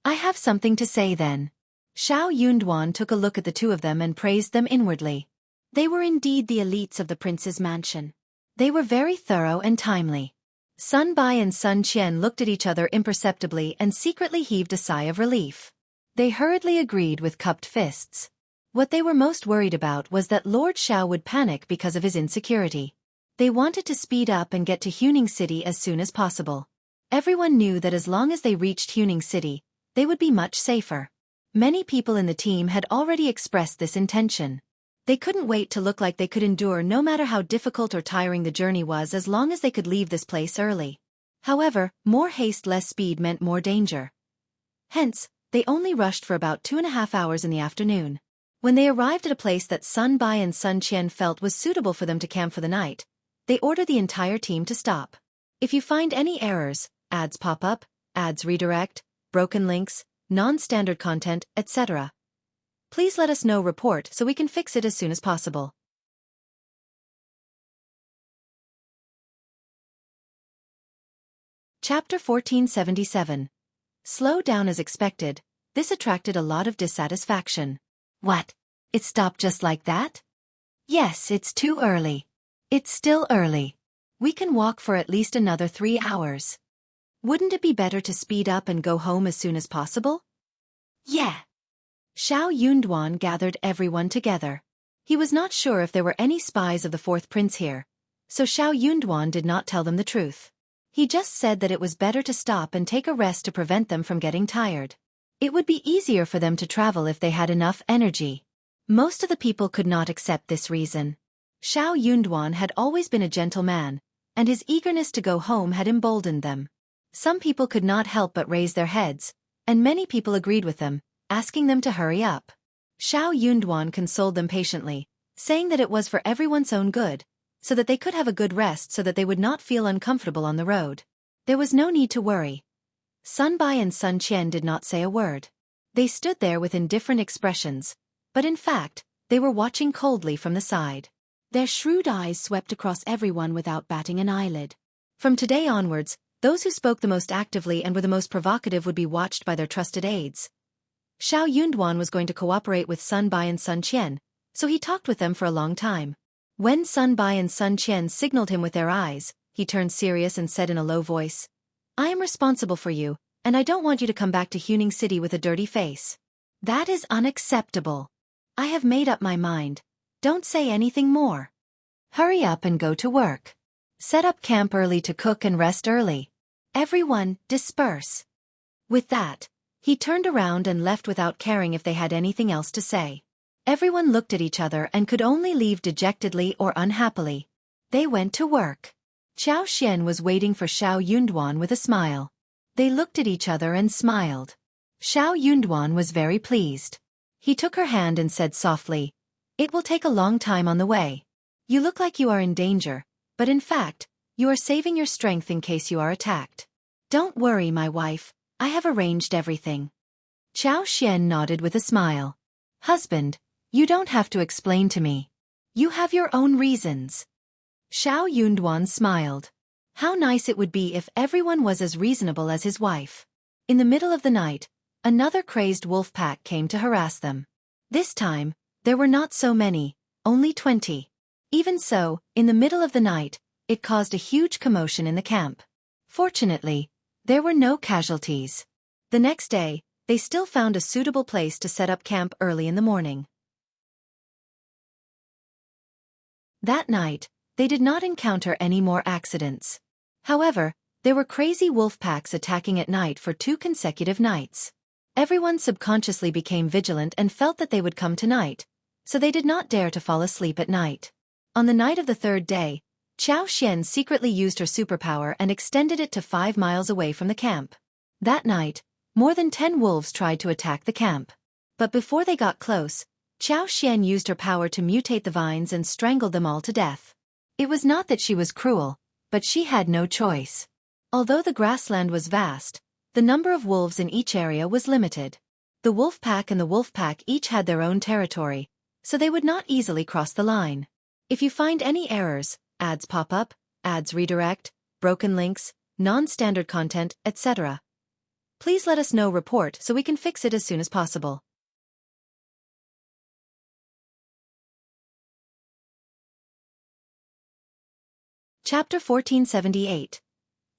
I have something to say then. Xiao Yunduan took a look at the 2 of them and praised them inwardly. They were indeed the elites of the prince's mansion. They were very thorough and timely. Sun Bai and Sun Qian looked at each other imperceptibly and secretly heaved a sigh of relief. They hurriedly agreed with cupped fists. What they were most worried about was that Lord Xiao would panic because of his insecurity. They wanted to speed up and get to Huning City as soon as possible. Everyone knew that as long as they reached Huning City, they would be much safer. Many people in the team had already expressed this intention. They couldn't wait to look like they could endure no matter how difficult or tiring the journey was as long as they could leave this place early. However, more haste less speed meant more danger. Hence, they only rushed for about 2.5 hours in the afternoon. When they arrived at a place that Sun Bai and Sun Qian felt was suitable for them to camp for the night, they ordered the entire team to stop. If you find any errors, ads pop up, ads redirect, broken links, non-standard content, etc., please let us know report so we can fix it as soon as possible. Chapter 1477. Slow down as expected. This attracted a lot of dissatisfaction. What? It stopped just like that? Yes, it's too early. It's still early. We can walk for at least another 3 hours. Wouldn't it be better to speed up and go home as soon as possible? Yeah. Xiao Yunduan gathered everyone together. He was not sure if there were any spies of the fourth prince here, so Xiao Yunduan did not tell them the truth. He just said that it was better to stop and take a rest to prevent them from getting tired. It would be easier for them to travel if they had enough energy. Most of the people could not accept this reason. Xiao Yunduan had always been a gentle man, and his eagerness to go home had emboldened them. Some people could not help but raise their heads, and many people agreed with them, asking them to hurry up. Xiao Yunduan consoled them patiently, saying that it was for everyone's own good, so that they could have a good rest so that they would not feel uncomfortable on the road. There was no need to worry. Sun Bai and Sun Qian did not say a word. They stood there with indifferent expressions, but in fact, they were watching coldly from the side. Their shrewd eyes swept across everyone without batting an eyelid. From today onwards, those who spoke the most actively and were the most provocative would be watched by their trusted aides. Xiao Yunduan was going to cooperate with Sun Bai and Sun Qian, so he talked with them for a long time. When Sun Bai and Sun Qian signaled him with their eyes, he turned serious and said in a low voice, "I am responsible for you, and I don't want you to come back to Huning City with a dirty face. That is unacceptable. I have made up my mind. Don't say anything more. Hurry up and go to work. Set up camp early to cook and rest early. Everyone, disperse." With that, he turned around and left without caring if they had anything else to say. Everyone looked at each other and could only leave dejectedly or unhappily. They went to work. Qiao Xian was waiting for Xiao Yunduan with a smile. They looked at each other and smiled. Xiao Yunduan was very pleased. He took her hand and said softly, "It will take a long time on the way. You look like you are in danger, but in fact, you are saving your strength in case you are attacked. Don't worry, my wife, I have arranged everything." Qiao Xian nodded with a smile. "Husband, you don't have to explain to me. You have your own reasons." Xiao Yunduan smiled. How nice it would be if everyone was as reasonable as his wife. In the middle of the night, another crazed wolf pack came to harass them. This time, there were not so many, only 20. Even so, in the middle of the night, it caused a huge commotion in the camp. Fortunately, there were no casualties. The next day, they still found a suitable place to set up camp early in the morning. That night, they did not encounter any more accidents. However, there were crazy wolf packs attacking at night for 2 consecutive nights. Everyone subconsciously became vigilant and felt that they would come tonight, so they did not dare to fall asleep at night. On the night of the 3rd day, Qiao Xian secretly used her superpower and extended it to 5 miles away from the camp. That night, more than 10 wolves tried to attack the camp. But before they got close, Qiao Xian used her power to mutate the vines and strangled them all to death. It was not that she was cruel, but she had no choice. Although the grassland was vast, the number of wolves in each area was limited. The wolf pack and the wolf pack each had their own territory, so they would not easily cross the line. If you find any errors, ads pop up, ads redirect, broken links, non-standard content, etc., please let us know report so we can fix it as soon as possible. Chapter 1478.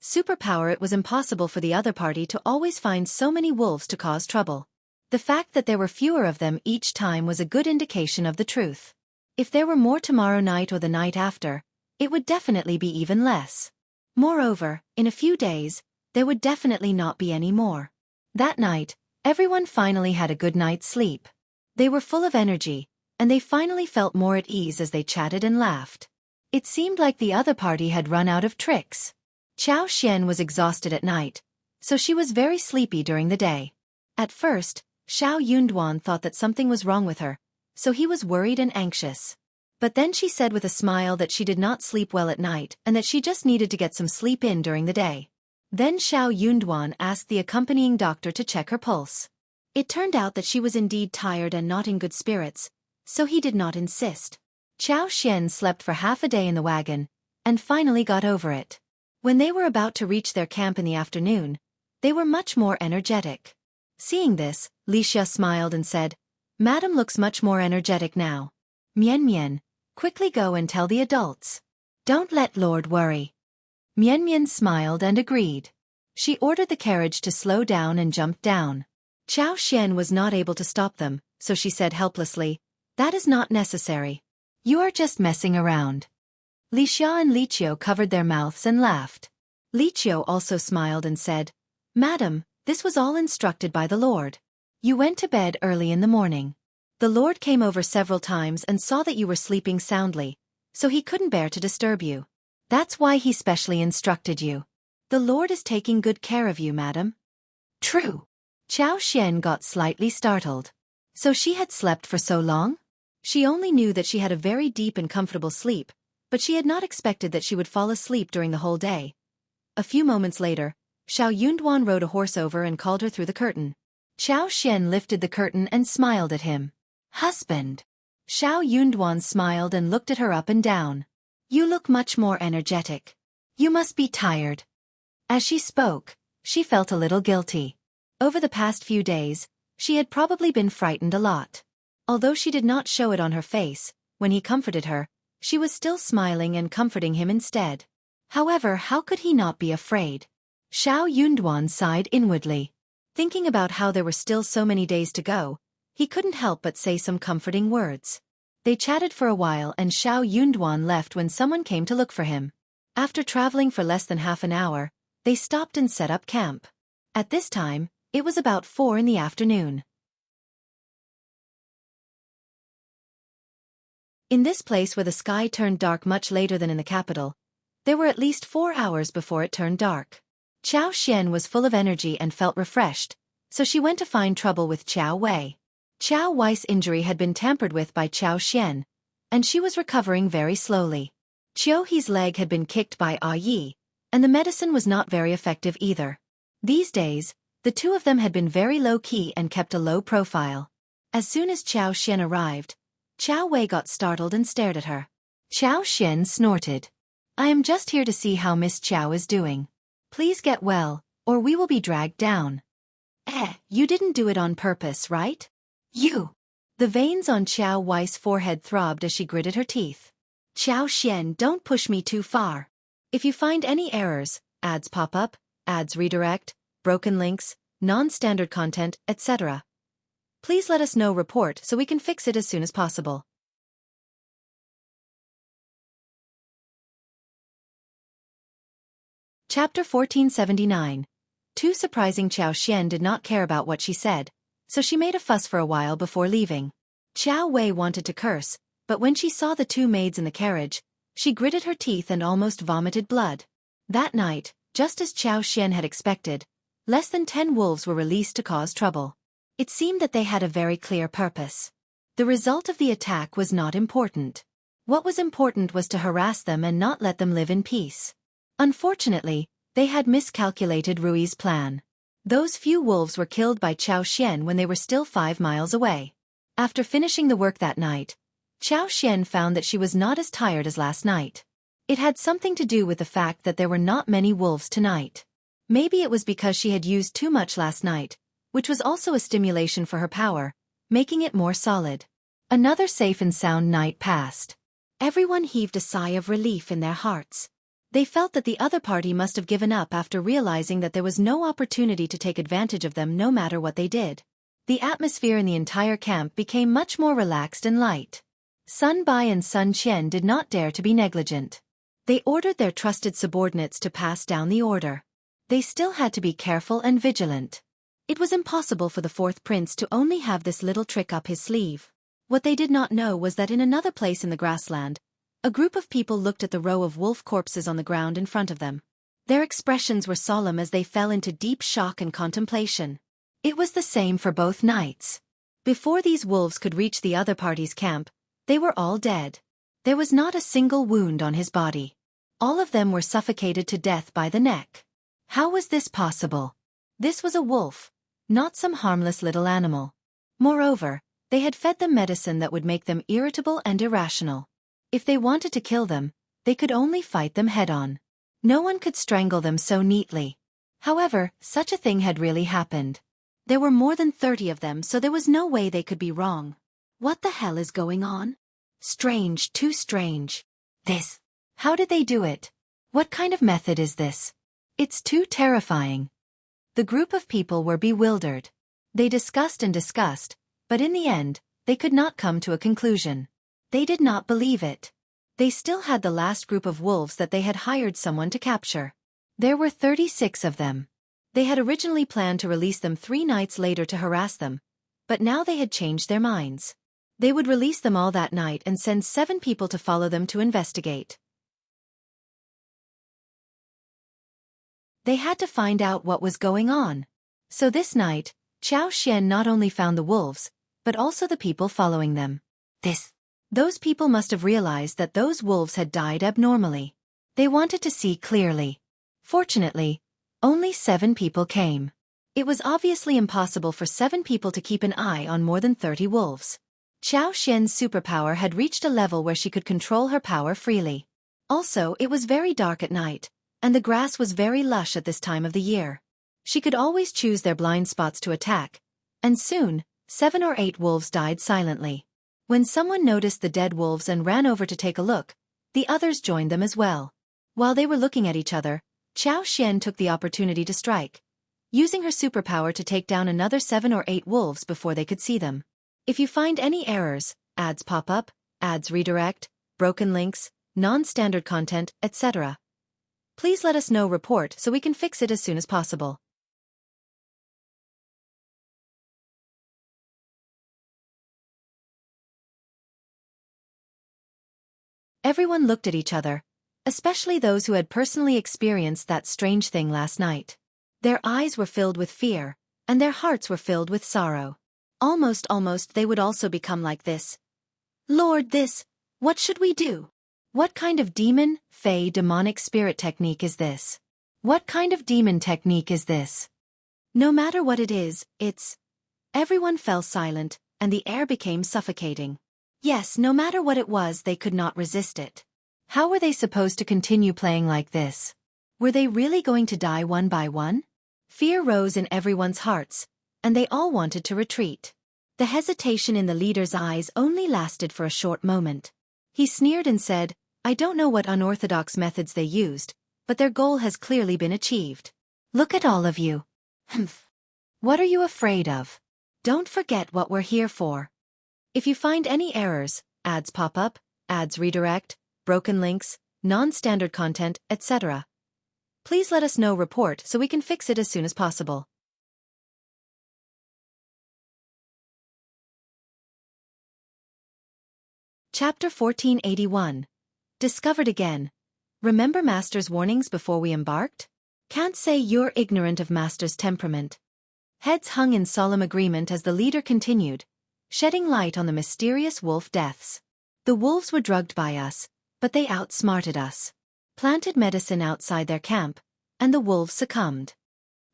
Superpower. It was impossible for the other party to always find so many wolves to cause trouble. The fact that there were fewer of them each time was a good indication of the truth. If there were more tomorrow night or the night after, it would definitely be even less. Moreover, in a few days, there would definitely not be any more. That night, everyone finally had a good night's sleep. They were full of energy, and they finally felt more at ease as they chatted and laughed. It seemed like the other party had run out of tricks. Xiao was exhausted at night, so she was very sleepy during the day. At first, Xiao Yunduan thought that something was wrong with her, so he was worried and anxious. But then she said with a smile that she did not sleep well at night and that she just needed to get some sleep in during the day. Then Xiao Yunduan asked the accompanying doctor to check her pulse. It turned out that she was indeed tired and not in good spirits, so he did not insist. Xiao slept for half a day in the wagon, and finally got over it. When they were about to reach their camp in the afternoon, they were much more energetic. Seeing this, Wuxia smiled and said, "Madam looks much more energetic now. Mian, quickly go and tell the adults. Don't let Lord worry." Mian smiled and agreed. She ordered the carriage to slow down and jumped down. Xiao was not able to stop them, so she said helplessly, "That is not necessary. You are just messing around." Wuxia and Qiao covered their mouths and laughed. Qiao also smiled and said, "Madam, this was all instructed by the Lord. You went to bed early in the morning. The Lord came over several times and saw that you were sleeping soundly, so he couldn't bear to disturb you. That's why he specially instructed you. The Lord is taking good care of you, madam." "True." Xiao got slightly startled. So she had slept for so long? She only knew that she had a very deep and comfortable sleep, but she had not expected that she would fall asleep during the whole day. A few moments later, Xiao Yunduan rode a horse over and called her through the curtain. Xiao lifted the curtain and smiled at him. "Husband." Xiao Yunduan smiled and looked at her up and down. "You look much more energetic. You must be tired." As she spoke, she felt a little guilty. Over the past few days, she had probably been frightened a lot. Although she did not show it on her face, when he comforted her, she was still smiling and comforting him instead. However, how could he not be afraid? Xiao Yunduan sighed inwardly. Thinking about how there were still so many days to go, he couldn't help but say some comforting words. They chatted for a while and Xiao Yunduan left when someone came to look for him. After traveling for less than half an hour, they stopped and set up camp. At this time, it was about 4 in the afternoon. In this place where the sky turned dark much later than in the capital, there were at least 4 hours before it turned dark. Qiao was full of energy and felt refreshed, so she went to find trouble with Qiao Wei. Qiao Wei's injury had been tampered with by Qiao, and she was recovering very slowly. Qiao He's leg had been kicked by Yi, and the medicine was not very effective either. These days, the two of them had been very low-key and kept a low profile. As soon as Qiao arrived, Qiao Wei got startled and stared at her. Qiao snorted. "I am just here to see how Miss Qiao is doing. Please get well, or we will be dragged down." You didn't do it on purpose, right? You. The veins on Qiao Wei's forehead throbbed as she gritted her teeth. "Qiao, don't push me too far. If you find any errors, ads pop up, ads redirect, broken links, non-standard content, etc. please let us know report so we can fix it as soon as possible." Chapter 1479. Too surprising. Qiao did not care about what she said, so she made a fuss for a while before leaving. Qiao Wei wanted to curse, but when she saw the two maids in the carriage, she gritted her teeth and almost vomited blood. That night, just as Qiao had expected, less than 10 wolves were released to cause trouble. It seemed that they had a very clear purpose. The result of the attack was not important. What was important was to harass them and not let them live in peace. Unfortunately, they had miscalculated Rui's plan. Those few wolves were killed by Qiao when they were still 5 miles away. After finishing the work that night, Qiao found that she was not as tired as last night. It had something to do with the fact that there were not many wolves tonight. Maybe it was because she had used too much last night, which was also a stimulation for her power, making it more solid. Another safe and sound night passed. Everyone heaved a sigh of relief in their hearts. They felt that the other party must have given up after realizing that there was no opportunity to take advantage of them no matter what they did. The atmosphere in the entire camp became much more relaxed and light. Sun Bai and Sun Qian did not dare to be negligent. They ordered their trusted subordinates to pass down the order. They still had to be careful and vigilant. It was impossible for the fourth prince to only have this little trick up his sleeve. What they did not know was that in another place in the grassland, a group of people looked at the row of wolf corpses on the ground in front of them. Their expressions were solemn as they fell into deep shock and contemplation. It was the same for both knights. Before these wolves could reach the other party's camp, they were all dead. There was not a single wound on his body. All of them were suffocated to death by the neck. How was this possible? This was a wolf, not some harmless little animal. Moreover, they had fed them medicine that would make them irritable and irrational. If they wanted to kill them, they could only fight them head-on. No one could strangle them so neatly. However, such a thing had really happened. There were more than 30 of them, so there was no way they could be wrong. What the hell is going on? Strange, too strange. This. How did they do it? What kind of method is this? It's too terrifying. The group of people were bewildered. They discussed and discussed, but in the end, they could not come to a conclusion. They did not believe it. They still had the last group of wolves that they had hired someone to capture. There were 36 of them. They had originally planned to release them 3 nights later to harass them, but now they had changed their minds. They would release them all that night and send 7 people to follow them to investigate. They had to find out what was going on. So this night, Qiao Xian not only found the wolves, but also the people following them. Those people must have realized that those wolves had died abnormally. They wanted to see clearly. Fortunately, only 7 people came. It was obviously impossible for 7 people to keep an eye on more than 30 wolves. Qiao Xian's superpower had reached a level where she could control her power freely. Also, it was very dark at night, and the grass was very lush at this time of the year. She could always choose their blind spots to attack, and soon, 7 or 8 wolves died silently. When someone noticed the dead wolves and ran over to take a look, the others joined them as well. While they were looking at each other, Qiao Xian took the opportunity to strike, using her superpower to take down another 7 or 8 wolves before they could see them. If you find any errors, ads pop up, ads redirect, broken links, non-standard content, etc., please let us know. Report so we can fix it as soon as possible. Everyone looked at each other, especially those who had personally experienced that strange thing last night. Their eyes were filled with fear, and their hearts were filled with sorrow. Almost they would also become like this. Lord, what should we do? What kind of demon, fey, demonic spirit technique is this? What kind of demon technique is this? No matter what it is, it's... Everyone fell silent, and the air became suffocating. Yes, no matter what it was, they could not resist it. How were they supposed to continue playing like this? Were they really going to die one by one? Fear rose in everyone's hearts, and they all wanted to retreat. The hesitation in the leader's eyes only lasted for a short moment. He sneered and said, I don't know what unorthodox methods they used, but their goal has clearly been achieved. Look at all of you. Humph. What are you afraid of? Don't forget what we're here for. If you find any errors, ads pop up, ads redirect, broken links, non-standard content, etc., please let us know. Report so we can fix it as soon as possible. Chapter 1481. Discovered again. Remember Master's warnings before we embarked? Can't say you're ignorant of Master's temperament. Heads hung in solemn agreement as the leader continued, shedding light on the mysterious wolf deaths. The wolves were drugged by us, but they outsmarted us. Planted medicine outside their camp, and the wolves succumbed.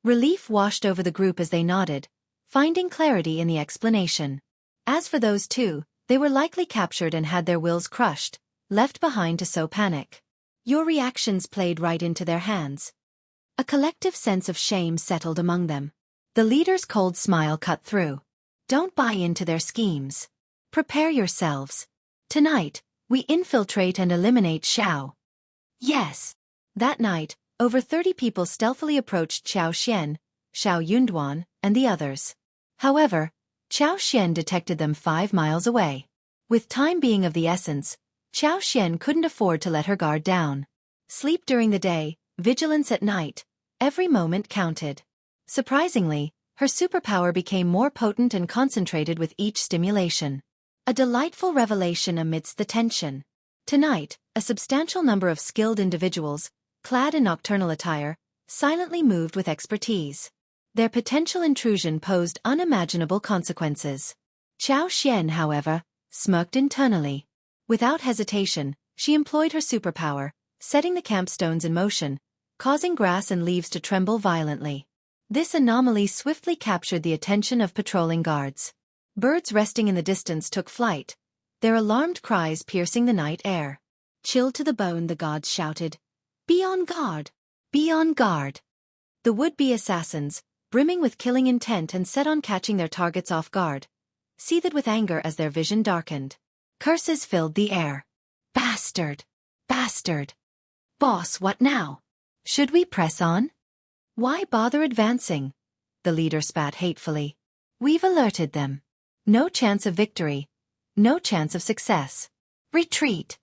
Relief washed over the group as they nodded, finding clarity in the explanation. As for those 2, they were likely captured and had their wills crushed, left behind to sow panic. Your reactions played right into their hands. A collective sense of shame settled among them. The leader's cold smile cut through. Don't buy into their schemes. Prepare yourselves. Tonight, we infiltrate and eliminate Xiao. Yes. That night, over 30 people stealthily approached Xiao Xian, Xiao Yunduan, and the others. However, Xiao Xian detected them 5 miles away. With time being of the essence, Xiao Xian couldn't afford to let her guard down. Sleep during the day, vigilance at night, every moment counted. Surprisingly, her superpower became more potent and concentrated with each stimulation. A delightful revelation amidst the tension. Tonight, a substantial number of skilled individuals, clad in nocturnal attire, silently moved with expertise. Their potential intrusion posed unimaginable consequences. Xiao Xian, however, smirked internally. Without hesitation, she employed her superpower, setting the campstones in motion, causing grass and leaves to tremble violently. This anomaly swiftly captured the attention of patrolling guards. Birds resting in the distance took flight, their alarmed cries piercing the night air. Chilled to the bone, the gods shouted, "Be on guard! Be on guard!" The would-be assassins, brimming with killing intent and set on catching their targets off guard, seethed with anger as their vision darkened. Curses filled the air. Bastard! Bastard! Boss, what now? Should we press on? Why bother advancing? The leader spat hatefully. We've alerted them. No chance of victory. No chance of success. Retreat.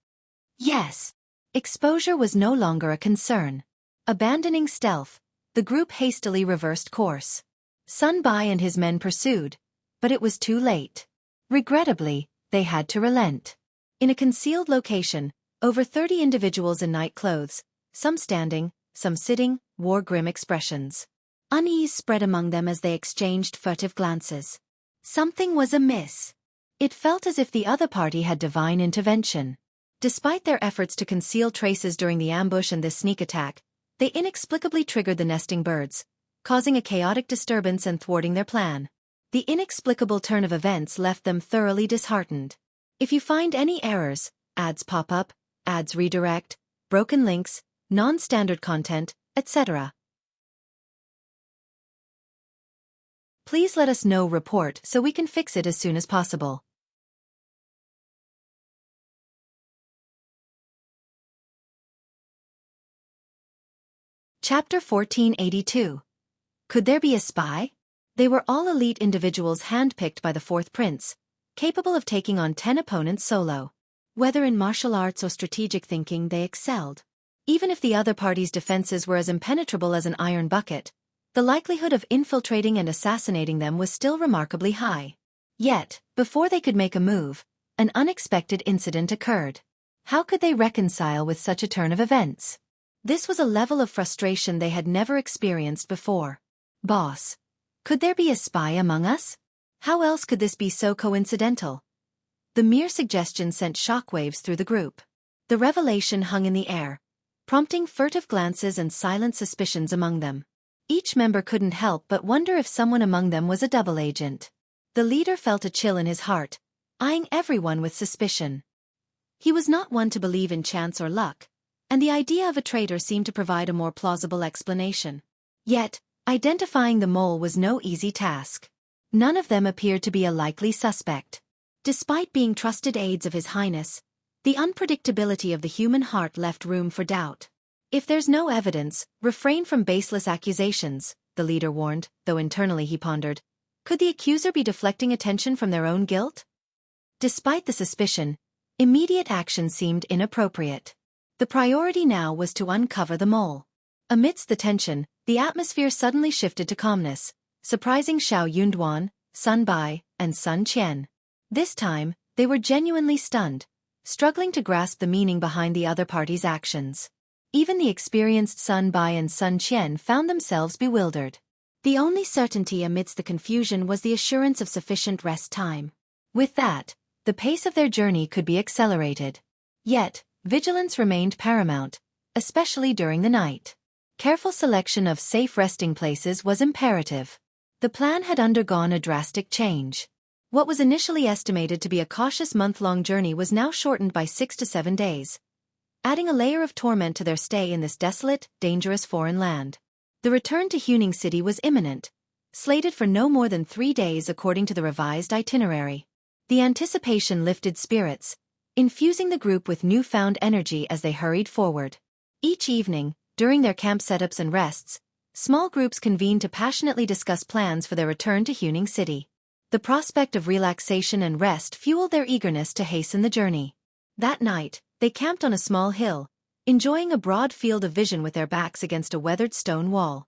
Yes. Exposure was no longer a concern. Abandoning stealth, the group hastily reversed course. Sun Bai and his men pursued, but it was too late. Regrettably, they had to relent. In a concealed location, over 30 individuals in night clothes, some standing, some sitting, wore grim expressions. Unease spread among them as they exchanged furtive glances. Something was amiss. It felt as if the other party had divine intervention. Despite their efforts to conceal traces during the ambush and this sneak attack, they inexplicably triggered the nesting birds, causing a chaotic disturbance and thwarting their plan. The inexplicable turn of events left them thoroughly disheartened. If you find any errors, ads pop up, ads redirect, broken links, non-standard content, etc., please let us know. Report so we can fix it as soon as possible. Chapter 1482. Could there be a spy? They were all elite individuals handpicked by the fourth prince, capable of taking on 10 opponents solo. Whether in martial arts or strategic thinking, they excelled. Even if the other party's defenses were as impenetrable as an iron bucket, the likelihood of infiltrating and assassinating them was still remarkably high. Yet, before they could make a move, an unexpected incident occurred. How could they reconcile with such a turn of events? This was a level of frustration they had never experienced before. Boss, could there be a spy among us? How else could this be so coincidental? The mere suggestion sent shockwaves through the group. The revelation hung in the air, prompting furtive glances and silent suspicions among them. Each member couldn't help but wonder if someone among them was a double agent. The leader felt a chill in his heart, eyeing everyone with suspicion. He was not one to believe in chance or luck, and the idea of a traitor seemed to provide a more plausible explanation. Yet, identifying the mole was no easy task. None of them appeared to be a likely suspect. Despite being trusted aides of His Highness, the unpredictability of the human heart left room for doubt. If there's no evidence, refrain from baseless accusations, the leader warned, though internally he pondered. Could the accuser be deflecting attention from their own guilt? Despite the suspicion, immediate action seemed inappropriate. The priority now was to uncover the mole. Amidst the tension, the atmosphere suddenly shifted to calmness, surprising Xiao Yunduan, Sun Bai, and Sun Qian. This time, they were genuinely stunned, struggling to grasp the meaning behind the other party's actions. Even the experienced Sun Bai and Sun Qian found themselves bewildered. The only certainty amidst the confusion was the assurance of sufficient rest time. With that, the pace of their journey could be accelerated. Yet, vigilance remained paramount, especially during the night. Careful selection of safe resting places was imperative. The plan had undergone a drastic change. What was initially estimated to be a cautious month-long journey was now shortened by 6 to 7 days, adding a layer of torment to their stay in this desolate, dangerous foreign land. The return to Huning City was imminent, slated for no more than 3 days according to the revised itinerary. The anticipation lifted spirits, infusing the group with newfound energy as they hurried forward. Each evening, During their camp setups and rests, small groups convened to passionately discuss plans for their return to Huning City. The prospect of relaxation and rest fueled their eagerness to hasten the journey. That night, they camped on a small hill, enjoying a broad field of vision with their backs against a weathered stone wall.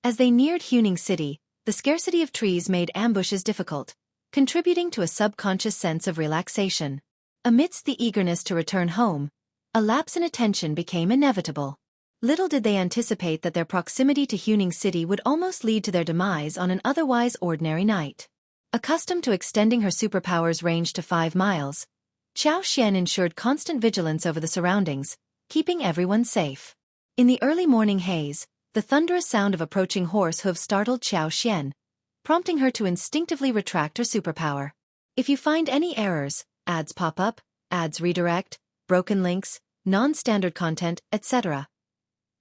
As they neared Huning City, the scarcity of trees made ambushes difficult, contributing to a subconscious sense of relaxation. Amidst the eagerness to return home, a lapse in attention became inevitable. Little did they anticipate that their proximity to Huning City would almost lead to their demise on an otherwise ordinary night. Accustomed to extending her superpower's range to 5 miles, Xianxia ensured constant vigilance over the surroundings, keeping everyone safe. In the early morning haze, the thunderous sound of approaching horse hooves startled Xianxia, prompting her to instinctively retract her superpower. If you find any errors, ads pop up, ads redirect, broken links, non-standard content, etc.,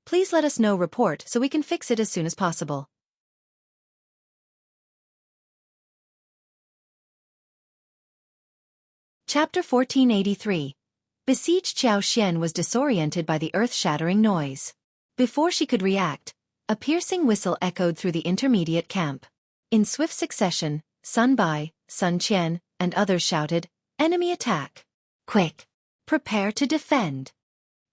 please let us know. Report so we can fix it as soon as possible. Chapter 1483. Besiege. Xianxia was disoriented by the earth-shattering noise. Before she could react, a piercing whistle echoed through the intermediate camp. In swift succession, Sun Bai, Sun Qian, and others shouted, "Enemy attack! Quick! Prepare to defend!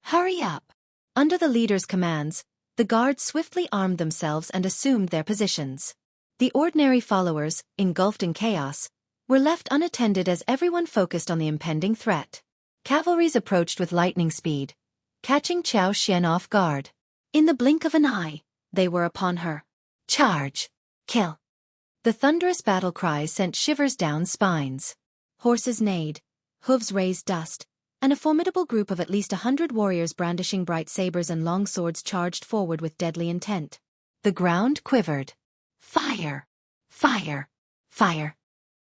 Hurry up!" Under the leader's commands, the guards swiftly armed themselves and assumed their positions. The ordinary followers, engulfed in chaos, were left unattended as everyone focused on the impending threat. Cavalries approached with lightning speed, catching Xianxia off guard. In the blink of an eye, they were upon her. Charge! Kill! The thunderous battle cries sent shivers down spines. Horses neighed, hooves raised dust, and a formidable group of at least 100 warriors brandishing bright sabers and long swords charged forward with deadly intent. The ground quivered. Fire! Fire! Fire!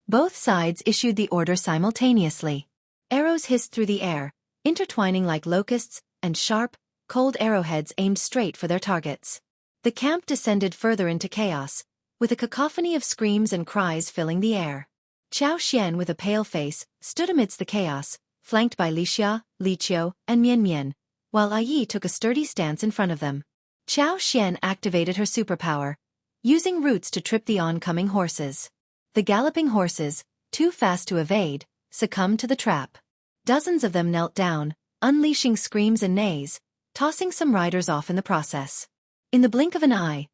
Both sides issued the order simultaneously. Arrows hissed through the air, intertwining like locusts, and sharp, cold arrowheads aimed straight for their targets. The camp descended further into chaos, with a cacophony of screams and cries filling the air. Xianxia, with a pale face, stood amidst the chaos, flanked by Wuxia, Qiao, and Mian, while Yi took a sturdy stance in front of them. Xianxia activated her superpower, using roots to trip the oncoming horses. The galloping horses, too fast to evade, succumbed to the trap. Dozens of them knelt down, unleashing screams and neighs, tossing some riders off in the process. In the blink of an eye,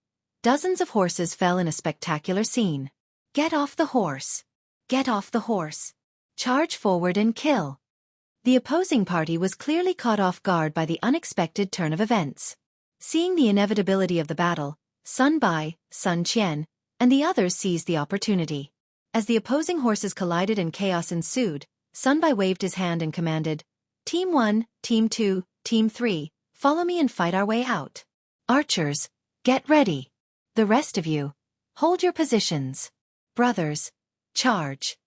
dozens of horses fell in a spectacular scene. Get off the horse! Get off the horse! Charge forward and kill! The opposing party was clearly caught off guard by the unexpected turn of events. Seeing the inevitability of the battle, Sun Bai, Sun Qian, and the others seized the opportunity. As the opposing horses collided and chaos ensued, Sun Bai waved his hand and commanded, "Team 1, Team 2, Team 3, follow me and fight our way out. Archers, get ready. The rest of you, hold your positions. Brothers, charge."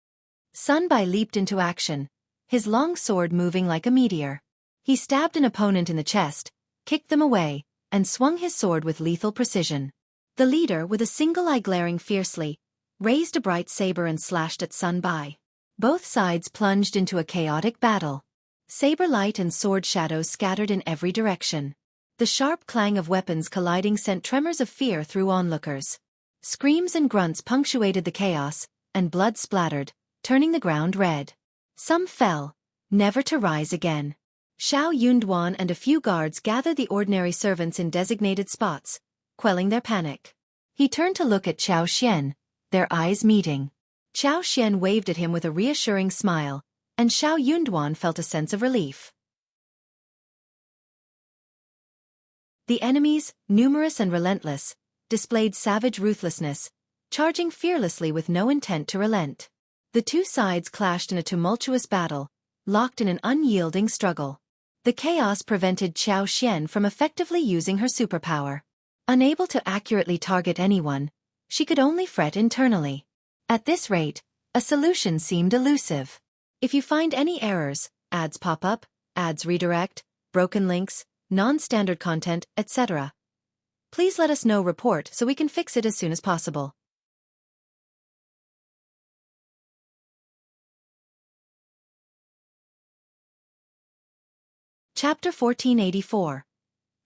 Sun Bai leaped into action, his long sword moving like a meteor. He stabbed an opponent in the chest, kicked them away, and swung his sword with lethal precision. The leader, with a single eye glaring fiercely, raised a bright saber and slashed at Sun Bai. Both sides plunged into a chaotic battle. Saber light and sword shadows scattered in every direction. The sharp clang of weapons colliding sent tremors of fear through onlookers. Screams and grunts punctuated the chaos, and blood splattered, turning the ground red. Some fell, never to rise again. Xiao Yunduan and a few guards gathered the ordinary servants in designated spots, quelling their panic. He turned to look at Xianxia, their eyes meeting. Xianxia waved at him with a reassuring smile, and Xiao Yunduan felt a sense of relief. The enemies, numerous and relentless, displayed savage ruthlessness, charging fearlessly with no intent to relent. The two sides clashed in a tumultuous battle, locked in an unyielding struggle. The chaos prevented Xianxia from effectively using her superpower. Unable to accurately target anyone, she could only fret internally. At this rate, a solution seemed elusive. If you find any errors, ads pop up, ads redirect, broken links, non-standard content, etc., please let us know. Report so we can fix it as soon as possible. Chapter 1484.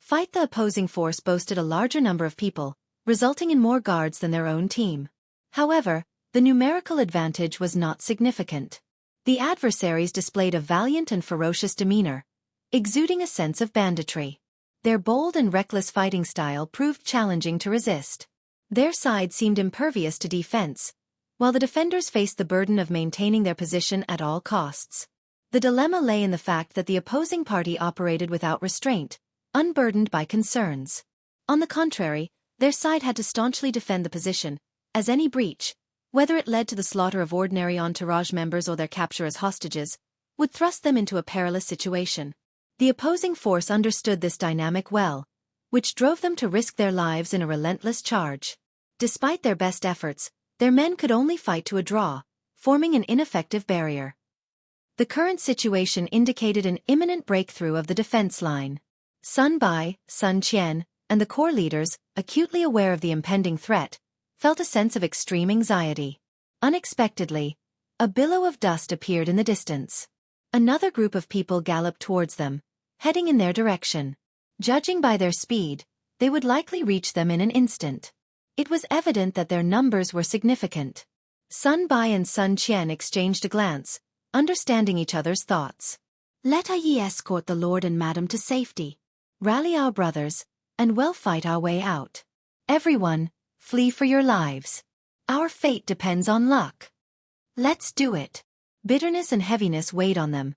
Fight. The opposing force boasted a larger number of people, resulting in more guards than their own team. However, the numerical advantage was not significant. The adversaries displayed a valiant and ferocious demeanor, exuding a sense of banditry. Their bold and reckless fighting style proved challenging to resist. Their side seemed impervious to defense, while the defenders faced the burden of maintaining their position at all costs. The dilemma lay in the fact that the opposing party operated without restraint, unburdened by concerns. On the contrary, their side had to staunchly defend the position, as any breach, whether it led to the slaughter of ordinary entourage members or their capture as hostages, would thrust them into a perilous situation. The opposing force understood this dynamic well, which drove them to risk their lives in a relentless charge. Despite their best efforts, their men could only fight to a draw, forming an ineffective barrier. The current situation indicated an imminent breakthrough of the defense line. Sun Bai, Sun Qian, and the corps leaders, acutely aware of the impending threat, felt a sense of extreme anxiety. Unexpectedly, a billow of dust appeared in the distance. Another group of people galloped towards them, heading in their direction. Judging by their speed, they would likely reach them in an instant. It was evident that their numbers were significant. Sun Bai and Sun Qian exchanged a glance, understanding each other's thoughts. Let ye escort the lord and madam to safety. Rally our brothers, and we'll fight our way out. Everyone, flee for your lives. Our fate depends on luck. Let's do it. Bitterness and heaviness weighed on them,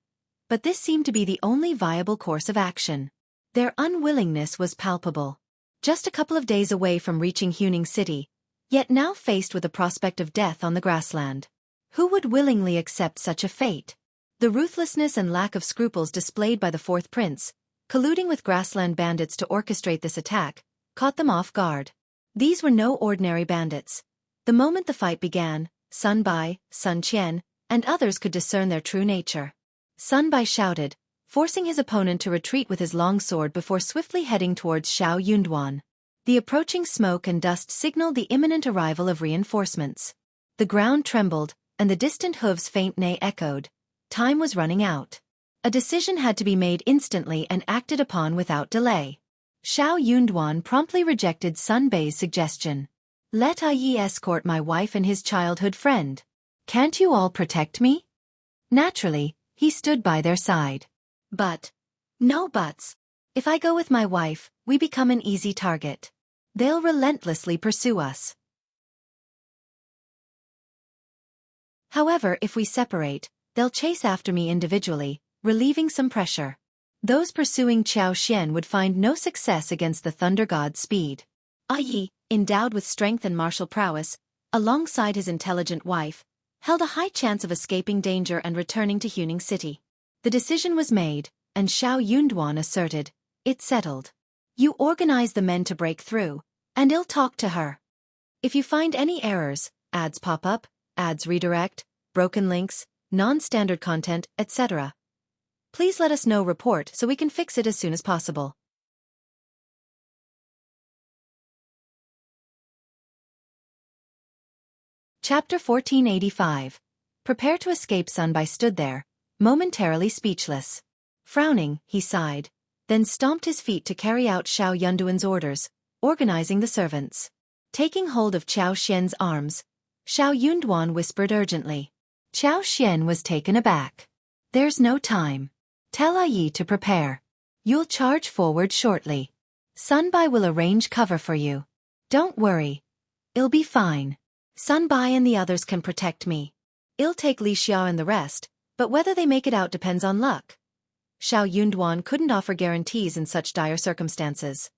but this seemed to be the only viable course of action. Their unwillingness was palpable. Just a couple of days away from reaching Huning city, yet now faced with the prospect of death on the grassland. Who would willingly accept such a fate? The ruthlessness and lack of scruples displayed by the fourth prince, colluding with grassland bandits to orchestrate this attack, caught them off guard. These were no ordinary bandits. The moment the fight began, Sun Bai, Sun Qian, and others could discern their true nature. Sun Bai shouted, forcing his opponent to retreat with his long sword before swiftly heading towards Xiao Yunduan. The approaching smoke and dust signaled the imminent arrival of reinforcements. The ground trembled, and the distant hooves' faint neigh echoed. Time was running out. A decision had to be made instantly and acted upon without delay. Xiao Yunduan promptly rejected Sun Bai's suggestion. Let ye escort my wife and his childhood friend. Can't you all protect me? Naturally, he stood by their side. But, no buts. If I go with my wife, we become an easy target. They'll relentlessly pursue us. However, if we separate, they'll chase after me individually, relieving some pressure. Those pursuing Qiao Xian would find no success against the thunder god's speed. Yi, endowed with strength and martial prowess, alongside his intelligent wife, held a high chance of escaping danger and returning to Huning city. The decision was made, and Xiao Yunduan asserted, it's settled. You organize the men to break through, and I'll talk to her. If you find any errors, ads pop up, ads redirect, broken links, non-standard content, etc., please let us know. Report so we can fix it as soon as possible. Chapter 1485. Prepare to escape. Sun Bai stood there, momentarily speechless. Frowning, he sighed, then stomped his feet to carry out Xiao Yunduan's orders, organizing the servants. Taking hold of Qiao Xian's arms, Xiao Yunduan whispered urgently. Qiao Xian was taken aback. There's no time. Tell Yi to prepare. You'll charge forward shortly. Sun Bai will arrange cover for you. Don't worry. It'll be fine. Sun Bai and the others can protect me. I'll take Li Xiao and the rest, but whether they make it out depends on luck. Xiao Yunduan couldn't offer guarantees in such dire circumstances.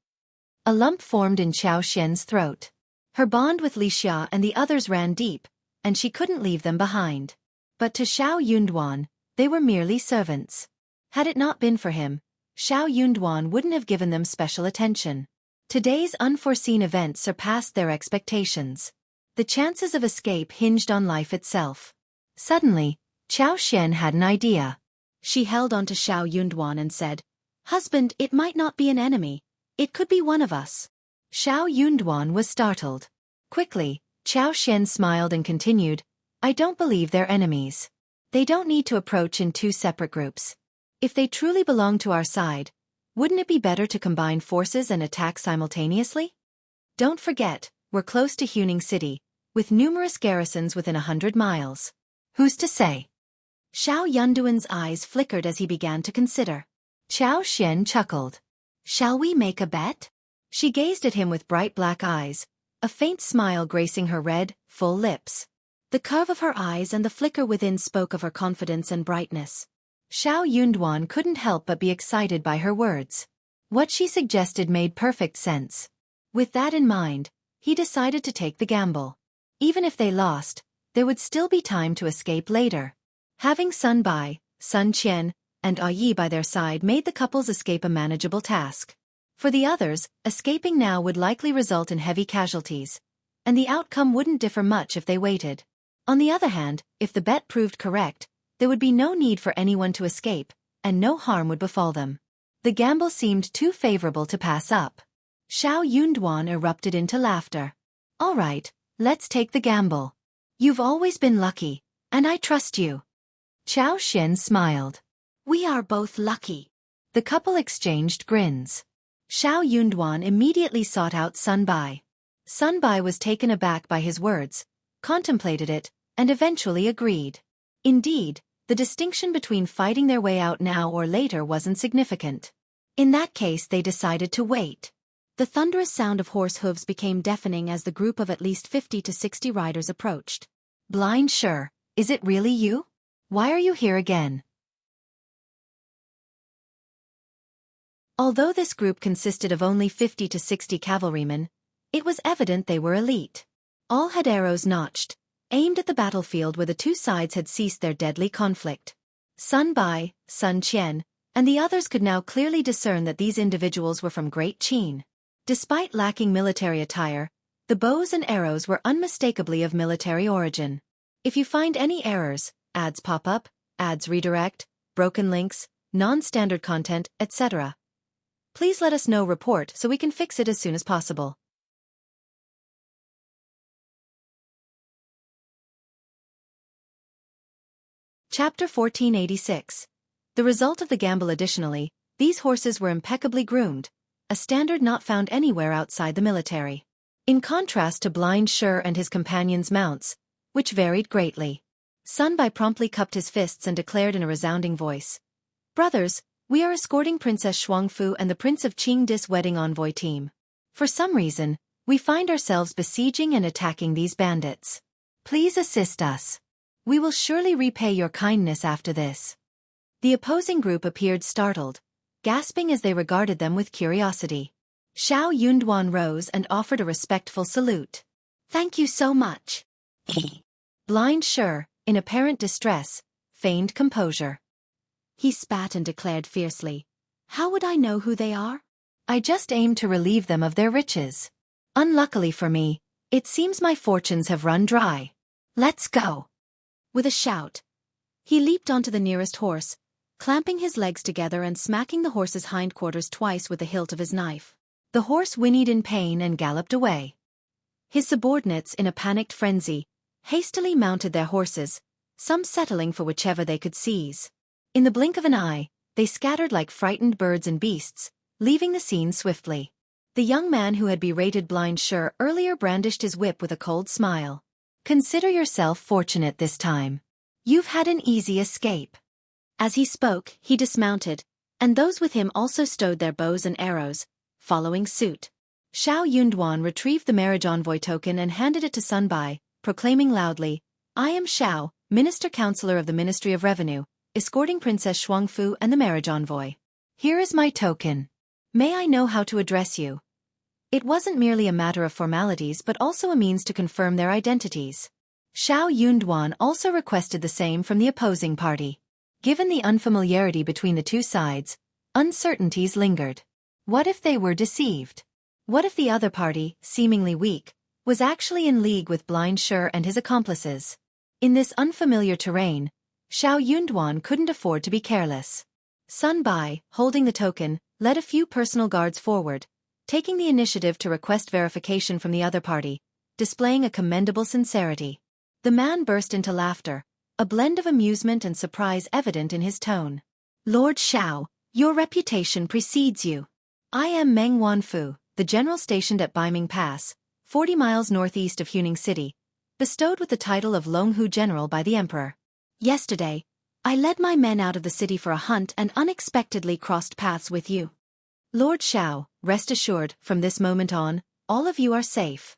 A lump formed in Qiao Xian's throat. Her bond with Li Xia and the others ran deep, and she couldn't leave them behind. But to Xiao Yunduan, they were merely servants. Had it not been for him, Xiao Yunduan wouldn't have given them special attention. Today's unforeseen events surpassed their expectations. The chances of escape hinged on life itself. Suddenly, Qiao Xian had an idea. She held on to Xiao Yunduan and said, Husband, it might not be an enemy. It could be one of us. Xiao Yunduan was startled. Quickly, Qiao Xian smiled and continued, I don't believe they're enemies. They don't need to approach in two separate groups. If they truly belong to our side, wouldn't it be better to combine forces and attack simultaneously? Don't forget, we're close to Huning City, with numerous garrisons within 100 miles. Who's to say? Xiao Yunduan's eyes flickered as he began to consider. Qiao Xian chuckled. Shall we make a bet? She gazed at him with bright black eyes, a faint smile gracing her red, full lips. The curve of her eyes and the flicker within spoke of her confidence and brightness. Xiao Yunduan couldn't help but be excited by her words. What she suggested made perfect sense. With that in mind, he decided to take the gamble. Even if they lost, there would still be time to escape later. Having Sun Bai, Sun Qian, and Yi by their side made the couple's escape a manageable task. For the others, escaping now would likely result in heavy casualties, and the outcome wouldn't differ much if they waited. On the other hand, if the bet proved correct, there would be no need for anyone to escape, and no harm would befall them. The gamble seemed too favorable to pass up. Xiao Yunduan erupted into laughter. All right, let's take the gamble. You've always been lucky, and I trust you. Qiao Xian smiled. We are both lucky. The couple exchanged grins. Xiao Yunduan immediately sought out Sun Bai. Sun Bai was taken aback by his words, contemplated it, and eventually agreed. Indeed, the distinction between fighting their way out now or later wasn't significant. In that case they decided to wait. The thunderous sound of horse hooves became deafening as the group of at least 50 to 60 riders approached. Blind Sure, is it really you? Why are you here again? Although this group consisted of only 50 to 60 cavalrymen, it was evident they were elite. All had arrows notched, aimed at the battlefield where the two sides had ceased their deadly conflict. Sun Bai, Sun Qian, and the others could now clearly discern that these individuals were from Great Qin. Despite lacking military attire, the bows and arrows were unmistakably of military origin. If you find any errors, ads pop up, ads redirect, broken links, non-standard content, etc., please let us know. Report so we can fix it as soon as possible. Chapter 1486. The result of the gamble. Additionally, these horses were impeccably groomed, a standard not found anywhere outside the military. In contrast to Blind Sure and his companions' mounts, which varied greatly. Sun Bai promptly cupped his fists and declared in a resounding voice, "Brothers, we are escorting Princess Xiangfu and the Prince of Qingdi's wedding envoy team. For some reason, we find ourselves besieging and attacking these bandits. Please assist us. We will surely repay your kindness after this." The opposing group appeared startled, gasping as they regarded them with curiosity. Xiao Yunduan rose and offered a respectful salute. "Thank you so much." Blind Sure, in apparent distress, feigned composure. He spat and declared fiercely, "How would I know who they are? I just aim to relieve them of their riches. Unluckily for me, it seems my fortunes have run dry. Let's go." With a shout, he leaped onto the nearest horse, clamping his legs together and smacking the horse's hindquarters twice with the hilt of his knife. The horse whinnied in pain and galloped away. His subordinates, in a panicked frenzy, hastily mounted their horses, some settling for whichever they could seize. In the blink of an eye, they scattered like frightened birds and beasts, leaving the scene swiftly. The young man who had berated Blind Sure earlier brandished his whip with a cold smile. "Consider yourself fortunate this time. You've had an easy escape." As he spoke, he dismounted, and those with him also stowed their bows and arrows, following suit. Xiao Yunduan retrieved the marriage envoy token and handed it to Sun Bai, proclaiming loudly, "I am Xiao, Minister Counselor of the Ministry of Revenue, escorting Princess Xiangfu and the marriage envoy. Here is my token. May I know how to address you?" It wasn't merely a matter of formalities but also a means to confirm their identities. Xiao Yunduan also requested the same from the opposing party. Given the unfamiliarity between the two sides, uncertainties lingered. What if they were deceived? What if the other party, seemingly weak, was actually in league with Blind Sure and his accomplices? In this unfamiliar terrain, Xiao Yunduan couldn't afford to be careless. Sun Bai, holding the token, led a few personal guards forward, taking the initiative to request verification from the other party, displaying a commendable sincerity. The man burst into laughter, a blend of amusement and surprise evident in his tone. Lord Xiao, your reputation precedes you. I am Meng Wanfu, the general stationed at Baiming Pass, 40 miles northeast of Huning City, bestowed with the title of Longhu General by the Emperor. Yesterday, I led my men out of the city for a hunt and unexpectedly crossed paths with you. Lord Xiao, rest assured, from this moment on, all of you are safe.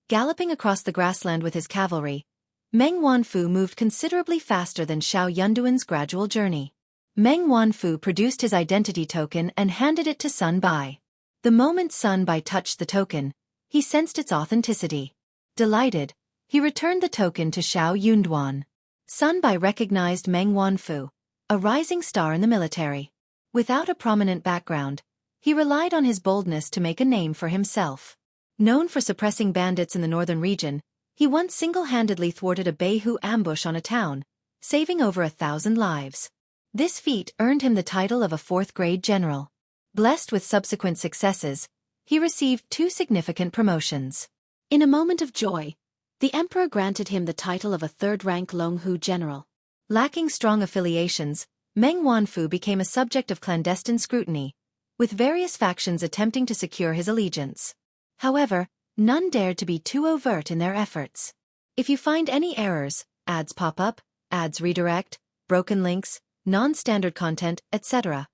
Galloping across the grassland with his cavalry, Meng Wanfu moved considerably faster than Xiao Yunduan's gradual journey. Meng Wanfu produced his identity token and handed it to Sun Bai. The moment Sun Bai touched the token, he sensed its authenticity. Delighted, he returned the token to Xiao Yunduan. Sun Bai recognized Meng Wanfu, a rising star in the military. Without a prominent background, he relied on his boldness to make a name for himself. Known for suppressing bandits in the northern region, he once single-handedly thwarted a Beihu ambush on a town, saving over 1,000 lives. This feat earned him the title of a fourth-grade general. Blessed with subsequent successes, he received 2 significant promotions. In a moment of joy, the emperor granted him the title of a third-rank Longhu general. Lacking strong affiliations, Meng Wanfu became a subject of clandestine scrutiny, with various factions attempting to secure his allegiance. However, none dared to be too overt in their efforts. If you find any errors, ads pop up, ads redirect, broken links, non-standard content, etc.,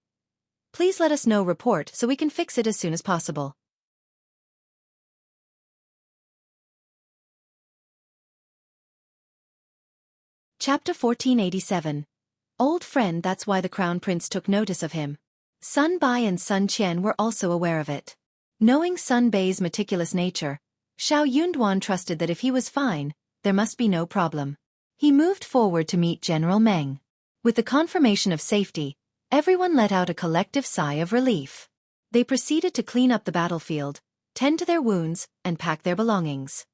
please let us know. Report so we can fix it as soon as possible. Chapter 1487. Old friend. That's why the Crown Prince took notice of him. Sun Bai and Sun Qian were also aware of it. Knowing Sun Bai's meticulous nature, Xiao Yunduan trusted that if he was fine, there must be no problem. He moved forward to meet General Meng. With the confirmation of safety, everyone let out a collective sigh of relief. They proceeded to clean up the battlefield, tend to their wounds, and pack their belongings.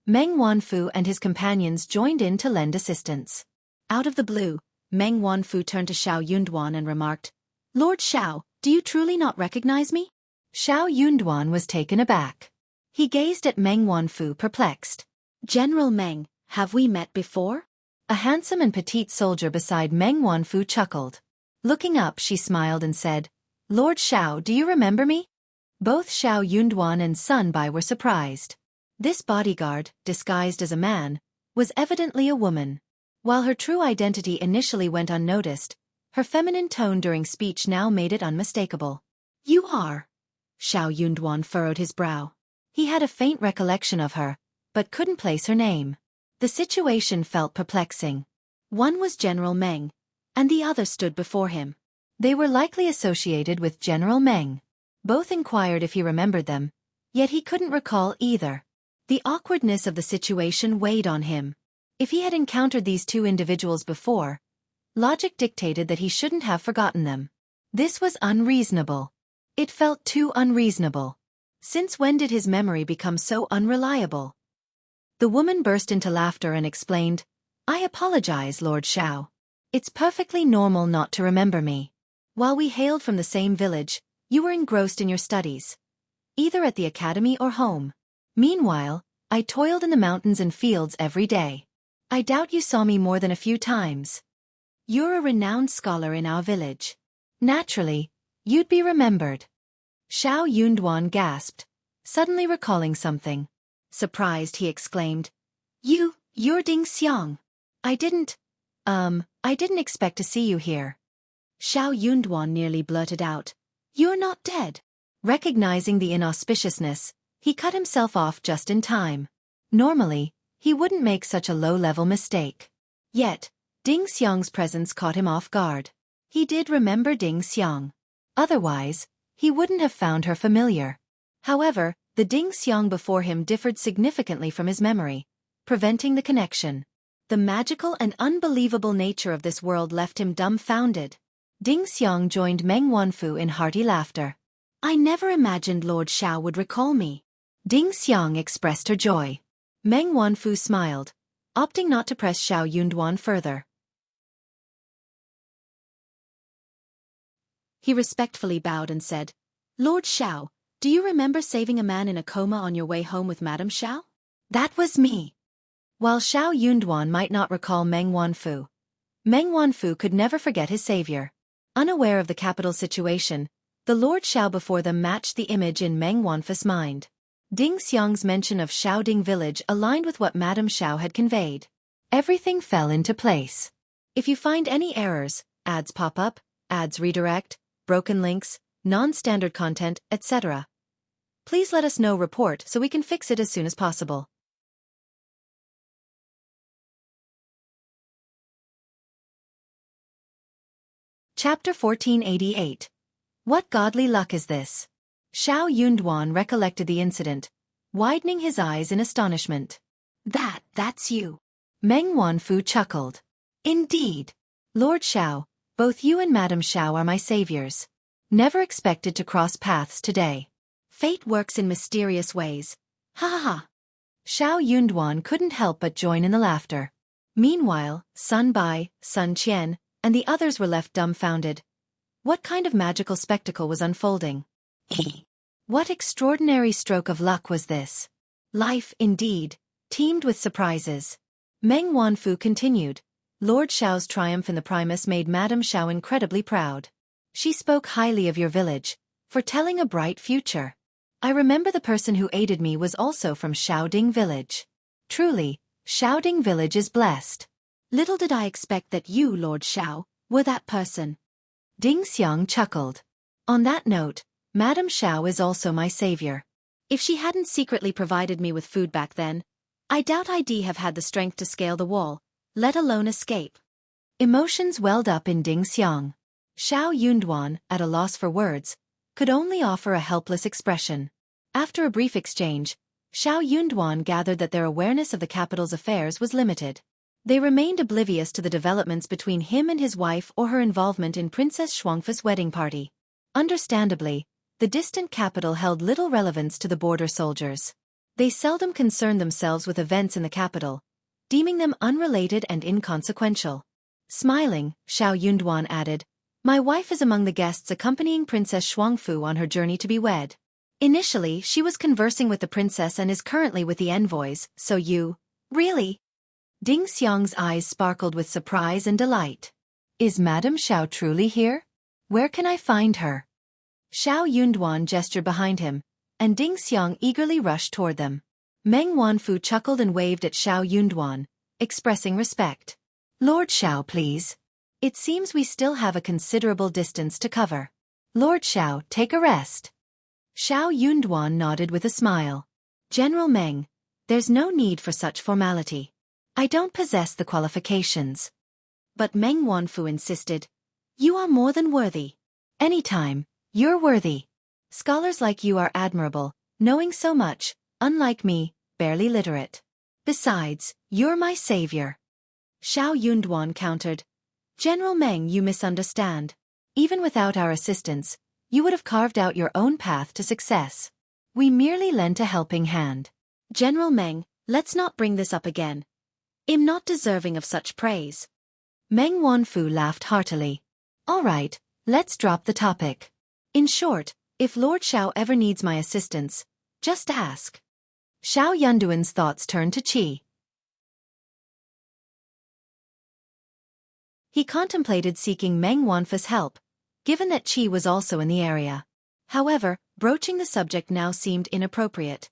Meng Wanfu and his companions joined in to lend assistance. Out of the blue, Meng Wanfu turned to Xiao Yunduan and remarked, "Lord Xiao, do you truly not recognize me?" Xiao Yunduan was taken aback. He gazed at Meng Wanfu perplexed. "General Meng, have we met before?" A handsome and petite soldier beside Meng Wanfu chuckled. Looking up, she smiled and said, "Lord Xiao, do you remember me?" Both Xiao Yunduan and Sun Bai were surprised. This bodyguard, disguised as a man, was evidently a woman. While her true identity initially went unnoticed, her feminine tone during speech now made it unmistakable. "You are." Xiao Yunduan furrowed his brow. He had a faint recollection of her, but couldn't place her name. The situation felt perplexing. One was General Meng, and the other stood before him. They were likely associated with General Meng. Both inquired if he remembered them, yet he couldn't recall either. The awkwardness of the situation weighed on him. If he had encountered these 2 individuals before, logic dictated that he shouldn't have forgotten them. This was unreasonable. It felt too unreasonable. Since when did his memory become so unreliable? The woman burst into laughter and explained, "I apologize, Lord Xiao. It's perfectly normal not to remember me. While we hailed from the same village, you were engrossed in your studies, either at the academy or home. Meanwhile, I toiled in the mountains and fields every day. I doubt you saw me more than a few times. You're a renowned scholar in our village. Naturally, you'd be remembered." Xiao Yunduan gasped, suddenly recalling something. Surprised, he exclaimed, You're Ding Xiang. I didn't expect to see you here." Xiao Yunduan nearly blurted out, "You're not dead." Recognizing the inauspiciousness, he cut himself off just in time. Normally, he wouldn't make such a low-level mistake. Yet, Ding Xiang's presence caught him off guard. He did remember Ding Xiang. Otherwise, he wouldn't have found her familiar. However, the Ding Xiang before him differed significantly from his memory, preventing the connection. The magical and unbelievable nature of this world left him dumbfounded. Ding Xiang joined Meng Wanfu in hearty laughter. "I never imagined Lord Xiao would recall me." Ding Xiang expressed her joy. Meng Wanfu smiled, opting not to press Xiao Yunduan further. He respectfully bowed and said, "Lord Xiao, do you remember saving a man in a coma on your way home with Madame Xiao?" "That was me." While Xiao Yunduan might not recall Meng Wanfu, Meng Wanfu could never forget his savior. Unaware of the capital's situation, the Lord Xiao before them matched the image in Meng Wanfu's mind. Ding Xiang's mention of Xiaoding village aligned with what Madame Xiao had conveyed. Everything fell into place. If you find any errors, ads pop up, ads redirect, broken links, non-standard content, etc., please let us know. Report so we can fix it as soon as possible. Chapter 1488. What godly luck is this? Xiao Yunduan recollected the incident, widening his eyes in astonishment. That's you. Meng Wanfu chuckled. Indeed. Lord Xiao, both you and Madame Xiao are my saviors. Never expected to cross paths today. Fate works in mysterious ways. Ha ha ha. Xiao Yunduan couldn't help but join in the laughter. Meanwhile, Sun Bai, Sun Qian, and the others were left dumbfounded. What kind of magical spectacle was unfolding? What extraordinary stroke of luck was this? Life, indeed, teemed with surprises. Meng Wanfu continued. Lord Xiao's triumph in the Primus made Madame Xiao incredibly proud. She spoke highly of your village, foretelling a bright future. I remember the person who aided me was also from Xiaoding village. Truly, Xiaoding village is blessed. Little did I expect that you, Lord Xiao, were that person. Ding Xiang chuckled. On that note, Madame Xiao is also my savior. If she hadn't secretly provided me with food back then, I doubt I'd have had the strength to scale the wall, let alone escape. Emotions welled up in Ding Xiang. Xiao Yunduan, at a loss for words, could only offer a helpless expression. After a brief exchange, Xiao Yunduan gathered that their awareness of the capital's affairs was limited. They remained oblivious to the developments between him and his wife or her involvement in Princess Shuangfu's wedding party. Understandably, the distant capital held little relevance to the border soldiers. They seldom concerned themselves with events in the capital, deeming them unrelated and inconsequential. Smiling, Xiao Yunduan added, my wife is among the guests accompanying Princess Shuangfu on her journey to be wed. Initially, she was conversing with the princess and is currently with the envoys, so you... Really? Ding Xiang's eyes sparkled with surprise and delight. Is Madame Xiao truly here? Where can I find her? Xiao Yunduan gestured behind him, and Ding Xiang eagerly rushed toward them. Meng Wanfu chuckled and waved at Xiao Yunduan, expressing respect. Lord Xiao, please. It seems we still have a considerable distance to cover. Lord Xiao, take a rest. Xiao Yunduan nodded with a smile. General Meng, there's no need for such formality. I don't possess the qualifications. But Meng Wanfu insisted. You are more than worthy. Anytime, you're worthy. Scholars like you are admirable, knowing so much, unlike me, barely literate. Besides, you're my savior. Xiao Yunduan countered. General Meng, you misunderstand. Even without our assistance, you would have carved out your own path to success. We merely lent a helping hand. General Meng, let's not bring this up again. I'm not deserving of such praise. Meng Wanfu laughed heartily. All right, let's drop the topic. In short, if Lord Xiao ever needs my assistance, just ask. Xiao Yunduan's thoughts turned to Qi. He contemplated seeking Meng Wanfu's help, given that Qi was also in the area. However, broaching the subject now seemed inappropriate.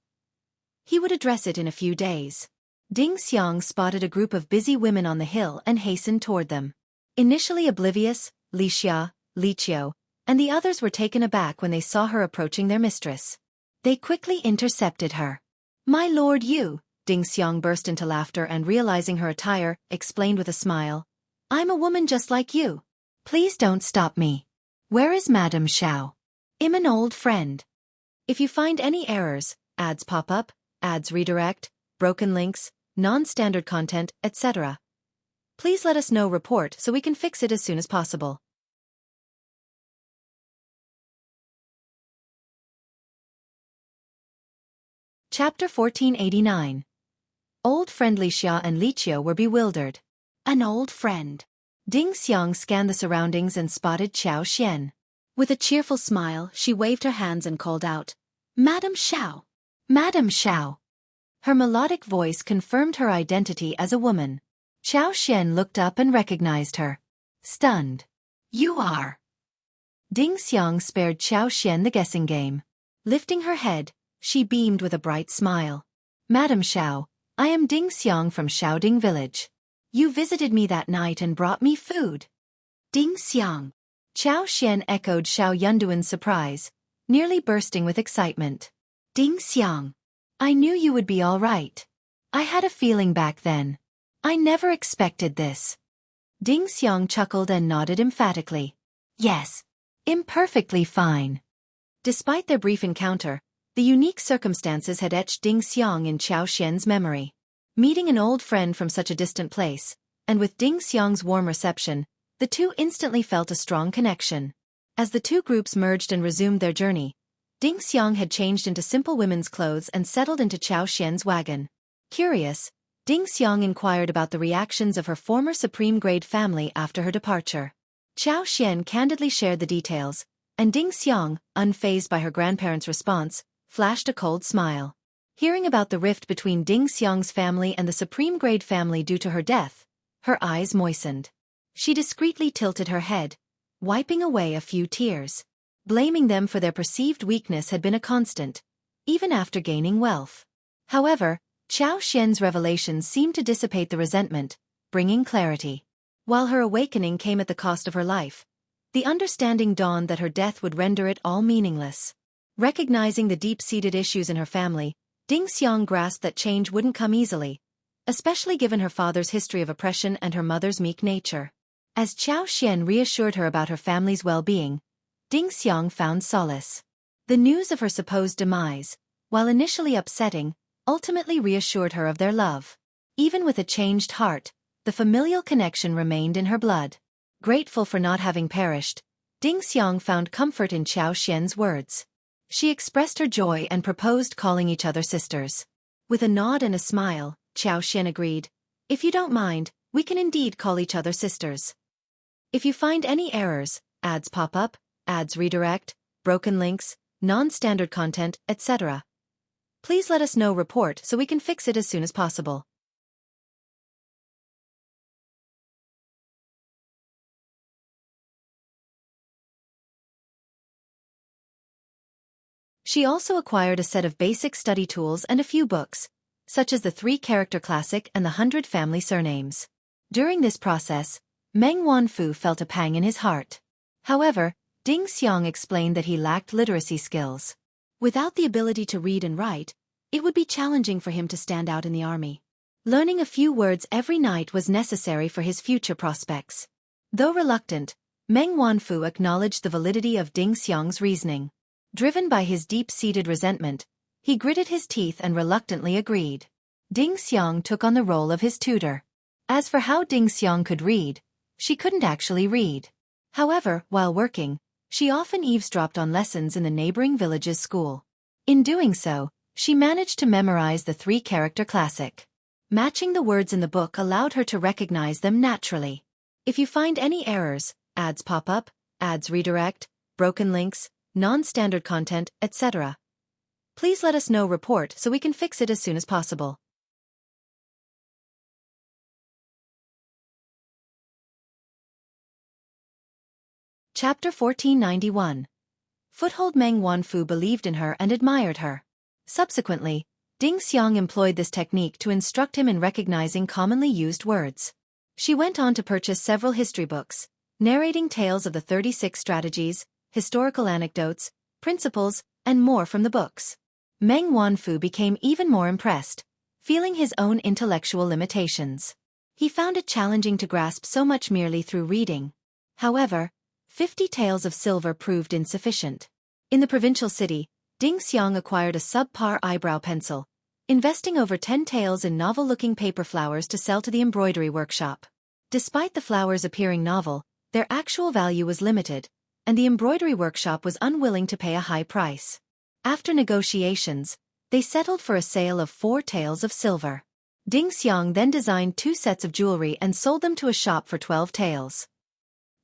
He would address it in a few days. Ding Xiang spotted a group of busy women on the hill and hastened toward them. Initially oblivious, Lixia, Qiao, and the others were taken aback when they saw her approaching their mistress. They quickly intercepted her. My lord, you, Ding Xiang burst into laughter and realizing her attire, explained with a smile. I'm a woman just like you. Please don't stop me. Where is Madame Xiao? I'm an old friend. If you find any errors, ads pop up, ads redirect, broken links, non-standard content, etc., please let us know. Report so we can fix it as soon as possible. Chapter 1489. Old friend Xia and Qiao were bewildered. An old friend. Ding Xiang scanned the surroundings and spotted Qiao Xian. With a cheerful smile, she waved her hands and called out, Madame Xiao! Madame Xiao! Her melodic voice confirmed her identity as a woman. Xiao Xian looked up and recognized her. Stunned. You are. Ding Xiang spared Xiao Xian the guessing game. Lifting her head, she beamed with a bright smile. Madam Xiao, I am Ding Xiang from Xiaoding village. You visited me that night and brought me food. Ding Xiang. Xiao Xian echoed Xiao Yunduan's surprise, nearly bursting with excitement. Ding Xiang. I knew you would be all right. I had a feeling back then. I never expected this. Ding Xiang chuckled and nodded emphatically. Yes. Imperfectly fine. Despite their brief encounter, the unique circumstances had etched Ding Xiang in Xiao Xian's memory. Meeting an old friend from such a distant place, and with Ding Xiang's warm reception, the two instantly felt a strong connection. As the two groups merged and resumed their journey, Ding Xiang had changed into simple women's clothes and settled into Xiao Xian's wagon. Curious, Ding Xiang inquired about the reactions of her former supreme-grade family after her departure. Xiao Xian candidly shared the details, and Ding Xiang, unfazed by her grandparents' response, flashed a cold smile. Hearing about the rift between Ding Xiang's family and the supreme-grade family due to her death, her eyes moistened. She discreetly tilted her head, wiping away a few tears. Blaming them for their perceived weakness had been a constant, even after gaining wealth. However, Xiao Xian's revelations seemed to dissipate the resentment, bringing clarity. While her awakening came at the cost of her life, the understanding dawned that her death would render it all meaningless. Recognizing the deep-seated issues in her family, Ding Xiang grasped that change wouldn't come easily, especially given her father's history of oppression and her mother's meek nature. As Xiao Xian reassured her about her family's well-being, Ding Xiang found solace. The news of her supposed demise, while initially upsetting, ultimately reassured her of their love. Even with a changed heart, the familial connection remained in her blood. Grateful for not having perished, Ding Xiang found comfort in Xiao Xian's words. She expressed her joy and proposed calling each other sisters. With a nod and a smile, Xiao Xian agreed. If you don't mind, we can indeed call each other sisters. If you find any errors, ads pop up, ads redirect, broken links, non-standard content, etc., please let us know. Report so we can fix it as soon as possible. She also acquired a set of basic study tools and a few books, such as the 3-character classic and the 100 family surnames. During this process, Meng Wanfu felt a pang in his heart. However, Ding Xiang explained that he lacked literacy skills. Without the ability to read and write, it would be challenging for him to stand out in the army. Learning a few words every night was necessary for his future prospects. Though reluctant, Meng Wanfu acknowledged the validity of Ding Xiang's reasoning. Driven by his deep-seated resentment, he gritted his teeth and reluctantly agreed. Ding Xiang took on the role of his tutor. As for how Ding Xiang could read, she couldn't actually read. However, while working, she often eavesdropped on lessons in the neighboring village's school. In doing so, she managed to memorize the 3-character classic. Matching the words in the book allowed her to recognize them naturally. If you find any errors, ads pop up, ads redirect, broken links, non-standard content, etc., please let us know. Report so we can fix it as soon as possible. Chapter 1491. Foothold. Meng Wanfu believed in her and admired her. Subsequently, Ding Xiang employed this technique to instruct him in recognizing commonly used words. She went on to purchase several history books, narrating tales of the 36 strategies, historical anecdotes, principles, and more from the books. Meng Wanfu became even more impressed, feeling his own intellectual limitations. He found it challenging to grasp so much merely through reading. However, 50 taels of silver proved insufficient. In the provincial city, Ding Xiang acquired a subpar eyebrow pencil, investing over 10 taels in novel-looking paper flowers to sell to the embroidery workshop. Despite the flowers appearing novel, their actual value was limited, and the embroidery workshop was unwilling to pay a high price. After negotiations, they settled for a sale of 4 taels of silver. Ding Xiang then designed 2 sets of jewelry and sold them to a shop for 12 taels.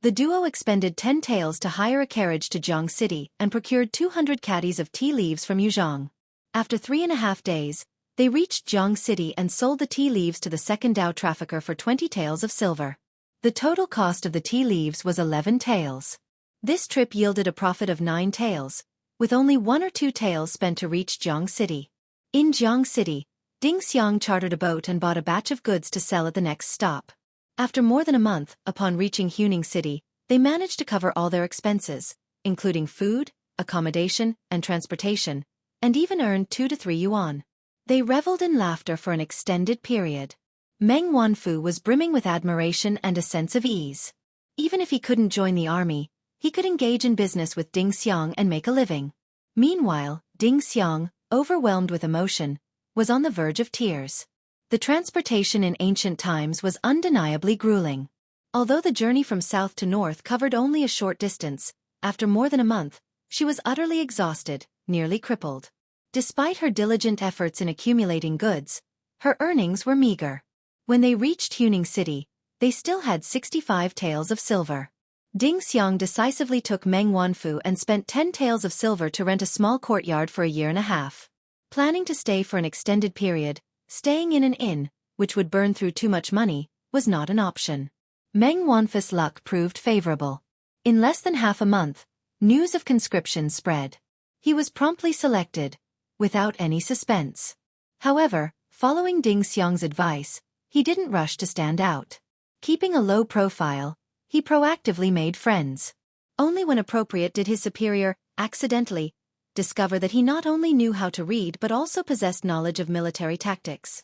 The duo expended 10 taels to hire a carriage to Jianghu City and procured 200 caddies of tea leaves from Yuzhong. After 3.5 days, They reached Jianghu City and sold the tea leaves to the second Dao trafficker for 20 taels of silver. The total cost of the tea leaves was 11 taels. This trip yielded a profit of 9 taels, with only 1 or 2 taels spent to reach Jianghu City. In Jianghu City, Ding Xiang chartered a boat and bought a batch of goods to sell at the next stop. After more than a month, upon reaching Huning City, they managed to cover all their expenses, including food, accommodation, and transportation, and even earned 2 to 3 yuan. They reveled in laughter for an extended period. Meng Wanfu was brimming with admiration and a sense of ease. Even if he couldn't join the army, he could engage in business with Ding Xiang and make a living. Meanwhile, Ding Xiang, overwhelmed with emotion, was on the verge of tears. The transportation in ancient times was undeniably grueling. Although the journey from south to north covered only a short distance, after more than a month, she was utterly exhausted, nearly crippled. Despite her diligent efforts in accumulating goods, her earnings were meager. When they reached Huning City, they still had 65 taels of silver. Ding Xiang decisively took Meng Wanfu and spent 10 taels of silver to rent a small courtyard for a year and a half. Planning to stay for an extended period, staying in an inn, which would burn through too much money, was not an option. Meng Wanfu's luck proved favorable. In less than half a month, news of conscription spread. He was promptly selected, without any suspense. However, following Ding Xiang's advice, he didn't rush to stand out. Keeping a low profile, he proactively made friends. Only when appropriate did his superior, accidentally, discover that he not only knew how to read but also possessed knowledge of military tactics.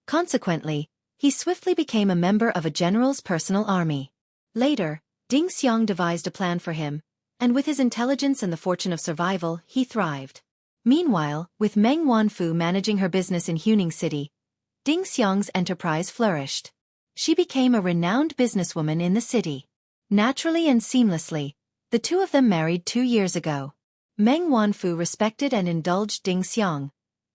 Consequently, he swiftly became a member of a general's personal army. Later, Ding Xiang devised a plan for him, and with his intelligence and the fortune of survival, he thrived. Meanwhile, with Meng Wanfu managing her business in Huning City, Ding Xiang's enterprise flourished. She became a renowned businesswoman in the city. Naturally and seamlessly, the two of them married 2 years ago. Meng Wanfu respected and indulged Ding Xiang,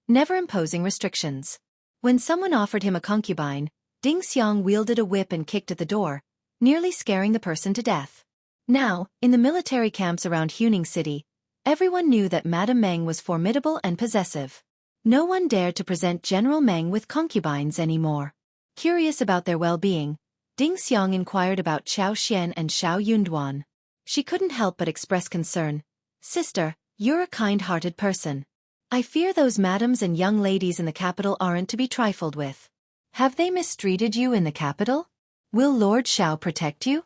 never imposing restrictions. When someone offered him a concubine, Ding Xiang wielded a whip and kicked at the door, nearly scaring the person to death. Now, in the military camps around Huning City, everyone knew that Madame Meng was formidable and possessive. No one dared to present General Meng with concubines anymore. Curious about their well-being, Ding Xiang inquired about Xiao Xian and Xiao Yunduan. She couldn't help but express concern. "Sister, you're a kind-hearted person. I fear those madams and young ladies in the capital aren't to be trifled with. Have they mistreated you in the capital? Will Lord Xiao protect you?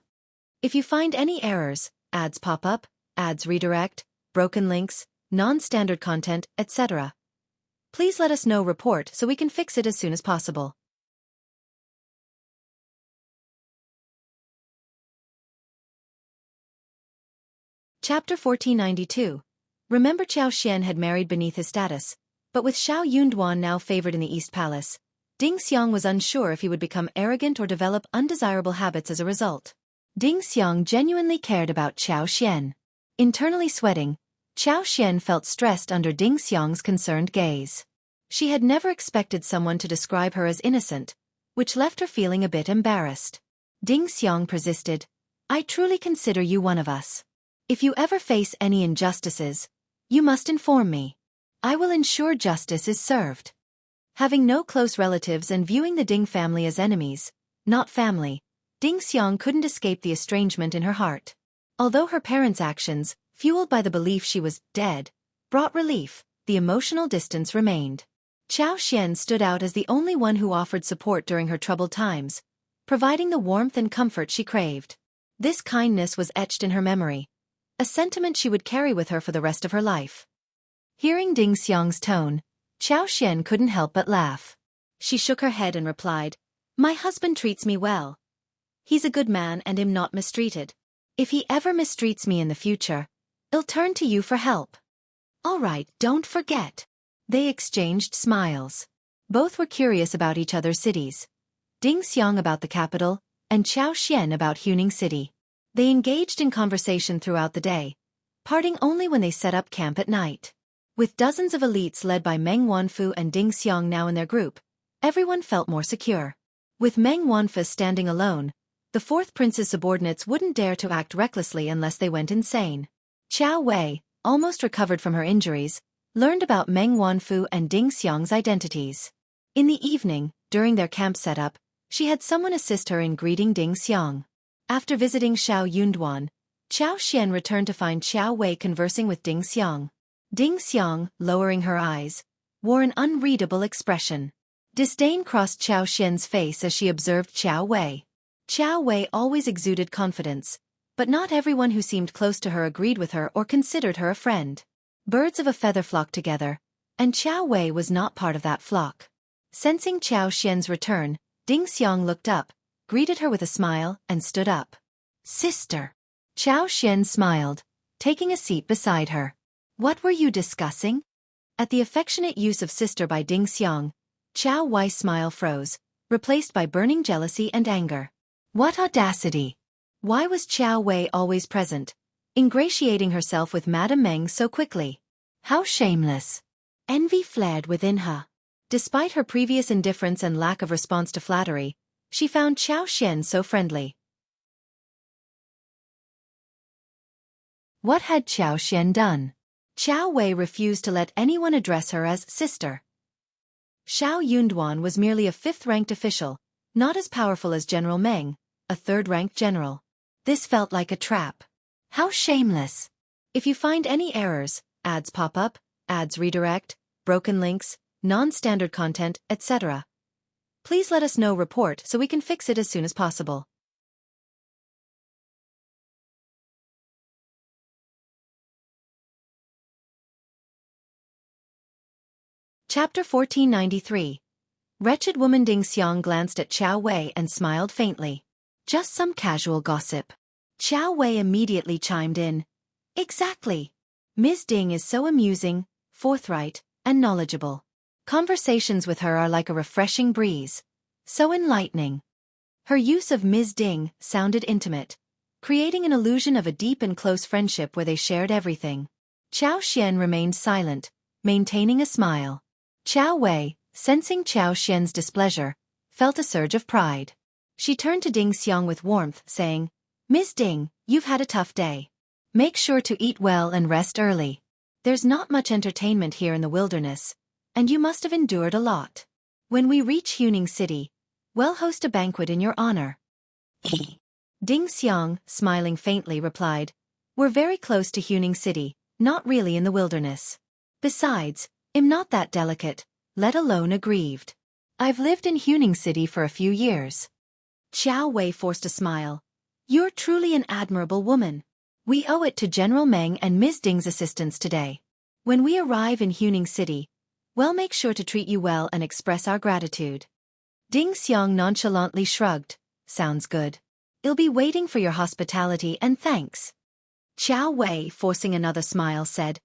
If you find any errors, ads pop up, ads redirect, broken links, non-standard content, etc. Please let us know. Report so we can fix it as soon as possible." Chapter 1492. Remember, Qiao Xian had married beneath his status, but with Xiao Yunduan now favored in the East Palace, Ding Xiang was unsure if he would become arrogant or develop undesirable habits as a result. Ding Xiang genuinely cared about Qiao Xian. Internally sweating, Qiao Xian felt stressed under Ding Xiang's concerned gaze. She had never expected someone to describe her as innocent, which left her feeling a bit embarrassed. Ding Xiang persisted, "I truly consider you one of us. If you ever face any injustices, you must inform me. I will ensure justice is served." Having no close relatives and viewing the Ding family as enemies, not family, Ding Xiang couldn't escape the estrangement in her heart. Although her parents' actions, fueled by the belief she was dead, brought relief, the emotional distance remained. Qiao Xian stood out as the only one who offered support during her troubled times, providing the warmth and comfort she craved. This kindness was etched in her memory, a sentiment she would carry with her for the rest of her life. Hearing Ding Xiang's tone, Qiao Xian couldn't help but laugh. She shook her head and replied, "My husband treats me well. He's a good man and am not mistreated. If he ever mistreats me in the future, I'll turn to you for help." "All right, don't forget." They exchanged smiles. Both were curious about each other's cities. Ding Xiang about the capital, and Qiao Xian about Huning City. They engaged in conversation throughout the day, parting only when they set up camp at night. With dozens of elites led by Meng Wanfu and Ding Xiang now in their group, everyone felt more secure. With Meng Wanfu standing alone, the fourth prince's subordinates wouldn't dare to act recklessly unless they went insane. Qiao Wei, almost recovered from her injuries, learned about Meng Wanfu and Ding Xiang's identities. In the evening, during their camp setup, she had someone assist her in greeting Ding Xiang. After visiting Xiao Yunduan, Qiao Xian returned to find Qiao Wei conversing with Ding Xiang. Ding Xiang, lowering her eyes, wore an unreadable expression. Disdain crossed Qiao Xian's face as she observed Qiao Wei. Qiao Wei always exuded confidence, but not everyone who seemed close to her agreed with her or considered her a friend. Birds of a feather flocked together, and Qiao Wei was not part of that flock. Sensing Qiao Xian's return, Ding Xiang looked up, greeted her with a smile, and stood up. "Sister." Qiao Xian smiled, taking a seat beside her. "What were you discussing?" At the affectionate use of sister by Ding Xiang, Qiao Wei's smile froze, replaced by burning jealousy and anger. What audacity! Why was Qiao Wei always present, ingratiating herself with Madame Meng so quickly? How shameless! Envy flared within her. Despite her previous indifference and lack of response to flattery, she found Qiao Xian so friendly. What had Qiao Xian done? Qiao Wei refused to let anyone address her as sister. Xiao Yunduan was merely a fifth-ranked official, not as powerful as General Meng, a third-ranked general. This felt like a trap. How shameless! If you find any errors, ads pop up, ads redirect, broken links, non-standard content, etc., please let us know. Report so we can fix it as soon as possible. Chapter 1493. Wretched woman. Ding Xiang glanced at Qiao Wei and smiled faintly. Just some casual gossip. Qiao Wei immediately chimed in. Exactly. Ms. Ding is so amusing, forthright, and knowledgeable. Conversations with her are like a refreshing breeze. So enlightening. Her use of Ms. Ding sounded intimate, creating an illusion of a deep and close friendship where they shared everything. Qiao Xian remained silent, maintaining a smile. Qiao Wei, sensing Qiao Xian's displeasure, felt a surge of pride. She turned to Ding Xiang with warmth, saying, Ms. Ding, you've had a tough day. Make sure to eat well and rest early. There's not much entertainment here in the wilderness, and you must have endured a lot. When we reach Huning City, we'll host a banquet in your honor. Ding Xiang, smiling faintly, replied, We're very close to Huning City, not really in the wilderness. Besides, I'm not that delicate, let alone aggrieved. I've lived in Huning City for a few years. Qiao Wei forced a smile. You're truly an admirable woman. We owe it to General Meng and Ms. Ding's assistance today. When we arrive in Huning City, we'll make sure to treat you well and express our gratitude. Ding Xiang nonchalantly shrugged. Sounds good. I'll be waiting for your hospitality and thanks. Qiao Wei, forcing another smile, said,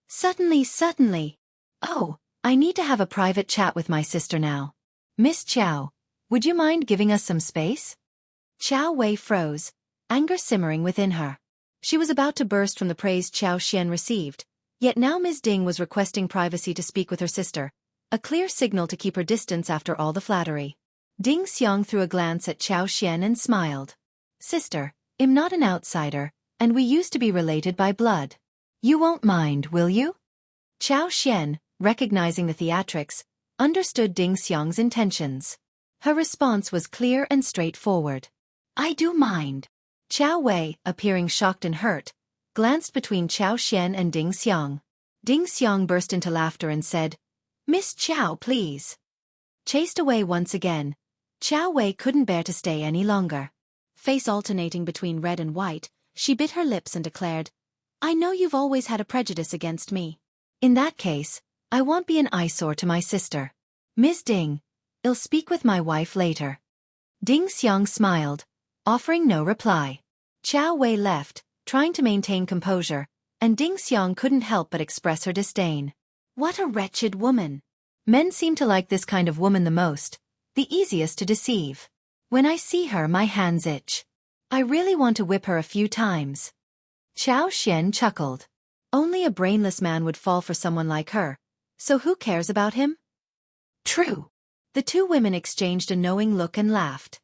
Certainly, certainly. Oh, I need to have a private chat with my sister now. Miss Qiao, would you mind giving us some space? Qiao Wei froze, anger simmering within her. She was about to burst from the praise Qiao Xian received, yet now Ms. Ding was requesting privacy to speak with her sister, a clear signal to keep her distance after all the flattery. Ding Xiang threw a glance at Qiao Xian and smiled. Sister, I'm not an outsider, and we used to be related by blood. You won't mind, will you? Qiao Xian, recognizing the theatrics, understood Ding Xiang's intentions. Her response was clear and straightforward. I do mind. Qiao Wei, appearing shocked and hurt, glanced between Qiao Xian and Ding Xiang. Ding Xiang burst into laughter and said, Miss Qiao, please. Chased away once again, Qiao Wei couldn't bear to stay any longer. Face alternating between red and white, she bit her lips and declared, I know you've always had a prejudice against me. In that case, I won't be an eyesore to my sister. Ms. Ding, I'll speak with my wife later. Ding Xiang smiled, offering no reply. Qiao Wei left, trying to maintain composure, and Ding Xiang couldn't help but express her disdain. What a wretched woman! Men seem to like this kind of woman the most, the easiest to deceive. When I see her, my hands itch. I really want to whip her a few times. Qiao Xian chuckled. Only a brainless man would fall for someone like her, so who cares about him? True. The two women exchanged a knowing look and laughed.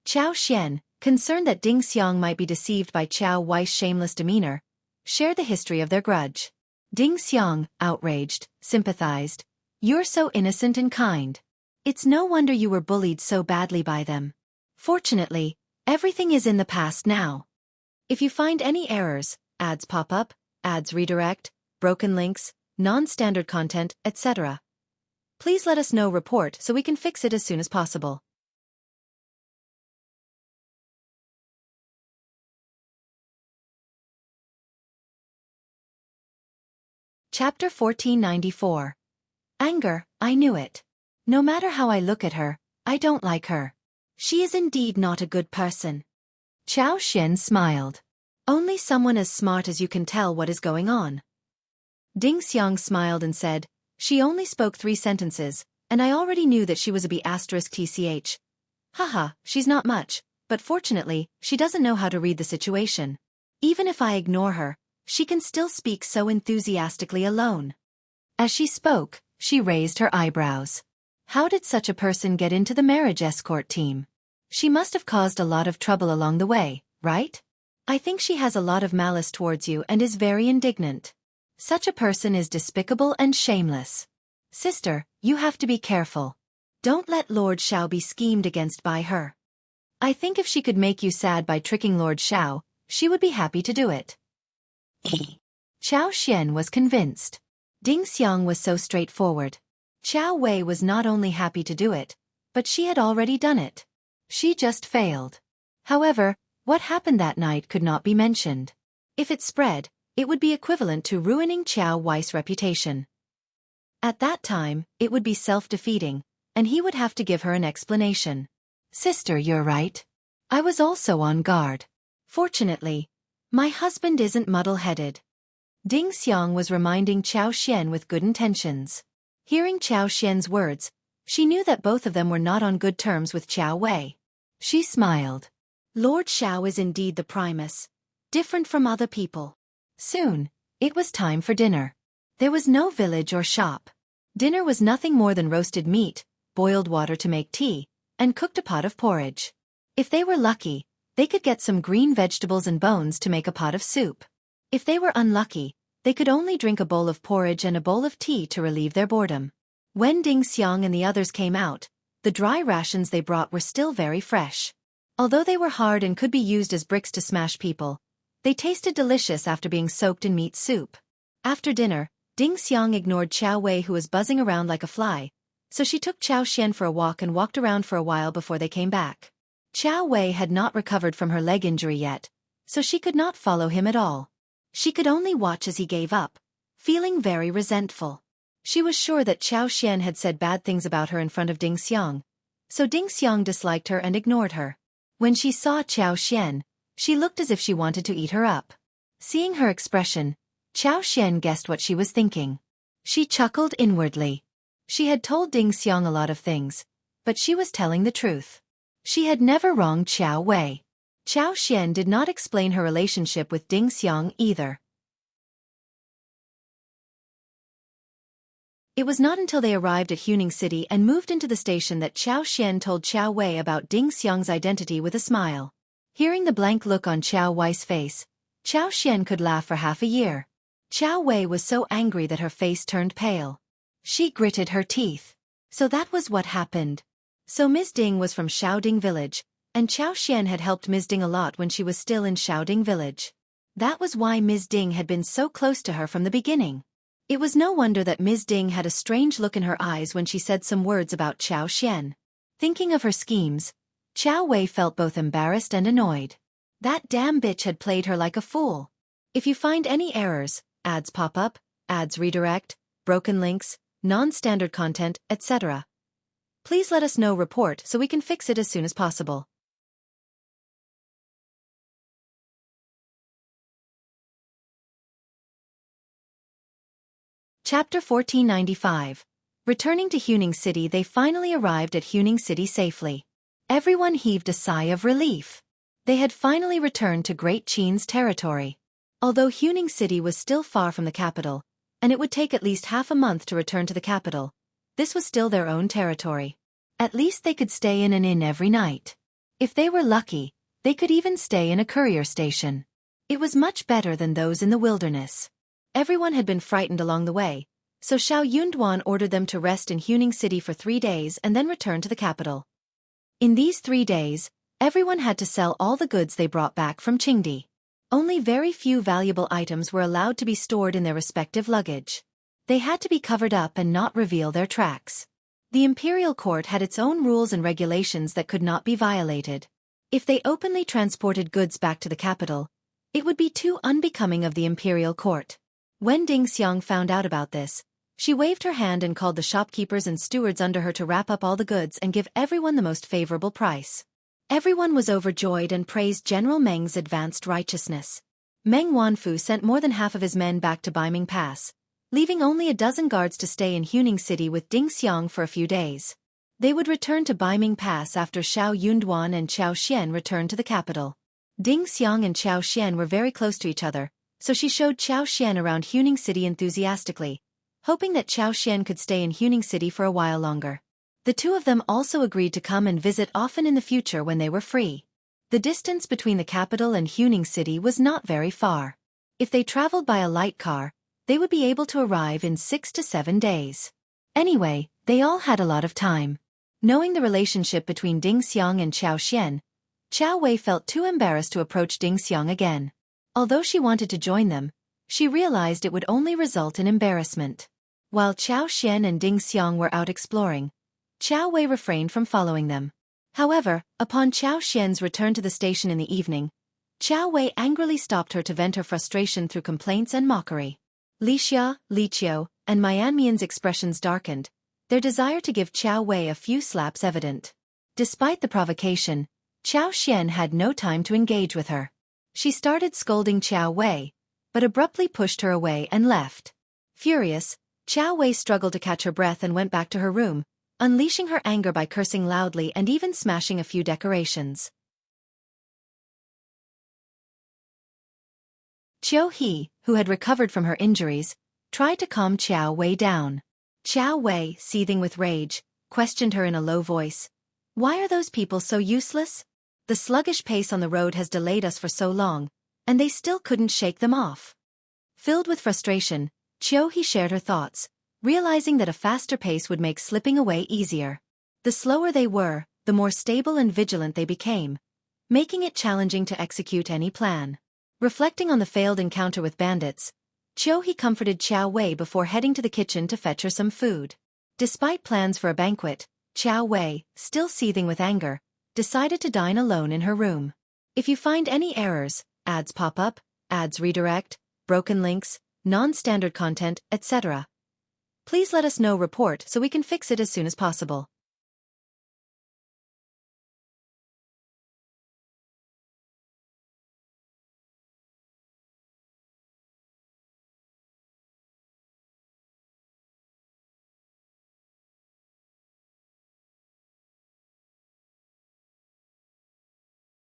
Qiao Xian, concerned that Ding Xiang might be deceived by Qiao Wei's shameless demeanor, share the history of their grudge. Ding Xiang, outraged, sympathized. You're so innocent and kind. It's no wonder you were bullied so badly by them. Fortunately, everything is in the past now. If you find any errors, ads pop up, ads redirect, broken links, non-standard content, etc., please let us know report so we can fix it as soon as possible. Chapter 1494. Anger, I knew it. No matter how I look at her, I don't like her. She is indeed not a good person. Qiao Xian smiled. Only someone as smart as you can tell what is going on. Ding Xiang smiled and said, she only spoke 3 sentences, and I already knew that she was a B*TCH. Haha, she's not much, but fortunately, she doesn't know how to read the situation. Even if I ignore her, she can still speak so enthusiastically alone. As she spoke, she raised her eyebrows. How did such a person get into the marriage escort team? She must have caused a lot of trouble along the way, right? I think she has a lot of malice towards you and is very indignant. Such a person is despicable and shameless. Sister, you have to be careful. Don't let Lord Xiao be schemed against by her. I think if she could make you sad by tricking Lord Xiao, she would be happy to do it. Qiao Xian was convinced. Ding Xiang was so straightforward. Qiao Wei was not only happy to do it, but she had already done it. She just failed. However, what happened that night could not be mentioned. If it spread, it would be equivalent to ruining Qiao Wei's reputation. At that time, it would be self-defeating, and he would have to give her an explanation. Sister, you're right. I was also on guard. Fortunately, my husband isn't muddle-headed. Ding Xiang was reminding Qiao Xian with good intentions. Hearing Qiao Xian's words, she knew that both of them were not on good terms with Qiao Wei. She smiled. Lord Xiao is indeed the primus, different from other people. Soon, it was time for dinner. There was no village or shop. Dinner was nothing more than roasted meat, boiled water to make tea, and cooked a pot of porridge. If they were lucky, they could get some green vegetables and bones to make a pot of soup. If they were unlucky, they could only drink a bowl of porridge and a bowl of tea to relieve their boredom. When Ding Xiang and the others came out, the dry rations they brought were still very fresh. Although they were hard and could be used as bricks to smash people, they tasted delicious after being soaked in meat soup. After dinner, Ding Xiang ignored Qiao Wei who was buzzing around like a fly, so she took Qiao Xian for a walk and walked around for a while before they came back. Qiao Wei had not recovered from her leg injury yet, so she could not follow him at all. She could only watch as he gave up, feeling very resentful. She was sure that Qiao Xian had said bad things about her in front of Ding Xiang, so Ding Xiang disliked her and ignored her. When she saw Qiao Xian, she looked as if she wanted to eat her up. Seeing her expression, Qiao Xian guessed what she was thinking. She chuckled inwardly. She had told Ding Xiang a lot of things, but she was telling the truth. She had never wronged Qiao Wei. Qiao Xian did not explain her relationship with Ding Xiang either. It was not until they arrived at Huning City and moved into the station that Qiao Xian told Qiao Wei about Ding Xiang's identity with a smile. Hearing the blank look on Qiao Wei's face, Qiao Xian could laugh for half a year. Qiao Wei was so angry that her face turned pale. She gritted her teeth. So that was what happened. So Ms. Ding was from Xiaoding village, and Qiao Xian had helped Ms. Ding a lot when she was still in Xiaoding village. That was why Ms. Ding had been so close to her from the beginning. It was no wonder that Ms. Ding had a strange look in her eyes when she said some words about Qiao Xian. Thinking of her schemes, Qiao Wei felt both embarrassed and annoyed. That damn bitch had played her like a fool. If you find any errors, ads pop up, ads redirect, broken links, non-standard content, etc., please let us know report so we can fix it as soon as possible. Chapter 1495. Returning to Huning City, they finally arrived at Huning City safely. Everyone heaved a sigh of relief. They had finally returned to Great Qin's territory. Although Huning City was still far from the capital, and it would take at least half a month to return to the capital, this was still their own territory. At least they could stay in an inn every night. If they were lucky, they could even stay in a courier station. It was much better than those in the wilderness. Everyone had been frightened along the way, so Xiao Yunduan ordered them to rest in Huning City for 3 days and then return to the capital. In these 3 days, everyone had to sell all the goods they brought back from Qingdi. Only very few valuable items were allowed to be stored in their respective luggage. They had to be covered up and not reveal their tracks. The imperial court had its own rules and regulations that could not be violated. If they openly transported goods back to the capital, it would be too unbecoming of the imperial court. When Ding Xiang found out about this, she waved her hand and called the shopkeepers and stewards under her to wrap up all the goods and give everyone the most favorable price. Everyone was overjoyed and praised General Meng's advanced righteousness. Meng Wanfu sent more than half of his men back to Baiming Pass, leaving only a dozen guards to stay in Huning City with Ding Xiang for a few days. They would return to Baiming Pass after Xiao Yunduan and Qiao Xian returned to the capital. Ding Xiang and Qiao Xian were very close to each other, so she showed Qiao Xian around Huning City enthusiastically, hoping that Qiao Xian could stay in Huning City for a while longer. The two of them also agreed to come and visit often in the future when they were free. The distance between the capital and Huning City was not very far. If they traveled by a light car, they would be able to arrive in 6 to 7 days. Anyway, they all had a lot of time. Knowing the relationship between Ding Xiang and Qiao Xian, Qiao Wei felt too embarrassed to approach Ding Xiang again. Although she wanted to join them, she realized it would only result in embarrassment. While Qiao Xian and Ding Xiang were out exploring, Qiao Wei refrained from following them. However, upon Qiao Xian's return to the station in the evening, Qiao Wei angrily stopped her to vent her frustration through complaints and mockery. Lixia, Qiao, and Mianmian's expressions darkened, their desire to give Qiao Wei a few slaps evident. Despite the provocation, Qiao Xian had no time to engage with her. She started scolding Qiao Wei, but abruptly pushed her away and left. Furious, Qiao Wei struggled to catch her breath and went back to her room, unleashing her anger by cursing loudly and even smashing a few decorations. Qiao He, who had recovered from her injuries, tried to calm Qiao Wei down. Qiao Wei, seething with rage, questioned her in a low voice. "Why are those people so useless? The sluggish pace on the road has delayed us for so long, and they still couldn't shake them off." Filled with frustration, Qiao He shared her thoughts, realizing that a faster pace would make slipping away easier. The slower they were, the more stable and vigilant they became, making it challenging to execute any plan. Reflecting on the failed encounter with bandits, Qiao He comforted Qiao Wei before heading to the kitchen to fetch her some food. Despite plans for a banquet, Qiao Wei, still seething with anger, decided to dine alone in her room. If you find any errors, ads pop up, ads redirect, broken links, non-standard content, etc., please let us know. Report so we can fix it as soon as possible.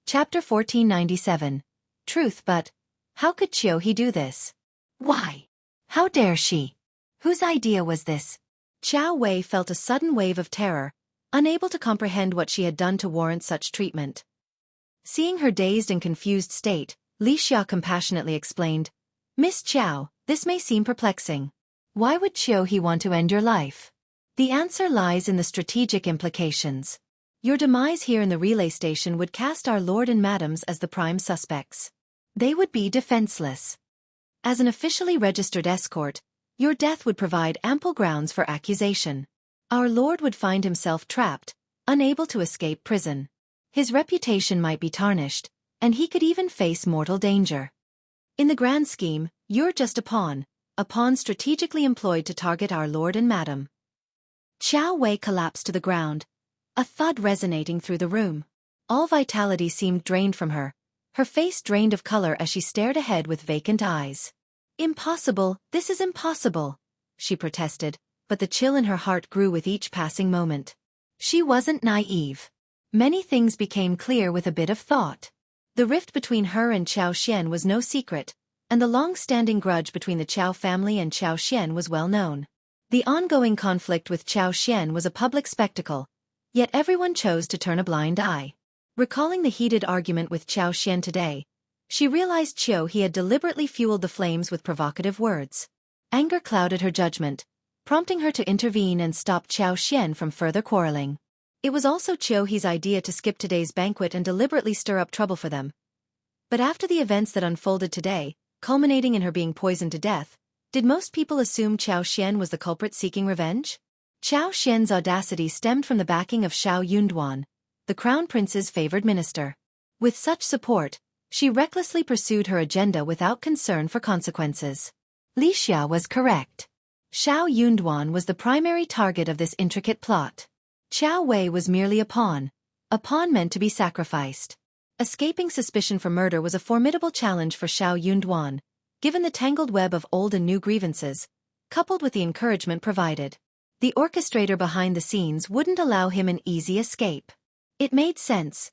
Chapter 1497. Truth. But how could Qiao He do this? Why? How dare she? Whose idea was this? Qiao Wei felt a sudden wave of terror, unable to comprehend what she had done to warrant such treatment. Seeing her dazed and confused state, Lixia compassionately explained, "Miss Qiao, this may seem perplexing. Why would Qiao He want to end your life? The answer lies in the strategic implications. Your demise here in the relay station would cast our lord and madams as the prime suspects. They would be defenseless. As an officially registered escort, your death would provide ample grounds for accusation. Our lord would find himself trapped, unable to escape prison. His reputation might be tarnished, and he could even face mortal danger. In the grand scheme, you're just a pawn strategically employed to target our lord and madam." Qiao Wei collapsed to the ground, a thud resonating through the room. All vitality seemed drained from her, her face drained of color as she stared ahead with vacant eyes. "Impossible, this is impossible," she protested, but the chill in her heart grew with each passing moment. She wasn't naive. Many things became clear with a bit of thought. The rift between her and Qiao Xian was no secret, and the long-standing grudge between the Qiao family and Qiao Xian was well known. The ongoing conflict with Qiao Xian was a public spectacle, yet everyone chose to turn a blind eye. Recalling the heated argument with Qiao Xian today, She realized He had deliberately fueled the flames with provocative words. Anger clouded her judgment, prompting her to intervene and stop Qiao Xian from further quarreling. It was also He's idea to skip today's banquet and deliberately stir up trouble for them. But after the events that unfolded today, culminating in her being poisoned to death, did most people assume Qiao Xian was the culprit seeking revenge? Qiao Xian's audacity stemmed from the backing of Xiao Yunduan, the crown prince's favored minister. With such support, she recklessly pursued her agenda without concern for consequences. Li Xia was correct. Xiao Yunduan was the primary target of this intricate plot. Qiao Wei was merely a pawn meant to be sacrificed. Escaping suspicion for murder was a formidable challenge for Xiao Yunduan, given the tangled web of old and new grievances, coupled with the encouragement provided. The orchestrator behind the scenes wouldn't allow him an easy escape. It made sense.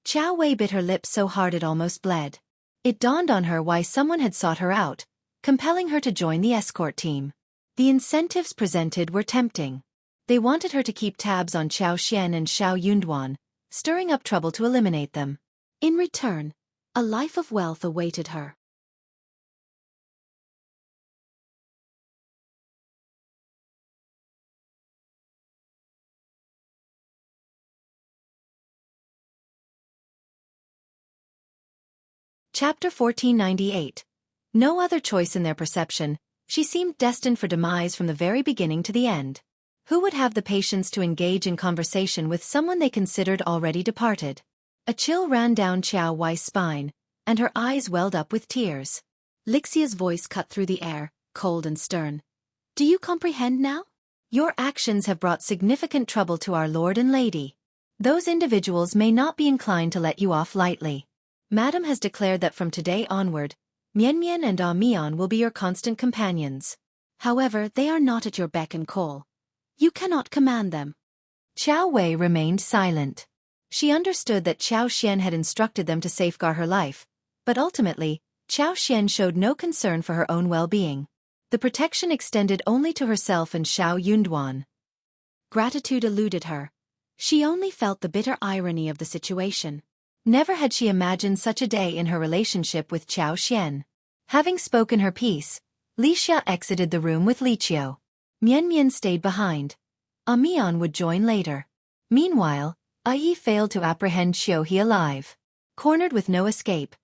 Qiao Wei bit her lip so hard it almost bled. It dawned on her why someone had sought her out, compelling her to join the escort team. The incentives presented were tempting. They wanted her to keep tabs on Qiao Xian and Xiao Yunduan, stirring up trouble to eliminate them. In return, a life of wealth awaited her. Chapter 1498. No other choice in their perception, she seemed destined for demise from the very beginning to the end. Who would have the patience to engage in conversation with someone they considered already departed? A chill ran down Qiao Wei's spine, and her eyes welled up with tears. Lixia's voice cut through the air, cold and stern. Do you comprehend now? Your actions have brought significant trouble to our lord and lady. Those individuals may not be inclined to let you off lightly. Madam has declared that from today onward, Mian Mian and Mian will be your constant companions. However, they are not at your beck and call. You cannot command them. Qiao Wei remained silent. She understood that Qiao Xian had instructed them to safeguard her life, but ultimately, Qiao Xian showed no concern for her own well-being. The protection extended only to herself and Xiao Yunduan. Gratitude eluded her. She only felt the bitter irony of the situation. Never had she imagined such a day in her relationship with Qiao Xian. Having spoken her piece, Li Xia exited the room with Li Qiao. Mian Mian stayed behind. Mian would join later. Meanwhile, Yi failed to apprehend Qiao He alive. Cornered with no escape,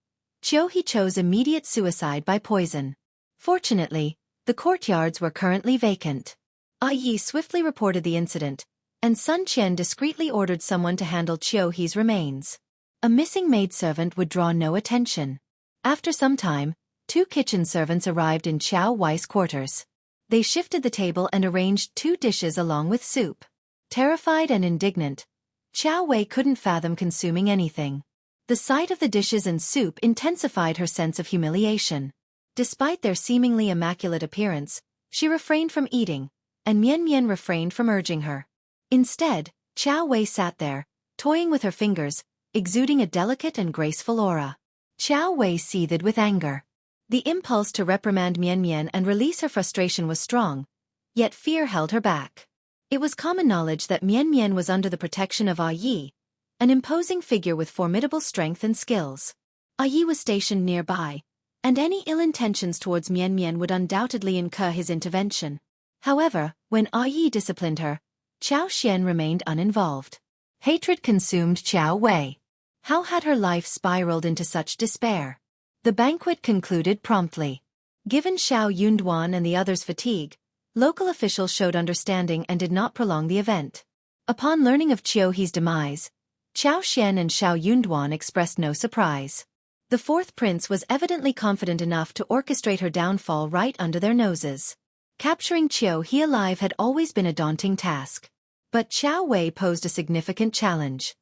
Qiao He chose immediate suicide by poison. Fortunately, the courtyards were currently vacant. Yi swiftly reported the incident, and Sun Qian discreetly ordered someone to handle Qiao He's remains. A missing maidservant would draw no attention. After some time, 2 kitchen servants arrived in Qiao Wei's quarters. They shifted the table and arranged 2 dishes along with soup. Terrified and indignant, Qiao Wei couldn't fathom consuming anything. The sight of the dishes and soup intensified her sense of humiliation. Despite their seemingly immaculate appearance, she refrained from eating, and Mian Mian refrained from urging her. Instead, Qiao Wei sat there, toying with her fingers, exuding a delicate and graceful aura. Qiao Wei seethed with anger. The impulse to reprimand Mian Mian and release her frustration was strong, yet fear held her back. It was common knowledge that Mian Mian was under the protection of Yi, an imposing figure with formidable strength and skills. Yi was stationed nearby, and any ill intentions towards Mian Mian would undoubtedly incur his intervention. However, when Yi disciplined her, Qiao Xian remained uninvolved. Hatred consumed Qiao Wei. How had her life spiraled into such despair? The banquet concluded promptly. Given Xiao Yunduan and the others' fatigue, local officials showed understanding and did not prolong the event. Upon learning of Qiao He's demise, Qiao Xian and Xiao Yunduan expressed no surprise. The 4th prince was evidently confident enough to orchestrate her downfall right under their noses. Capturing Qiao He alive had always been a daunting task. But Qiao Wei posed a significant challenge.